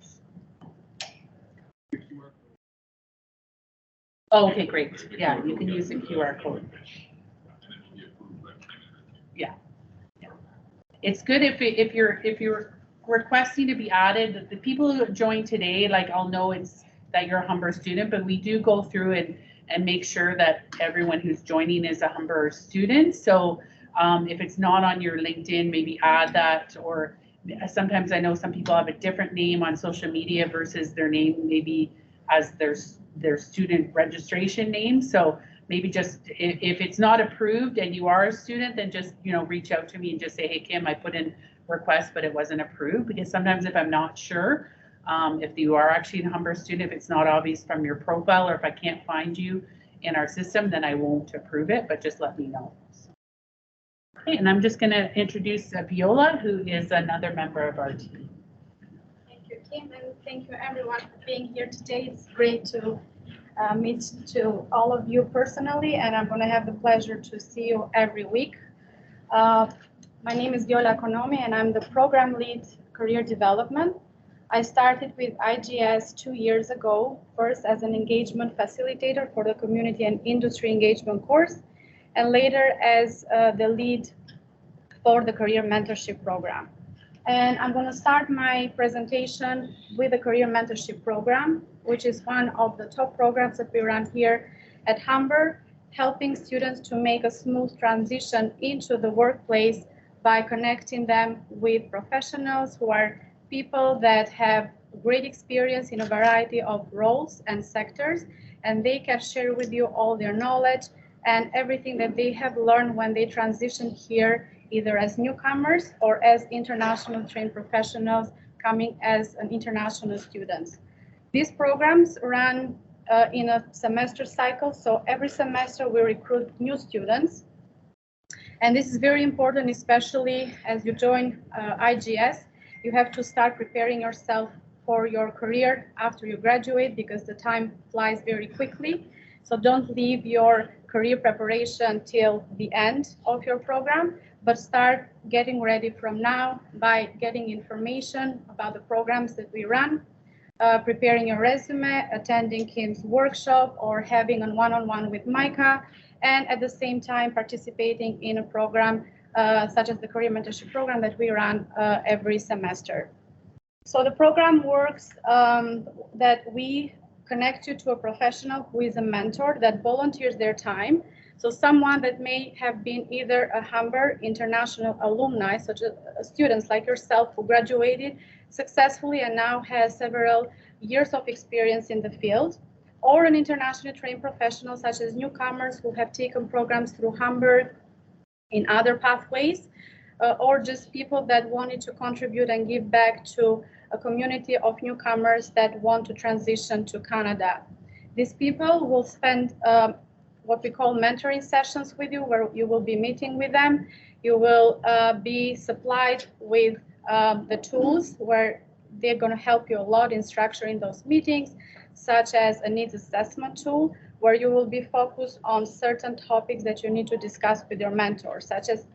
Oh, okay, great. Yeah, you can use the QR code. Yeah. it's good if you're requesting to be added, the people who joined today, like I'll know it's that you're a Humber student, but we do go through and make sure that everyone who's joining is a Humber student. So if it's not on your LinkedIn, maybe add that, or sometimes I know some people have a different name on social media versus their name maybe as their student registration name. So maybe just if it's not approved and you are a student, then just, you know, reach out to me and just say, hey, Kim, I put in request, but it wasn't approved. Because sometimes if I'm not sure, if you are actually a Humber student, if it's not obvious from your profile, or if I can't find you in our system, then I won't approve it, but just let me know. Okay, and I'm just going to introduce Viola, who is another member of our team. Thank you, Kim, and thank you everyone for being here today. It's great to meet to all of you personally, and I'm going to have the pleasure to see you every week. My name is Viola Konomi, and I'm the program lead career development. I started with IGS 2 years ago, first as an engagement facilitator for the community and industry engagement course, and later as the lead for the career mentorship program. And I'm going to start my presentation with the career mentorship program, which is one of the top programs that we run here at Humber, helping students to make a smooth transition into the workplace by connecting them with professionals who are people that have great experience in a variety of roles and sectors, and they can share with you all their knowledge and everything that they have learned when they transition here, either as newcomers or as international trained professionals coming as an international students. These programs run in a semester cycle, so every semester we recruit new students. And this is very important, especially as you join IGS. You have to start preparing yourself for your career after you graduate, because the time flies very quickly. So don't leave your career preparation till the end of your program, but start getting ready from now by getting information about the programs that we run, preparing your resume, attending Kim's workshop, or having a one-on-one with Micah, and at the same time participating in a program such as the career mentorship program that we run every semester. So the program works that we connect you to a professional who is a mentor that volunteers their time. So someone that may have been either a Humber international alumni, such as students like yourself who graduated successfully and now has several years of experience in the field, or an internationally trained professional such as newcomers who have taken programs through Humber in other pathways, or just people that wanted to contribute and give back to a community of newcomers that want to transition to Canada. These people will spend what we call mentoring sessions with you, where you will be meeting with them. You will be supplied with the tools where they're going to help you a lot in structuring those meetings, such as a needs assessment tool, where you will be focused on certain topics that you need to discuss with your mentor, such as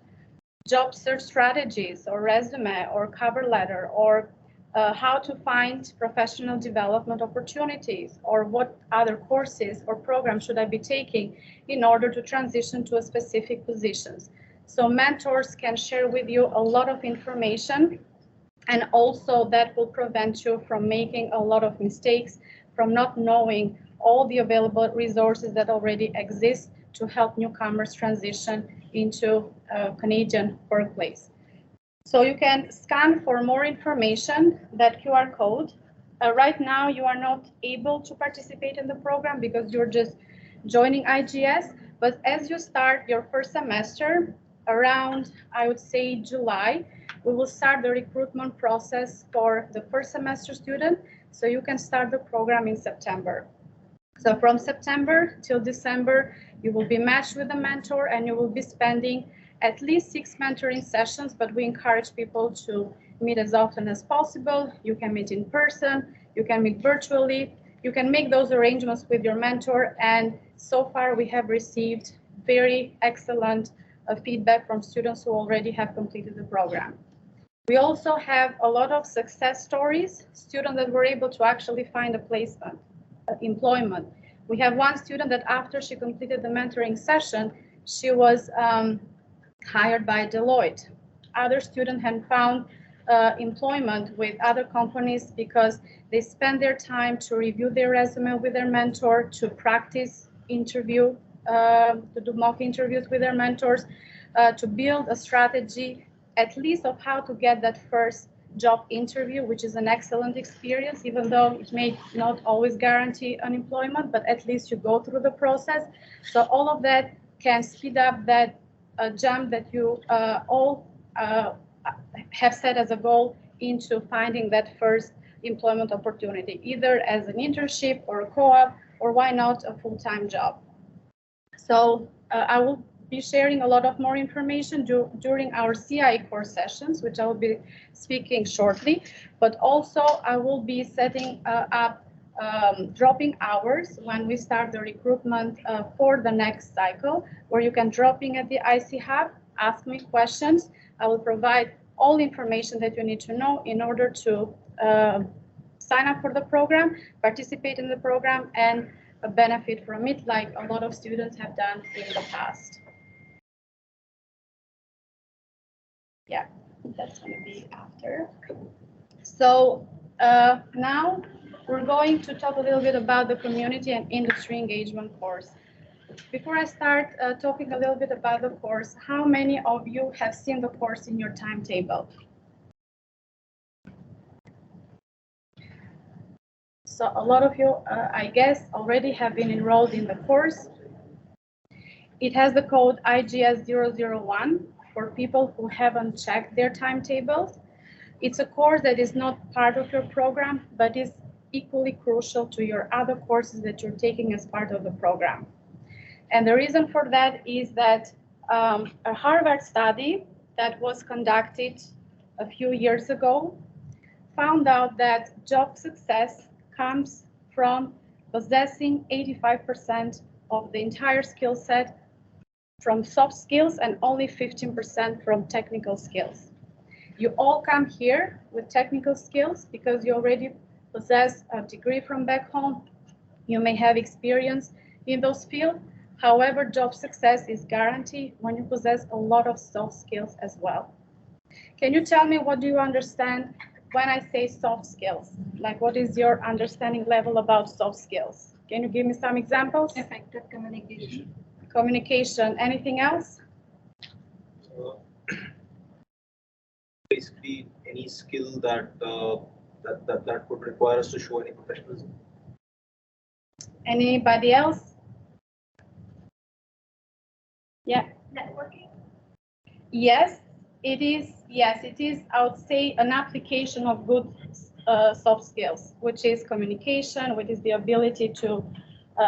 job search strategies, or resume, or cover letter, or how to find professional development opportunities, or what other courses or programs should I be taking in order to transition to a specific positions. So mentors can share with you a lot of information, and also that will prevent you from making a lot of mistakes, from not knowing all the available resources that already exist to help newcomers transition into a Canadian workplace. So you can scan for more information, that QR code. Right now, you are not able to participate in the program because you're just joining IGS. But as you start your first semester, around, I would say, July, we will start the recruitment process for the first semester student. So you can start the program in September. So from September till December, you will be matched with a mentor, and you will be spending at least 6 mentoring sessions, but we encourage people to meet as often as possible. You can meet in person, you can meet virtually, you can make those arrangements with your mentor, and so far we have received very excellent feedback from students who already have completed the program. We also have a lot of success stories, students that were able to actually find a placement, employment. We have one student that after she completed the mentoring session, she was hired by Deloitte. other students have found employment with other companies because they spend their time to review their resume with their mentor, to practice interview, to do mock interviews with their mentors, to build a strategy at least of how to get that first job interview, which is an excellent experience, even though it may not always guarantee unemployment, but at least you go through the process. So all of that can speed up that jump that you all have set as a goal into finding that first employment opportunity, either as an internship or a co-op, or why not a full-time job. So I will be sharing a lot of more information during our CI course sessions, which I will be speaking shortly, but also I will be setting up dropping hours when we start the recruitment for the next cycle, where you can drop in at the IC Hub, ask me questions. I will provide all information that you need to know in order to sign up for the program, participate in the program, and benefit from it like a lot of students have done in the past. Yeah, that's going to be after. So now we're going to talk a little bit about the community and industry engagement course. Before I start talking a little bit about the course, how many of you have seen the course in your timetable? So a lot of you, I guess, already have been enrolled in the course. It has the code IGS 001 for people who haven't checked their timetables. It's a course that is not part of your program, but is equally crucial to your other courses that you're taking as part of the program. And the reason for that is that a Harvard study that was conducted a few years ago found out that job success comes from possessing 85% of the entire skill set from soft skills and only 15% from technical skills. You all come here with technical skills because you already possess a degree from back home. You may have experience in those fields. However, job success is guaranteed when you possess a lot of soft skills as well. Can you tell me, what do you understand when I say soft skills? Like, what is your understanding level about soft skills? Can you give me some examples? Effective communication. Communication. Anything else? Basically, any skill that that would require us to show any professionalism. Anybody else? Yeah. Networking. Yes, it is. Yes, it is. I would say an application of good soft skills, which is communication, which is the ability to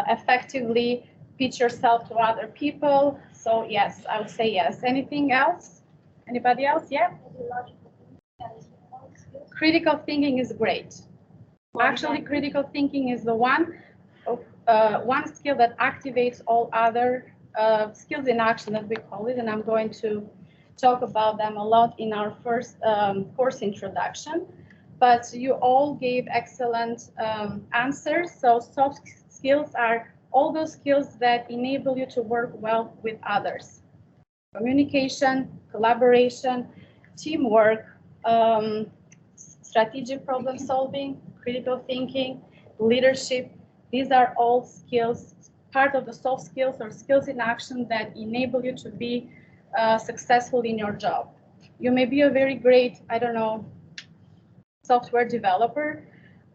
effectively pitch yourself to other people. So yes, I would say yes. Anything else? Anybody else? Yeah. Critical thinking is great. Actually, critical thinking is the one skill that activates all other skills in action, that we call it, and I'm going to talk about them a lot in our first course introduction. But you all gave excellent answers. So soft skills are all those skills that enable you to work well with others. Communication, collaboration, teamwork, strategic problem solving, critical thinking, leadership. These are all skills, part of the soft skills or skills in action that enable you to be successful in your job. You may be a very great, I don't know, software developer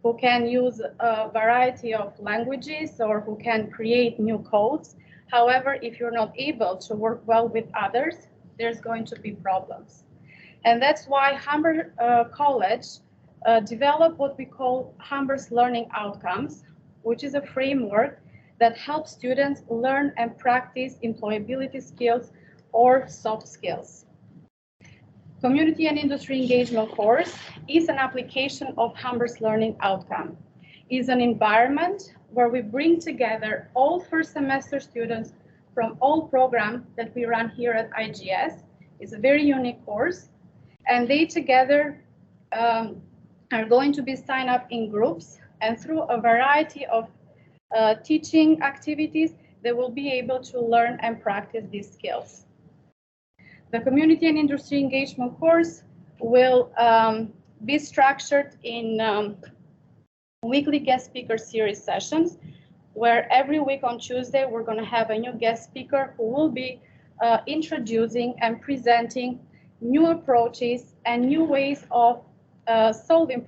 who can use a variety of languages or who can create new codes. However, if you're not able to work well with others, there's going to be problems. And that's why Humber College developed what we call Humber's Learning Outcomes, which is a framework that helps students learn and practice employability skills or soft skills. Community and Industry Engagement course is an application of Humber's Learning Outcome. It is an environment where we bring together all first semester students from all programs that we run here at IGS. It's a very unique course, and they together are going to be signed up in groups, and through a variety of teaching activities, they will be able to learn and practice these skills. The community and industry engagement course will be structured in weekly guest speaker series sessions, where every week on Tuesday, we're going to have a new guest speaker who will be introducing and presenting new approaches and new ways of solving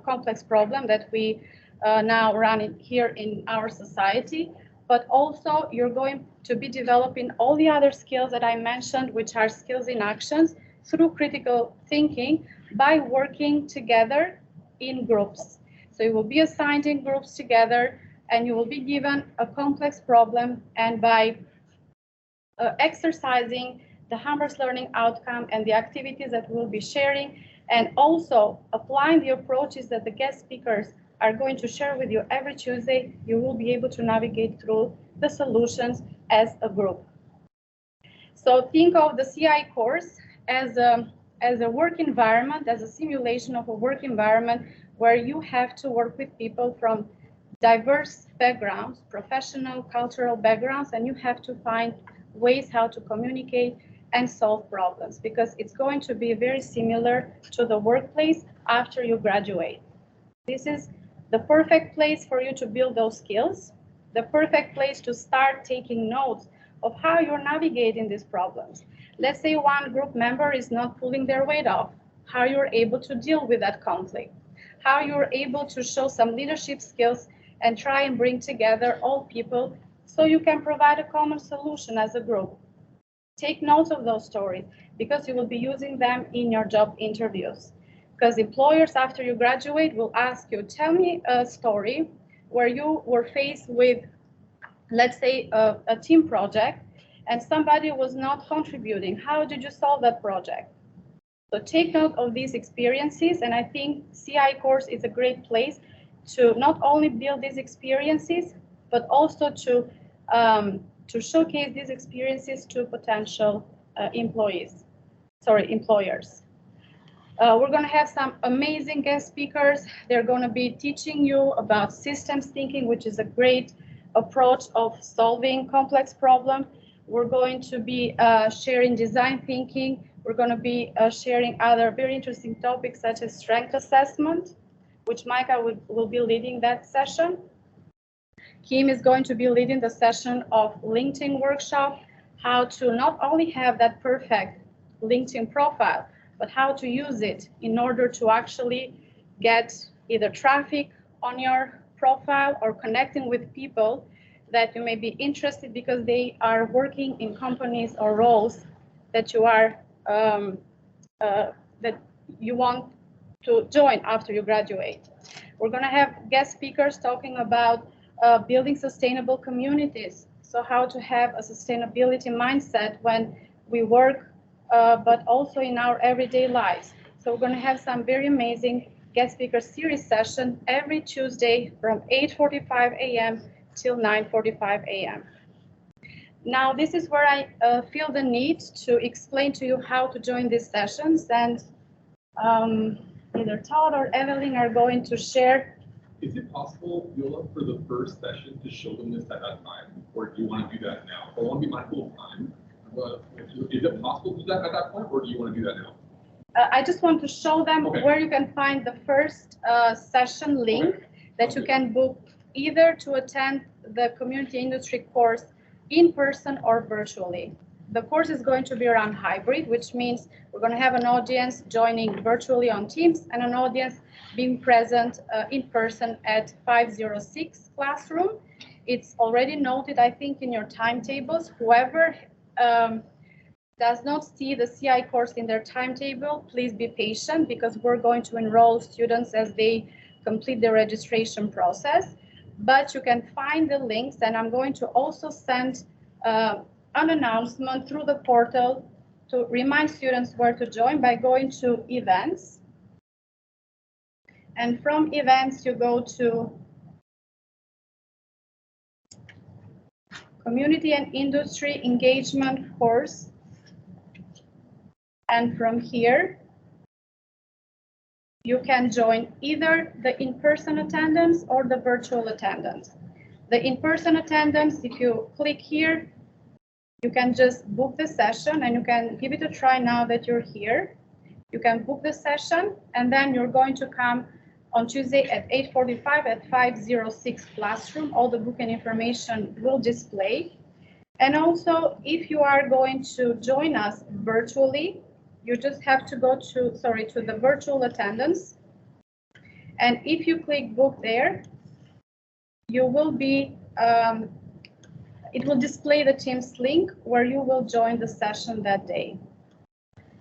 complex problem that we now run here in our society. But also you're going to be developing all the other skills that I mentioned, which are skills in actions through critical thinking by working together in groups. So you will be assigned in groups together and you will be given a complex problem, and by exercising the Humber's learning outcome and the activities that we'll be sharing, and also applying the approaches that the guest speakers are going to share with you every Tuesday, you will be able to navigate through the solutions as a group. So think of the CI course as a work environment, as a simulation of a work environment where you have to work with people from diverse backgrounds, professional, cultural backgrounds, and you have to find ways how to communicate and solve problems, because it's going to be very similar to the workplace after you graduate. This is the perfect place for you to build those skills, the perfect place to start taking notes of how you're navigating these problems. Let's say one group member is not pulling their weight off, how you're able to deal with that conflict, how you're able to show some leadership skills and try and bring together all people so you can provide a common solution as a group. Take notes of those stories because you will be using them in your job interviews. Because employers, after you graduate, will ask you, tell me a story where you were faced with, let's say, a team project and somebody was not contributing. How did you solve that project? So take note of these experiences, and I think CI course is a great place to not only build these experiences, but also to showcase these experiences to potential employers. We're going to have some amazing guest speakers. They're going to be teaching you about systems thinking, which is a great approach of solving complex problems. We're going to be sharing design thinking. We're going to be sharing other very interesting topics such as strength assessment, which Micah will be leading that session. Kim is going to be leading the session of LinkedIn workshop, how to not only have that perfect LinkedIn profile, but how to use it in order to actually get either traffic on your profile or connecting with people that you may be interested because they are working in companies or roles that you are that you want to join after you graduate. We're going to have guest speakers talking about building sustainable communities. So how to have a sustainability mindset when we work, but also in our everyday lives. So we're going to have some very amazing guest speaker series session every Tuesday from 8:45 a.m. till 9:45 a.m. Now, this is where I feel the need to explain to you how to join these sessions, and either Todd or Evelyn are going to share. Is it possible, Viola, for the first session to show them this at that time, or do you want to do that now? I want to be mindful of time, but is it possible to do that at that point, or do you want to do that now? I just want to show them where you can find the first session link that you can book either to attend the community industry course in person or virtually. The course is going to be around hybrid, which means we're going to have an audience joining virtually on Teams and an audience being present in person at 506 classroom. It's already noted, I think, in your timetables. Whoever does not see the CI course in their timetable, please be patient because we're going to enroll students as they complete the registration process. But you can find the links, and I'm going to also send an announcement through the portal to remind students where to join by going to events. And from events, you go to community and industry engagement course. And from here, you can join either the in-person attendance or the virtual attendance. The in-person attendance, if you click here, You can just book the session and you can give it a try now that you're here. You can book the session and then you're going to come on Tuesday at 8:45 at 506 classroom. All the booking information will display. And also, if you are going to join us virtually, you just have to go to the virtual attendance. And if you click book there, you will be, it will display the Teams link where you will join the session that day.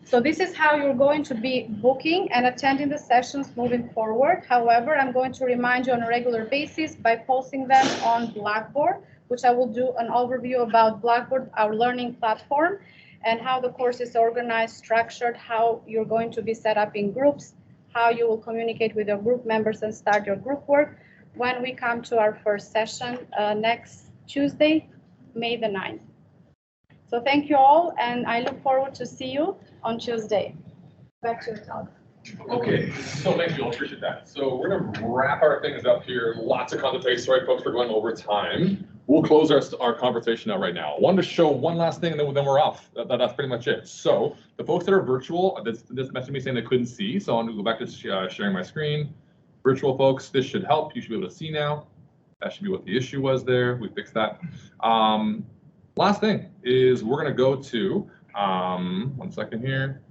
So this is how you're going to be booking and attending the sessions moving forward. However, I'm going to remind you on a regular basis by posting them on Blackboard, which I will do an overview about Blackboard, our learning platform, and how the course is organized, structured, how you're going to be set up in groups, how you will communicate with your group members and start your group work when we come to our first session next Tuesday, May the 9th. So thank you all, and I look forward to see you on Tuesday. Back to you, Todd. Okay, so thank you, I appreciate that. So we're gonna wrap our things up here. Lots of content today. Sorry, folks, for going over time. We'll close our conversation out right now. I wanted to show one last thing, and then we're off. That's pretty much it. So the folks that are virtual, this messaged me saying they couldn't see, so I'm gonna go back to sharing my screen. Virtual folks, this should help. You should be able to see now. That should be what the issue was there. We fixed that. Last thing is we're gonna go to, 1 second here.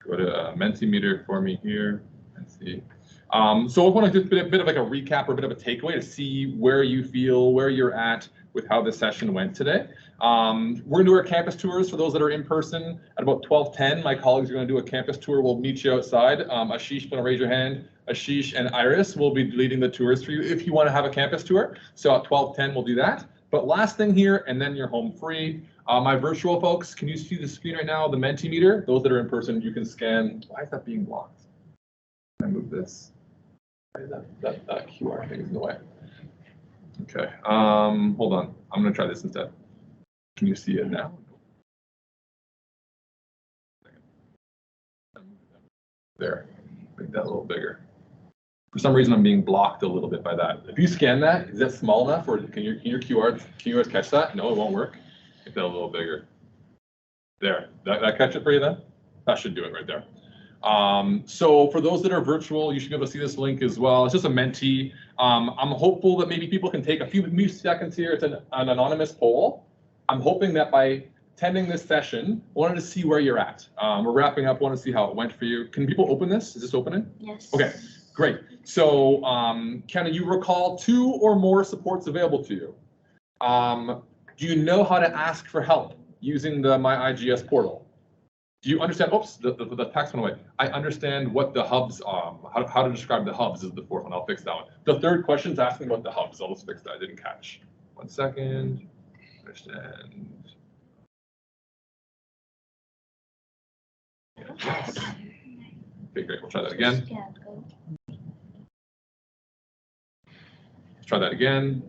Go to Mentimeter for me here and see. So I want to do a bit of like a recap or a bit of a takeaway to see where you feel, where you're at with how the session went today. We're gonna do our campus tours for those that are in person at about 12:10. My colleagues are gonna do a campus tour. We'll meet you outside. Ashish, gonna raise your hand. Ashish and Iris will be leading the tours for you if you want to have a campus tour. So at 12:10, we'll do that. But last thing here, and then you're home free. My virtual folks, can you see the screen right now, the Mentimeter? Those that are in person, you can scan. Why is that being blocked? Can I move this? Why is that QR thing is in the way? Okay, hold on. I'm gonna try this instead. Can you see it now? There, make that a little bigger. For some reason, I'm being blocked a little bit by that. If you scan that, is that small enough, or can your QRs catch that? No, it won't work. Make that a little bigger. There, that catch it for you then? That should do it right there. So for those that are virtual, you should be able to see this link as well. It's just a Menti. I'm hopeful that maybe people can take a few seconds here. It's an anonymous poll. I'm hoping that by attending this session, I wanted to see where you're at. We're wrapping up, want to see how it went for you. Can people open this? Is this opening? Yes. Okay, great. So can you recall 2 or more supports available to you? Do you know how to ask for help using the MyIGS portal? Do you understand, oops, the text went away. I understand what the hubs, how to describe the hubs is the 4th one, I'll fix that one. The 3rd question is asking about the hubs, I'll just fix that, I didn't catch. 1 second, understand. Yes. Okay, great, we'll try that again. Let's try that again.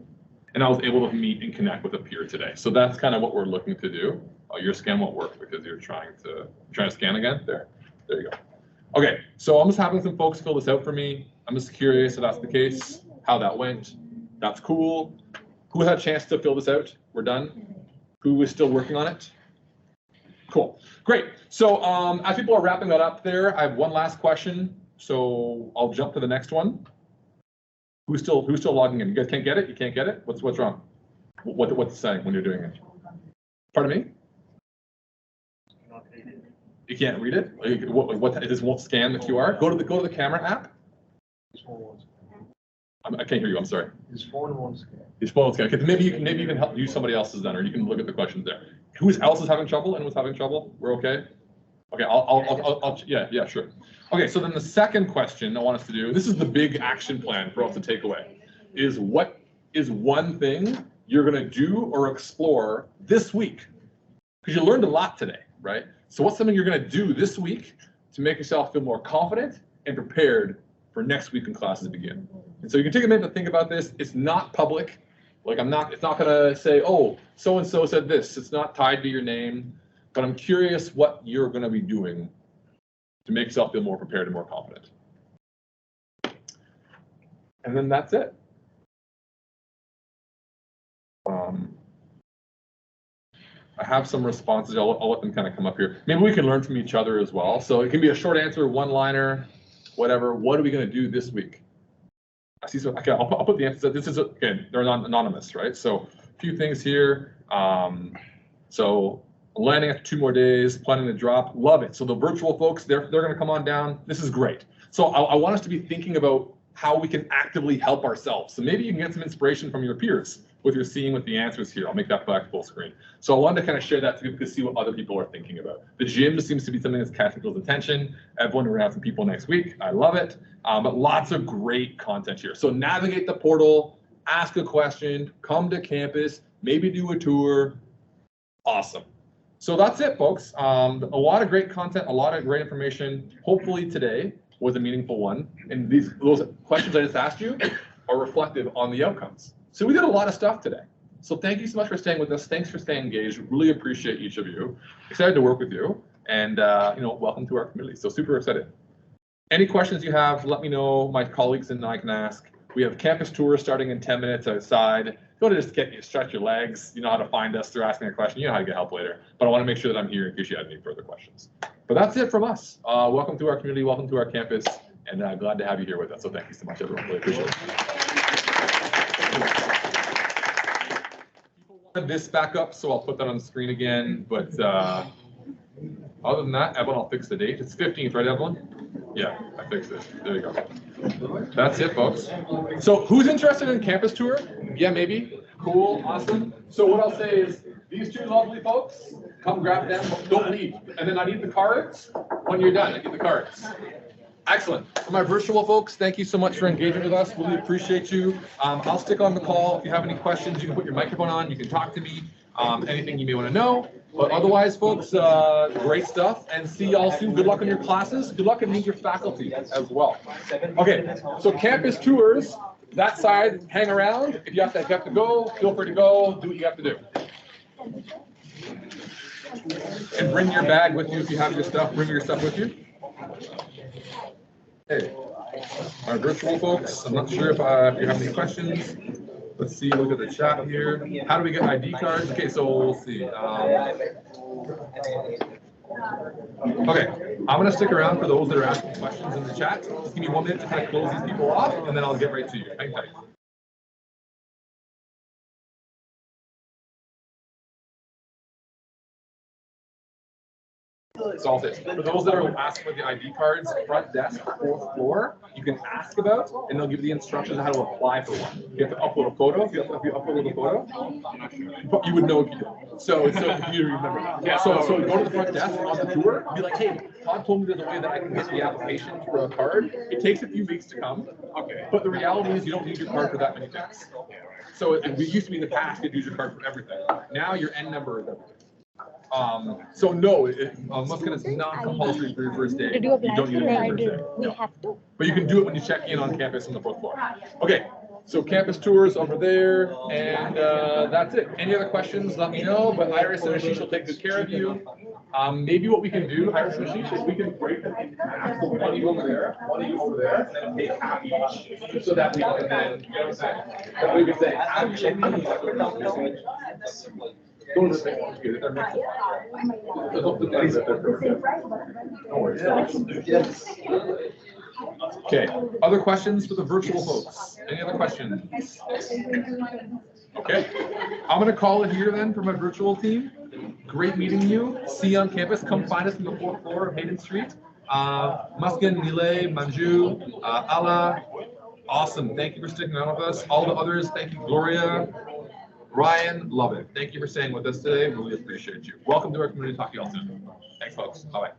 And I was able to meet and connect with a peer today. So that's kind of what we're looking to do. Oh, your scan won't work because you're trying to scan again. There you go. Okay, so I'm just having some folks fill this out for me. I'm just curious if that's the case, how that went. That's cool. Who had a chance to fill this out? We're done. Who is still working on it? Cool, great. So as people are wrapping that up there, I have one last question. So I'll jump to the next one. Who's still logging in? You guys can't get it? You can't get it? What's wrong? What's it saying when you're doing it? Pardon me? You can't read it? It just won't scan the QR? Go to the camera app. I can't hear you. I'm sorry. His phone won't scan. His phone won't scan. Okay, maybe you can help use somebody else's then, or you can look at the questions there. Who else is having trouble? Anyone's having trouble? We're okay. Okay, I'll yeah, sure. Okay, so then the second question I want us to do, this is the big action plan for us to take away, is what is one thing you're gonna do or explore this week? Because you learned a lot today, right? So what's something you're gonna do this week to make yourself feel more confident and prepared for next week when classes begin? And so you can take a minute to think about this. It's not public. Like it's not gonna say, oh, so-and-so said this. It's not tied to your name. But I'm curious what you're going to be doing to make yourself feel more prepared and more confident. And then that's it. I have some responses. I'll let them kind of come up here. Maybe we can learn from each other as well. So it can be a short answer, one-liner, whatever. What are we going to do this week? I see. So okay, I'll put the answer. This is again, they're anonymous, right? So a few things here. So landing after 2 more days, planning to drop. Love it. So the virtual folks, they're going to come on down. This is great. So I want us to be thinking about how we can actively help ourselves. So maybe you can get some inspiration from your peers with your seeing with the answers here. I'll make that back full screen. So I wanted to kind of share that to see what other people are thinking about. The gym seems to be something that's catching people's attention. Everyone, we're gonna have some people next week. I love it. But lots of great content here. So navigate the portal, ask a question, come to campus, maybe do a tour. Awesome. So that's it, folks. A lot of great content, a lot of great information. Hopefully today was a meaningful one. And those questions I just asked you are reflective on the outcomes. So we did a lot of stuff today. So thank you so much for staying with us. Thanks for staying engaged. Really appreciate each of you. Excited to work with you. And welcome to our community. So super excited. Any questions you have, let me know. My colleagues and I can ask. We have campus tours starting in 10 minutes outside. If you want to just get you stretch your legs, you know how to find us through asking a question. You know how to get help later. But I want to make sure that I'm here in case you have any further questions. But that's it from us. Welcome to our community. Welcome to our campus. And glad to have you here with us. So thank you so much, everyone. Really appreciate it. People wanted this back up, so I'll put that on the screen again. But other than that, Evelyn, I'll fix the date. It's 15th, right, Evelyn? Yeah, I fixed it. There you go. That's it, folks. So who's interested in campus tour? Yeah, maybe. Cool, awesome. So what I'll say is these 2 lovely folks, come grab them, don't leave. And then I need the cards when you're done. I need the cards. Excellent. For my virtual folks, thank you so much for engaging with us. Really appreciate you. I'll stick on the call. If you have any questions, you can put your microphone on. You can talk to me. Anything you may want to know. But otherwise, folks, great stuff. And see y'all soon. Good luck in your classes. Good luck in meeting your faculty as well. Okay, so campus tours, that side, hang around. If you have to go, feel free to go. Do what you have to do. And bring your bag with you if you have your stuff. Bring your stuff with you. Hey, our virtual folks, I'm not sure if you have any questions. Let's see, look at the chat here. How do we get ID cards? Okay, so we'll see. Okay, I'm gonna stick around for those that are asking questions in the chat. Just give me 1 minute to kind of close these people off, and then I'll get right to you. Hang tight. Solved it. For those that are asking for the ID cards, front desk, 4th floor, you can ask about, and they'll give you the instructions on how to apply for one. You have to upload a photo. If you upload a photo, you would know if you did. So if you remember that. Yeah. So go to the front desk on the tour. Be like, hey, Todd told me there's a way that I can get the application for a card. It takes a few weeks to come. Okay. But the reality is you don't need your card for that many things. So it used to be in the past you'd use your card for everything. Now your N number is everything. So no, Muscat is not compulsory for your first day. You don't need it for your first day. We have to. But you can do it when you check in on campus on the 4th floor. Okay, so campus tours over there, and that's it. Any other questions, let me know, but Iris and Ashish will take good care of you. Maybe what we can do, Iris and Ashish, is we can break them in half. So one of you over there, one of you over there, and then take half each, so that we can then, you know what I'm saying? That we can say, half each. Go to the next one. They're mixed. No worries. Okay, other questions for the virtual folks? Any other questions? Okay, I'm gonna call it here then for my virtual team. Great meeting you. See you on campus. Come find us on the 4th floor of Hayden Street. Muskin, Nile, Manju, Ala. Awesome. Thank you for sticking around with us. All the others, thank you, Gloria. Ryan, love it. Thank you for staying with us today. Really appreciate you. Welcome to our community. Talk to you all soon. Thanks, folks. Bye-bye.